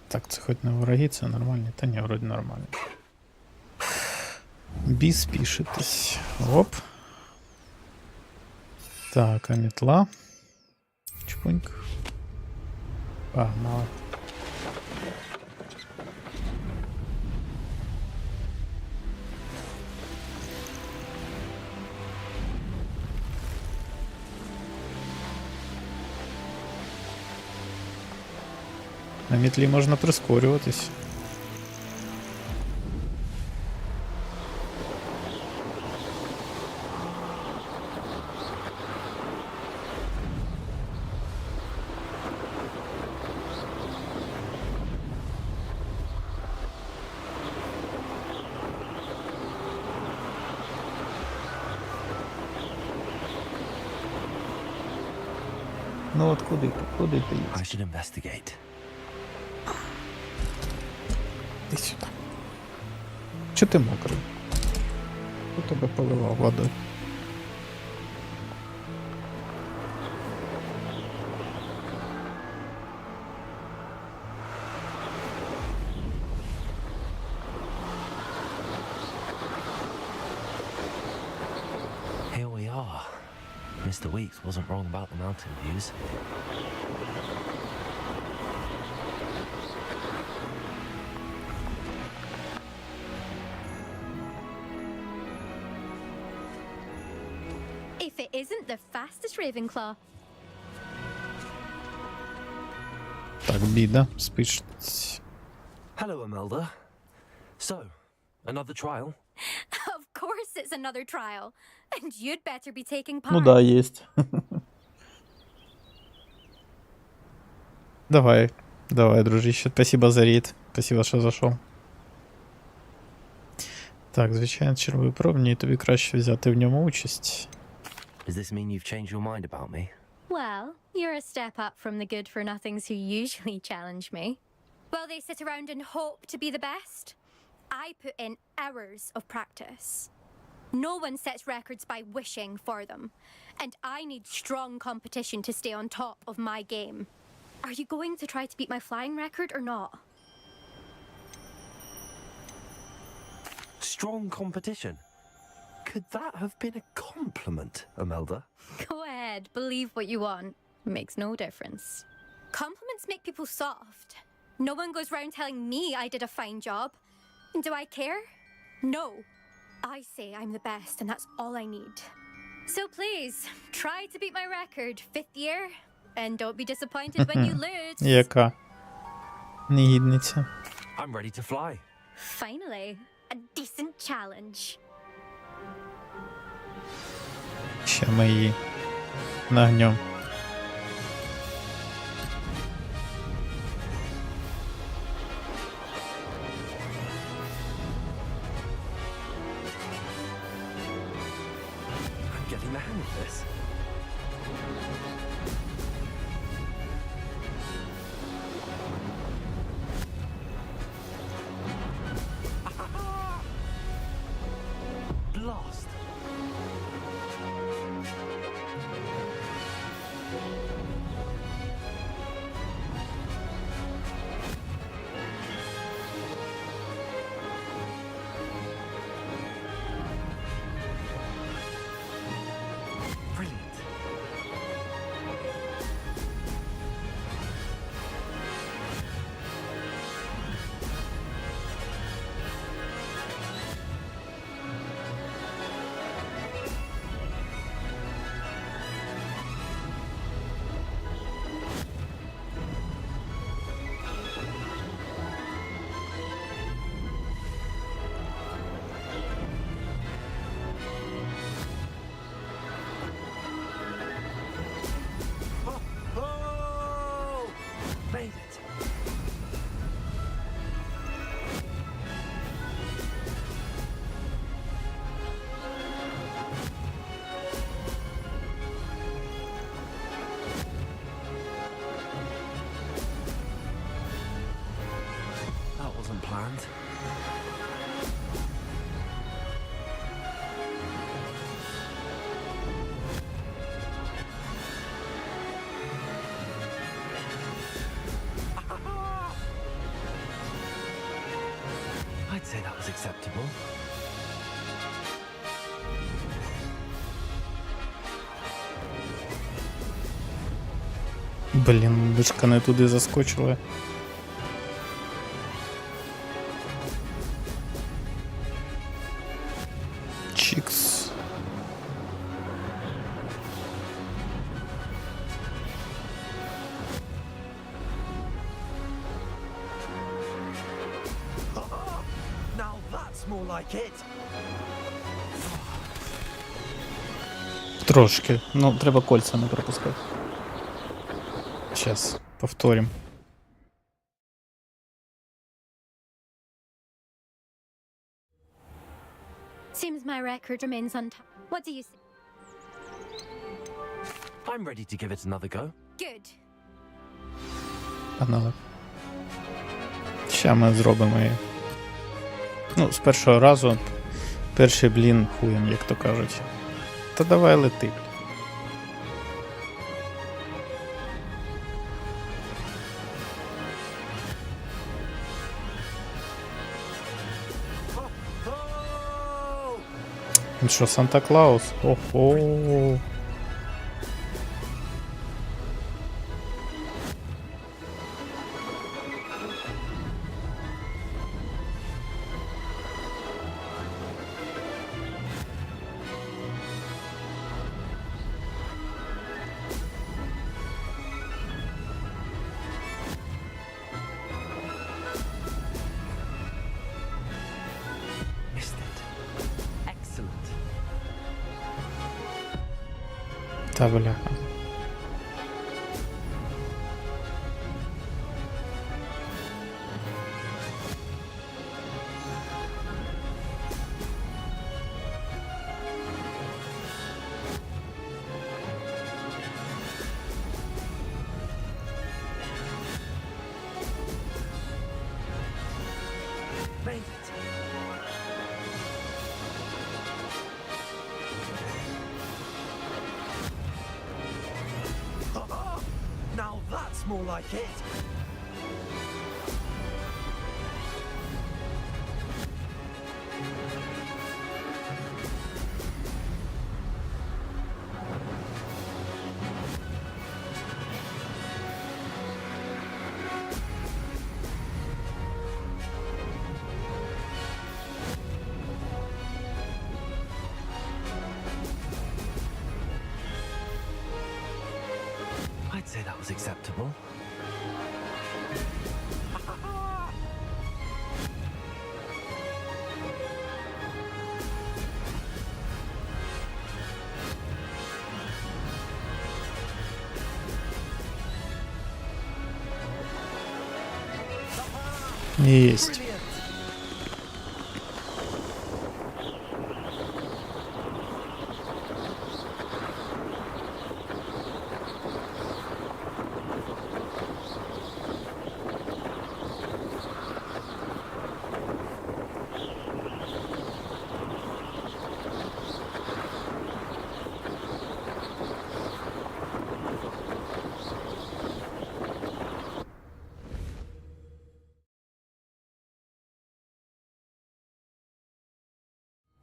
Так, це хоч не вороги, це нормальні. Та ні, вроді нормально. Біс пишетесь. Оп. Так, а метла. Чпуньк. Погнали. На мітлі можна прискорюватись. Ну от куди ти I їдеш? should investigate. Іди сюди. Чого ти мокрий? Хто тебе поливав водою? Here we are. Mr. Weeks wasn't wrong about the mountain views. If it isn't the fastest Ravenclaw. Так, біда, спиш. Hello, Imelda. So, another trial? Of course it's another trial. And you'd better be taking part. Ну да, есть. Давай, дружище. Спасибо за рейд. Спасибо, що зайшов. Так, звичайно, черговий пробні, тобі краще взяти в ньому участь. Does this mean you've changed your mind about me? Well, you're a step up from the good-for-nothings who usually challenge me. While they sit around and hope to be the best, I put in hours of practice. No one sets records by wishing for them, and I need strong competition to stay on top of my game. Are you going to try to beat my flying record or not? Strong competition? Could that have been a compliment, Imelda? Go ahead, believe what you want. Makes no difference. Compliments make people soft. No one goes round telling me I did a fine job. And do I care? No. I say I'm the best, and that's all I need. So please, try to beat my record, 5th year, and don't be disappointed when you lose. Яка негідниця. I'm ready to fly. Finally, a decent challenge. Ще ми її нагнем. I'm getting the hang of this. Blast! Brilliant. Oh! Made it. That wasn't planned. I'd say that was acceptable. Блін, вишка не туди заскочила. Чікс. like it. Трошки. Ну, треба кольця не пропускати. Щас, повторим. Seems my record remains untouched. What do you say? I'm ready to give it another go. Good. Погнали. Ща ми зробимо її. Ну, з першого разу перший блін хуєм, як то кажуть. Та давай лети. Він що, Санта-Клаус? Охо. Та бляха. Now that's more like it. I'd say that was acceptable. Есть.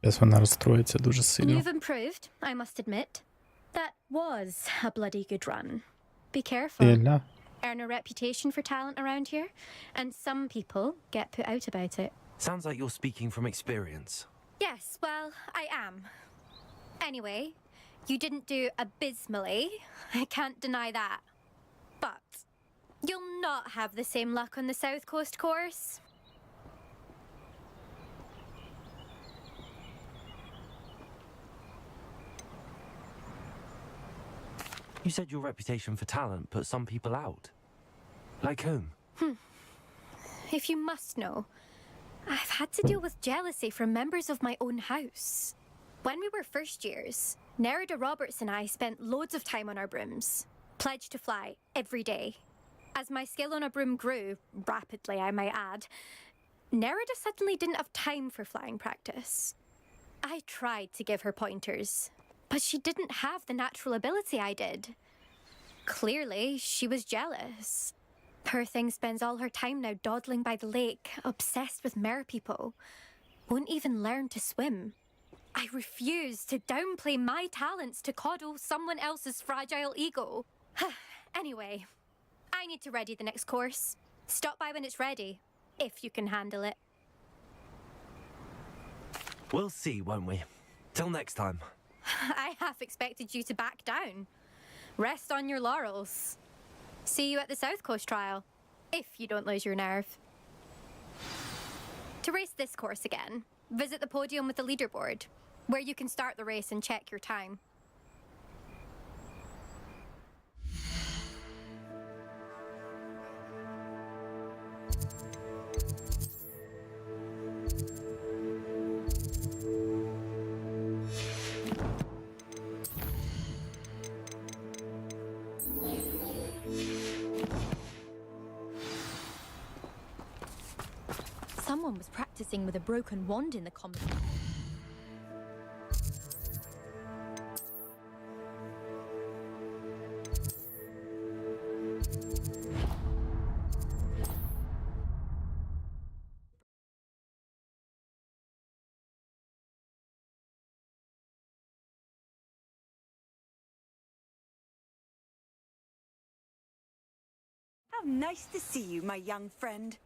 Зараз вона розстроїться дуже сильно. You've improved, I must admit. That was a bloody good run. Be careful. Сильно. Earn a reputation for talent around here, and some people get put out about it. Sounds like you're speaking from experience. Yes, well, I am. Anyway, you didn't do abysmally. I can't deny that. But you'll not have the same luck on the South Coast course. You said your reputation for talent put some people out. Like whom? If you must know, I've had to deal with jealousy from members of my own house. When we were first years, Nerida Roberts and I spent loads of time on our brooms, pledged to fly every day. As my skill on a broom grew, rapidly I might add, Nerida suddenly didn't have time for flying practice. I tried to give her pointers, but she didn't have the natural ability I did. Clearly, she was jealous. Poor thing spends all her time now dawdling by the lake, obsessed with merpeople. Won't even learn to swim. I refuse to downplay my talents to coddle someone else's fragile ego. Anyway, I need to ready the next course. Stop by when it's ready, if you can handle it. We'll see, won't we? Till next time. I half expected you to back down. Rest on your laurels. See you at the South Coast trial, if you don't lose your nerve. To race this course again, visit the podium with the leaderboard, where you can start the race and check your time. Someone was practicing with a broken wand in the common. How nice to see you, my young friend.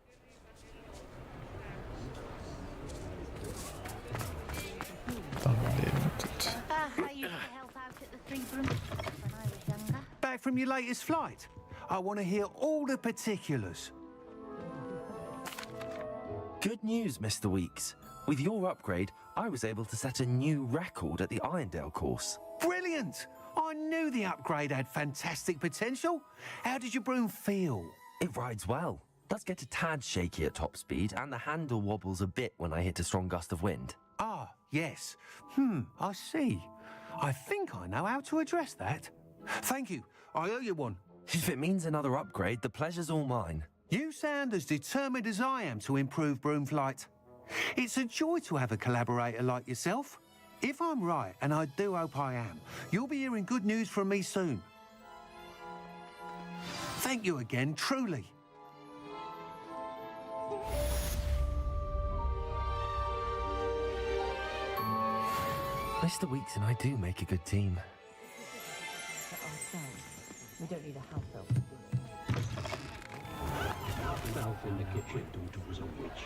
I used to help out at the Three Brooms when I was younger. Back from your latest flight? I want to hear all the particulars. Good news, Mr. Weeks. With your upgrade, I was able to set a new record at the Irondale course. Brilliant! I knew the upgrade had fantastic potential. How did your broom feel? It rides well. Does get a tad shaky at top speed, and the handle wobbles a bit when I hit a strong gust of wind. Ah, yes. I see. I think I know how to address that. Thank you. I owe you one. If it means another upgrade, the pleasure's all mine. You sound as determined as I am to improve broom flight. It's a joy to have a collaborator like yourself. If I'm right, and I do hope I am, you'll be hearing good news from me soon. Thank you again, truly. Mr. Weeks and I do make a good team. We don't need a house elf. House elf in the kitchen. Daughter was a witch.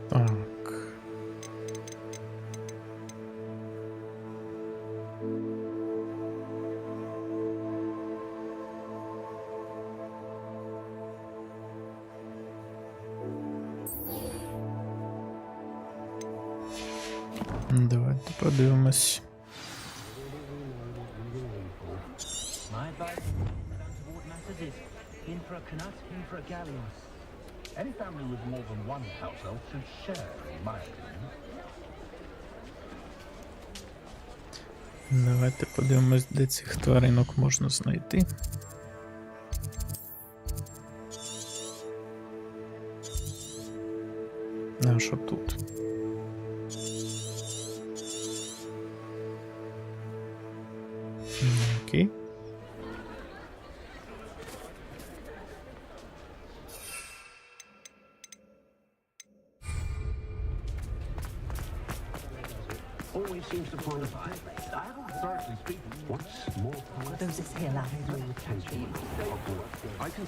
Так. Давайте подивимось. My advice down to what matters is in for a canut, in for a galleon. Any family with more than one house elf should share, in my opinion. Давайте подивимось, де цих тваринок можна знайти. А що тут? Окей. Always seems to find I haven't historically speaking. What's more Those is here, lad. attention? I can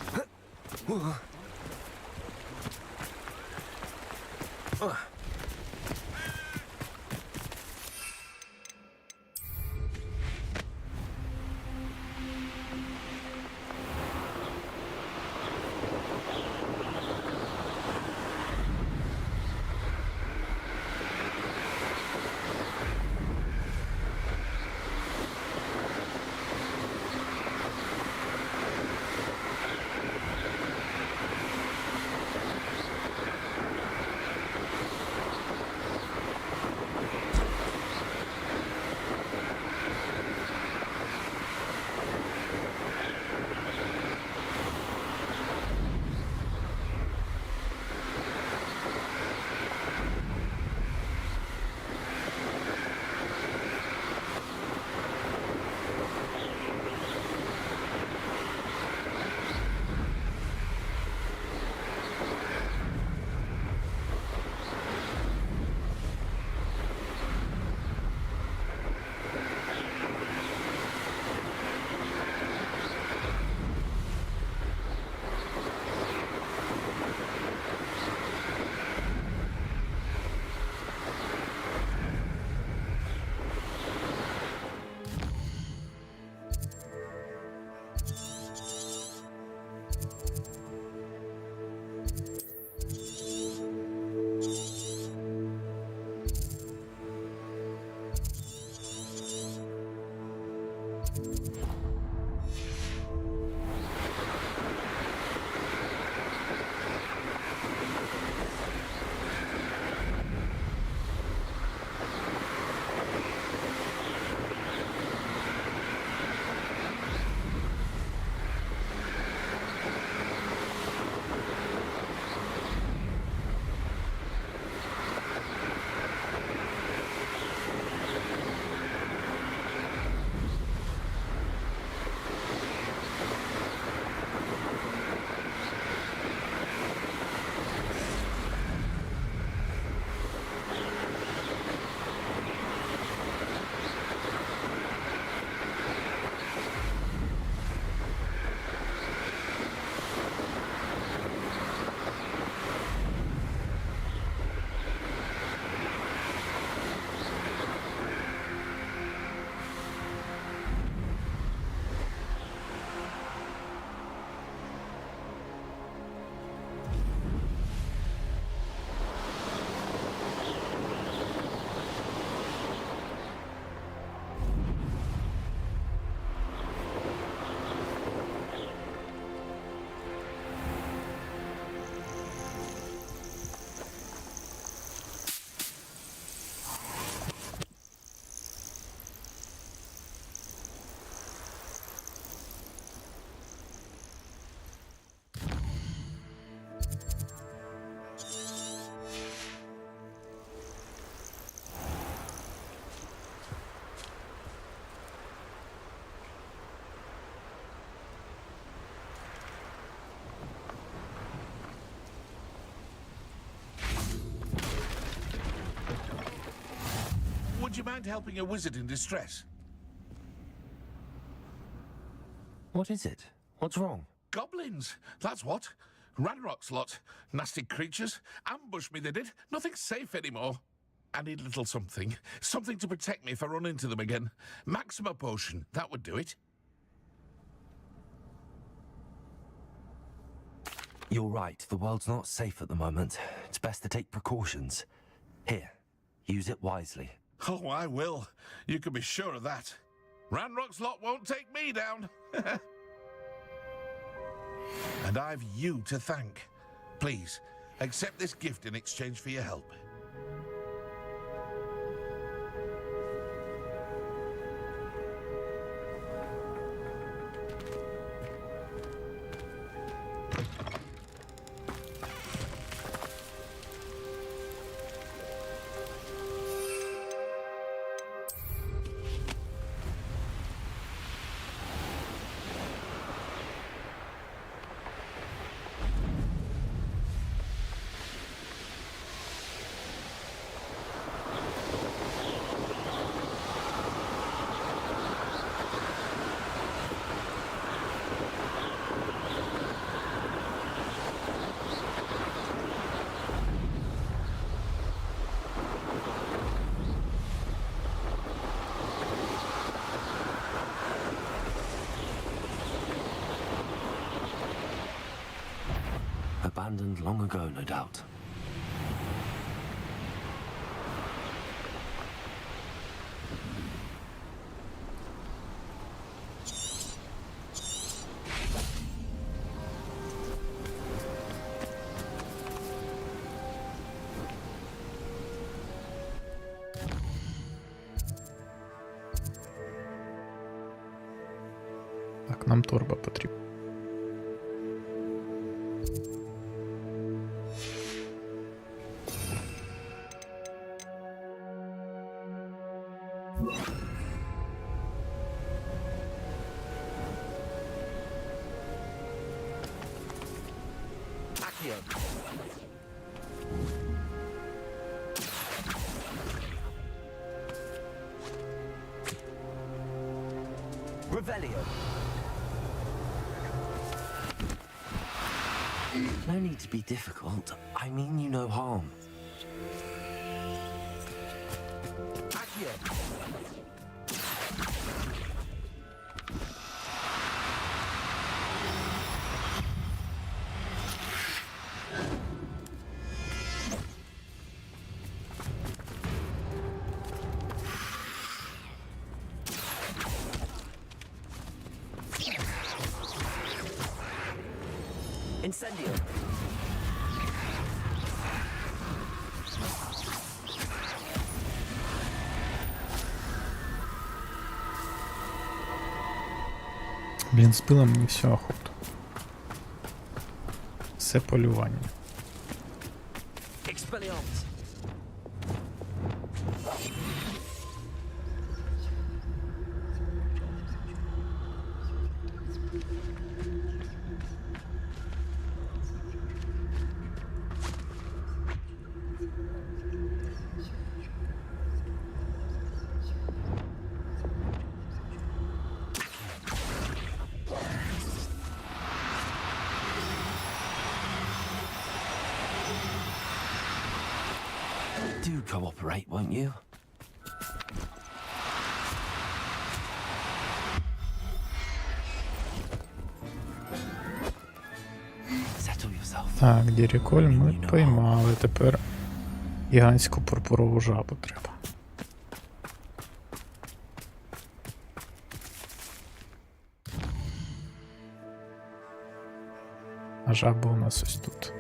Would you mind helping a wizard in distress? What is it? What's wrong? Goblins, that's what. Ranrock's lot. Nasty creatures. Ambushed me, they did. Nothing's safe anymore. I need a little something. Something to protect me if I run into them again. Maxima potion, that would do it. You're right, the world's not safe at the moment. It's best to take precautions. Here, use it wisely. Oh, I will. You can be sure of that. Ranrock's lot won't take me down. And I've you to thank. Please, accept this gift in exchange for your help. Abandoned long ago, no doubt. Так, нам торба потрібна. Revelio. No need to be difficult. I mean you no harm. Accio. Incendio. Блін, збила мені всю охоту. Все полювання. Expelliarmus. Do cooperate, won't you? Settle yourself. Так, Діріколь ми поймали. Тепер гігантську пурпурову жабу треба. А жаба у нас ось тут.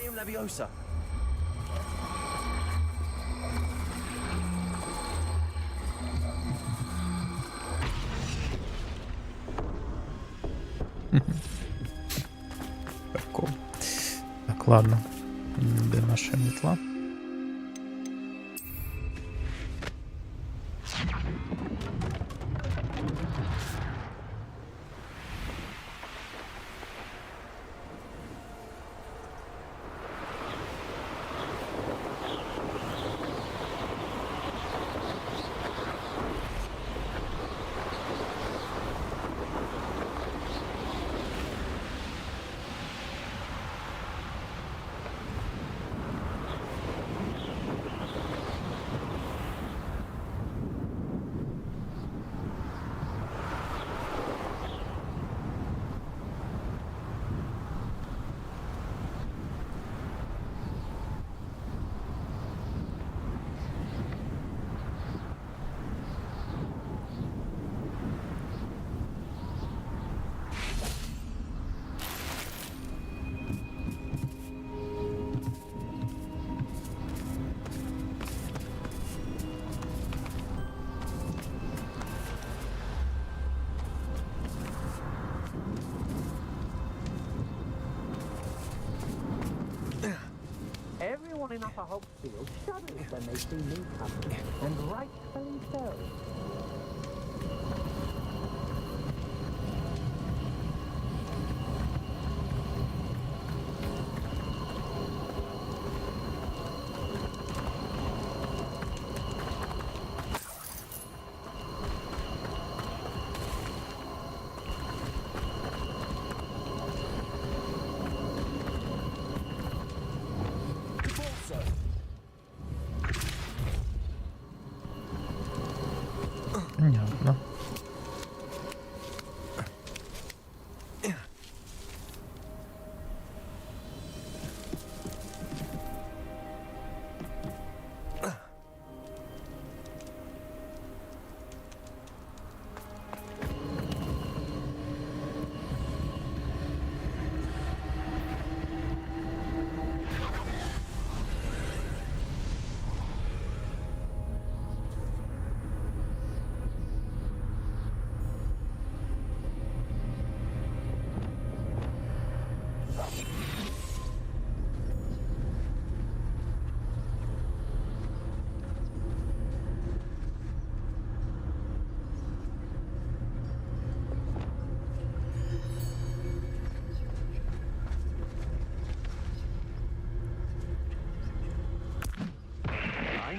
Wingardium Leviosa. Прикол. Так, ладно. Де наша мітла? Everyone in Upper Hogsfield shudders when they see me coming, and rightfully so. Понятно.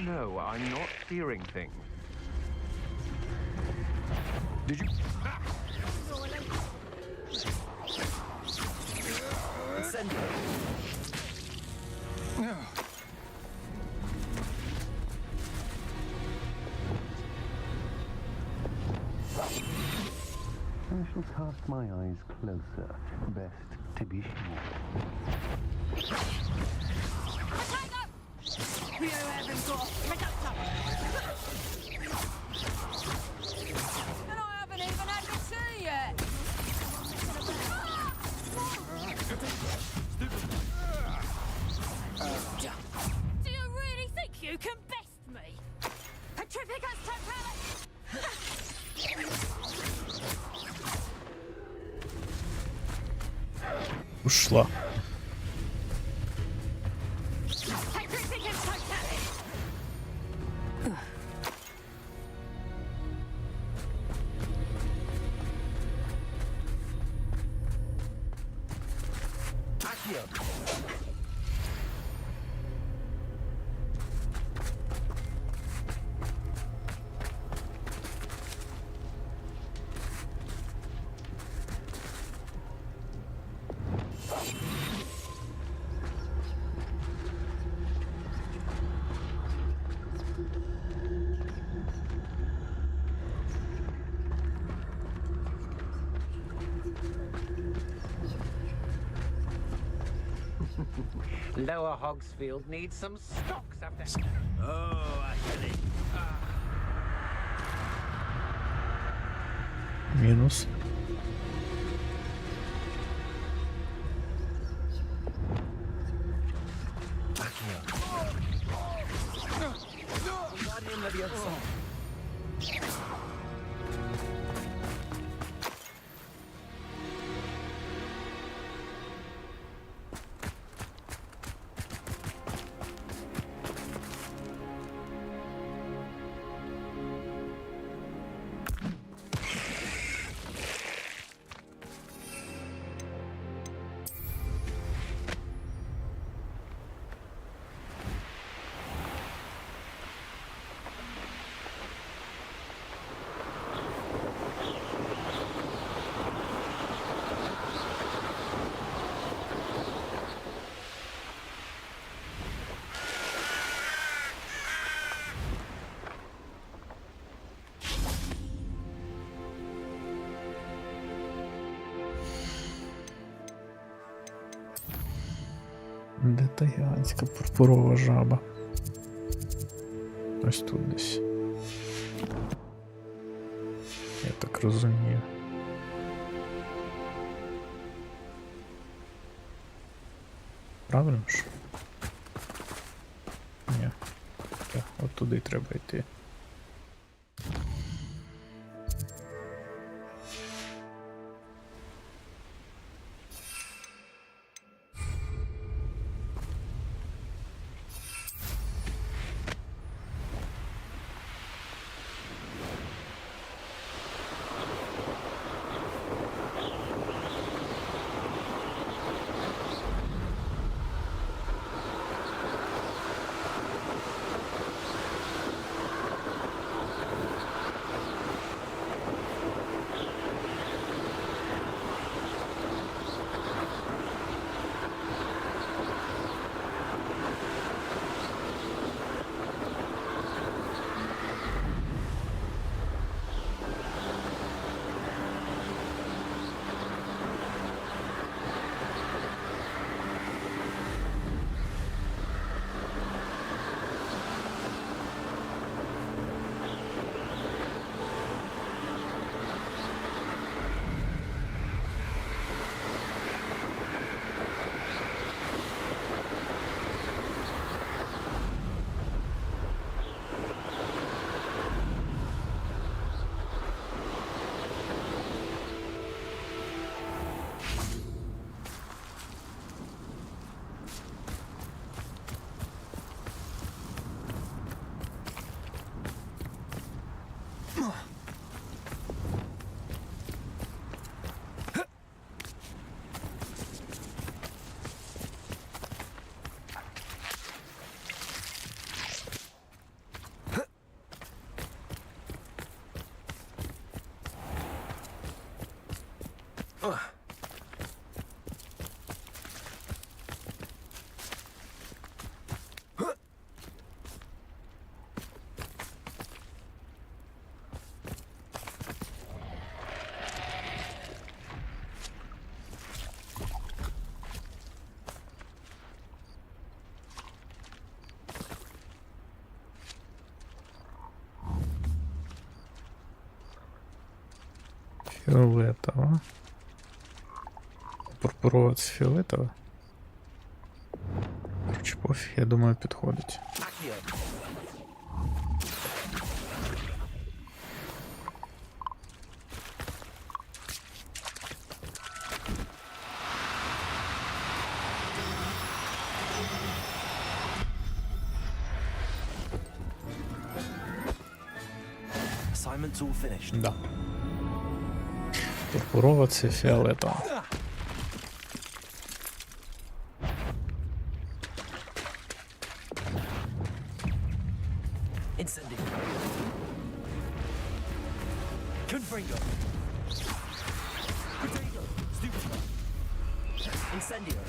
No, I'm not steering things. Did you? Incendio. I shall cast my eyes closer. Best to be sure. You haven't got reductor. And I haven't even had the tea yet. Do you really think you can best me? Petrificus totalis! Ушла. Lower Hogsfield needs some stocks after. Oh, I get it. Минус. Leviosa. Де та гігантська пурпурова жаба? Ось тут десь. Я так розумію. Правильно ж? Ні. Так, от туди треба йти. Фіолетова. Пурпурова це фіолетова. Короче, пофіг, я думаю, підходить. Assignment's all finished. Да. Пурпурова це фіолетова. Incendio. Confringo. Potato. Stupid. Incendio.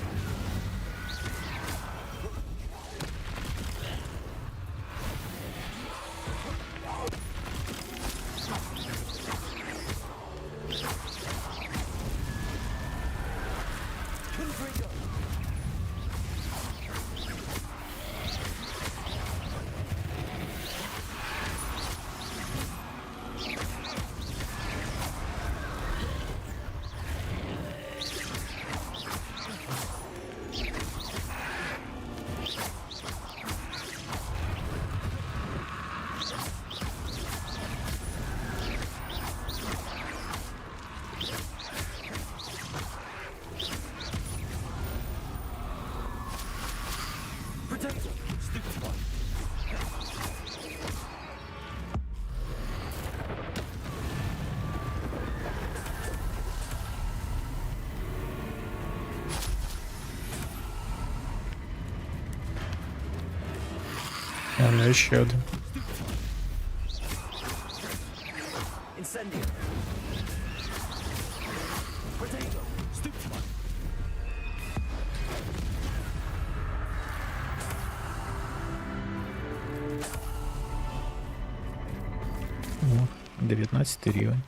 Але ще один. Incendio. Protego. Stupefy. О, 19 рівень.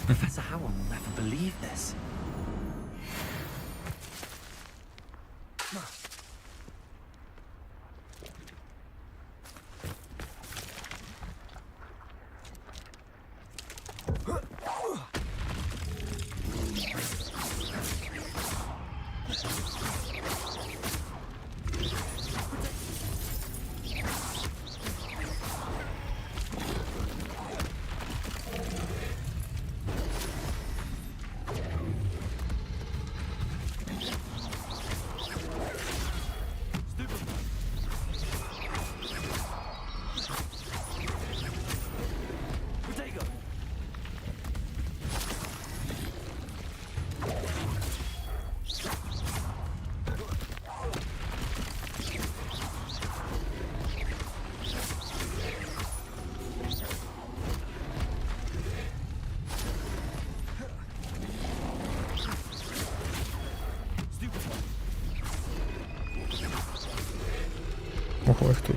Professor Howell will never believe this. Ого, їх тут.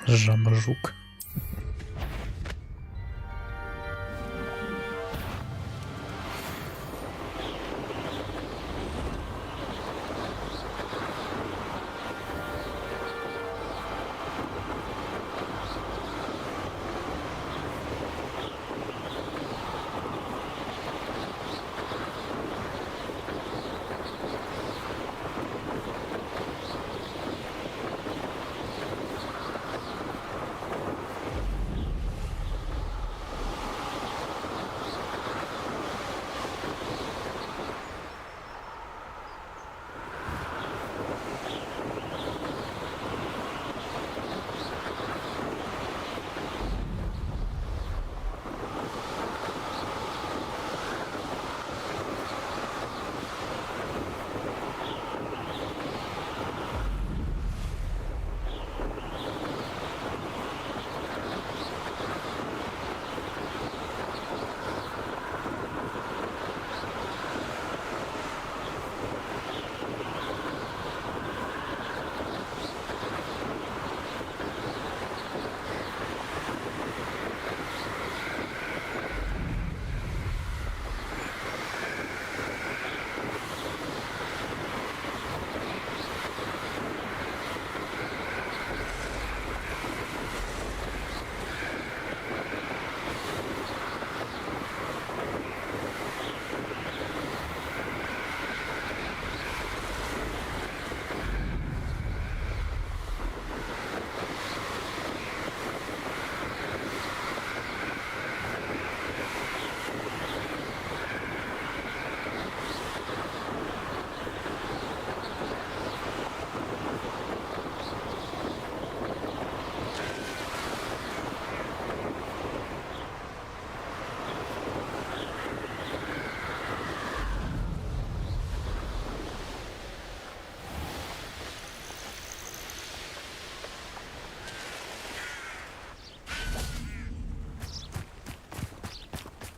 Жаба-жук.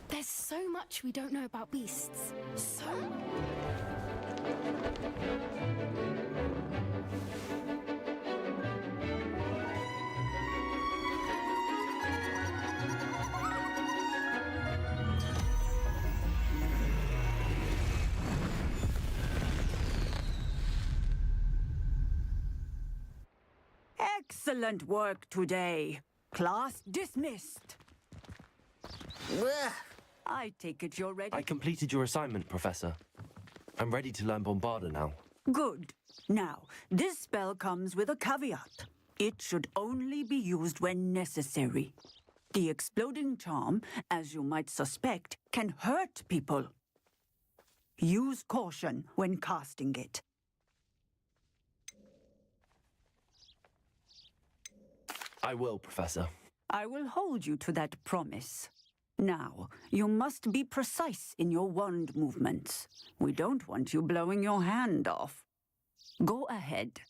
There's so much we don't know about beasts. So Excellent work today. Class dismissed. I take it you're ready? I completed your assignment, Professor. I'm ready to learn Bombarda now. Good. Now, this spell comes with a caveat. It should only be used when necessary. The exploding charm, as you might suspect, can hurt people. Use caution when casting it. I will, Professor. I will hold you to that promise. Now, you must be precise in your wand movements. We don't want you blowing your hand off. Go ahead.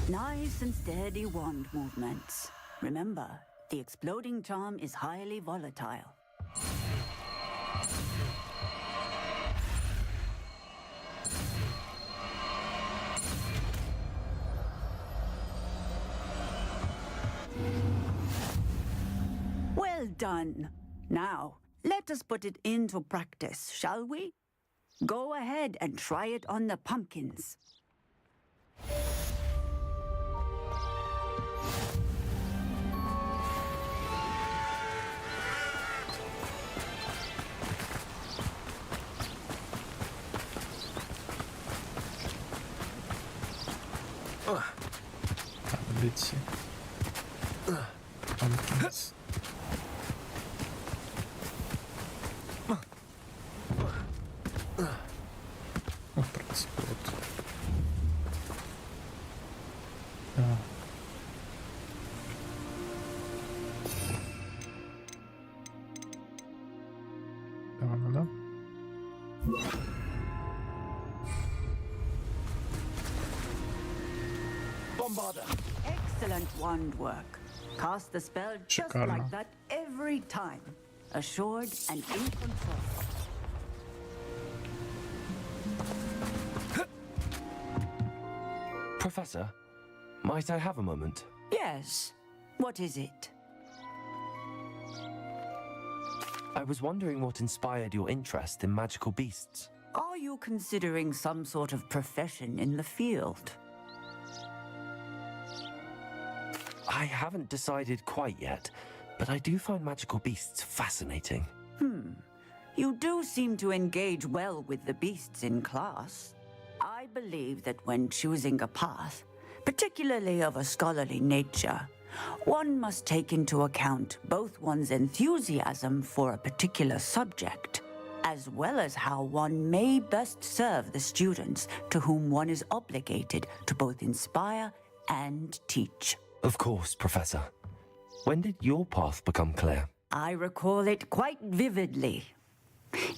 Nice and steady wand movements. Remember, the exploding charm is highly volatile. Well done. Now, let us put it into practice, shall we? Go ahead and try it on the pumpkins. Таблиці. Pumpkins. Ну, в принципі, от. Так. Певно, да? Bombarda. Excellent wand work. Cast the spell just Шикарно. like that every time. Assured and in control. Professor, Might I have a moment? Yes. What is it? I was wondering what inspired your interest in magical beasts. Are you considering some sort of profession in the field? I haven't decided quite yet, but I do find magical beasts fascinating. You do seem to engage well with the beasts in class. I believe that when choosing a path, particularly of a scholarly nature, one must take into account both one's enthusiasm for a particular subject, as well as how one may best serve the students to whom one is obligated to both inspire and teach. Of course, Professor. When did your path become clear? I recall it quite vividly.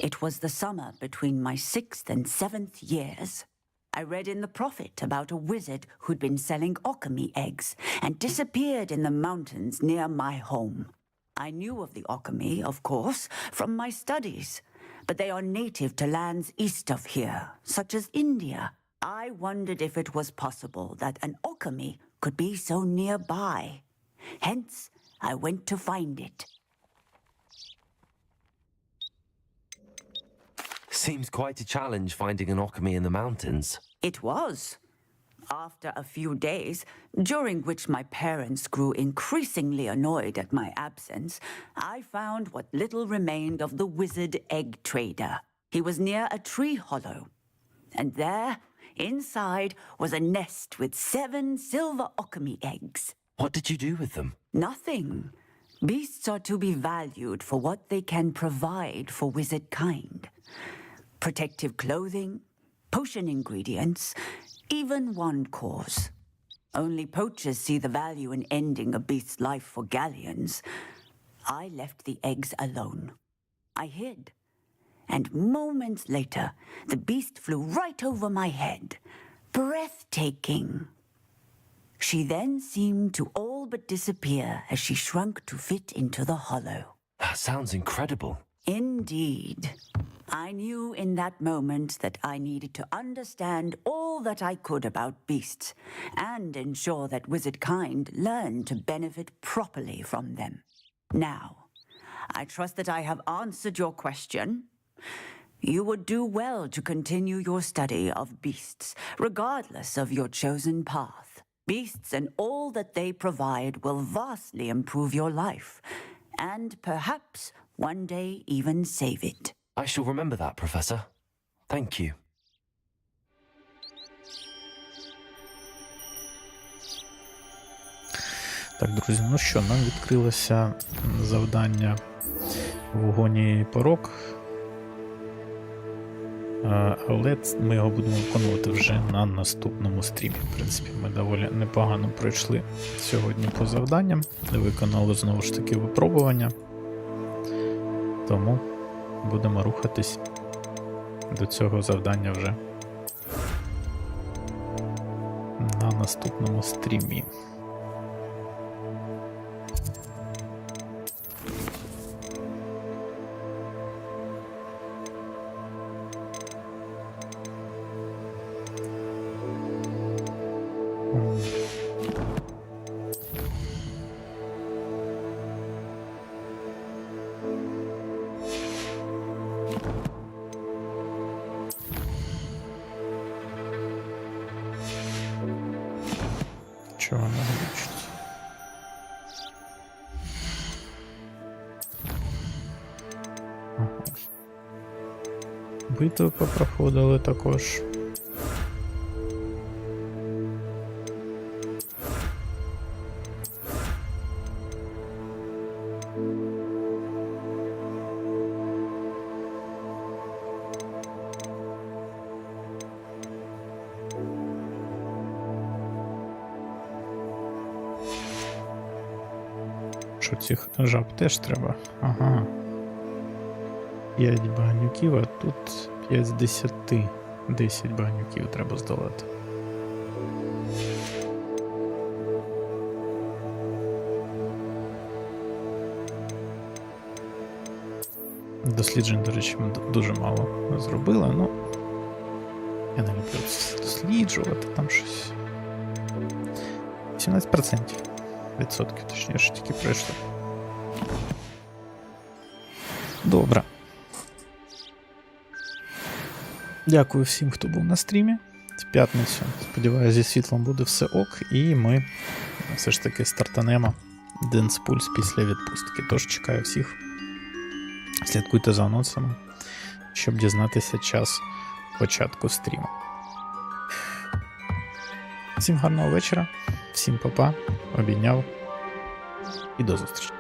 It was the summer between my 6th and 7th years. I read in the Prophet about a wizard who'd been selling alchemy eggs and disappeared in the mountains near my home. I knew of the alchemy, of course, from my studies, but they are native to lands east of here, such as India. I wondered if it was possible that an alchemy could be so nearby. Hence, I went to find it. Seems quite a challenge finding an alchemy in the mountains. It was. After a few days, during which my parents grew increasingly annoyed at my absence, I found what little remained of the wizard egg trader. He was near a tree hollow. And there, inside, was a nest with 7 silver alchemy eggs. What did you do with them? Nothing. Beasts are to be valued for what they can provide for wizard kind. Protective clothing, potion ingredients, even wand cores. Only poachers see the value in ending a beast's life for galleons. I left the eggs alone. I hid. And moments later, the beast flew right over my head. Breathtaking. She then seemed to all but disappear as she shrunk to fit into the hollow. That sounds incredible. Indeed. I knew in that moment that I needed to understand all that I could about beasts and ensure that wizard kind learned to benefit properly from them. Now, I trust that I have answered your question. You would do well to continue your study of beasts, regardless of your chosen path. Beasts and all that they provide will vastly improve your life, and perhaps one day even save it. I shall remember that, Professor. Thank you. Так, друзі, ну що, нам відкрилося завдання вогонь і порок. Але ми його будемо виконувати вже на наступному стрімі. В принципі, ми доволі непогано пройшли сьогодні по завданням. Виконали знову ж таки випробування. Тому будемо рухатись до цього завдання вже на наступному стрімі. Чого не глючить? Ага. Битви попроходили також. Що цих жаб теж треба? Ага. 5 багнюків, а тут 5 з 10. 10 багнюків треба здолати. Досліджень, до речі, ми дуже мало зробили, ну я не люблю досліджувати там щось. 17%. Точніше, тільки пройшло. Добре. Дякую всім, хто був на стрімі. В п'ятницю, сподіваюся, зі світлом буде все ок, і ми все ж таки стартанемо Dance Pulse після відпустки. Тож чекаю всіх. Слідкуйте за анонсами, щоб дізнатися час початку стріму. Всім гарного вечора, всім па-па, обійняв і до зустрічі.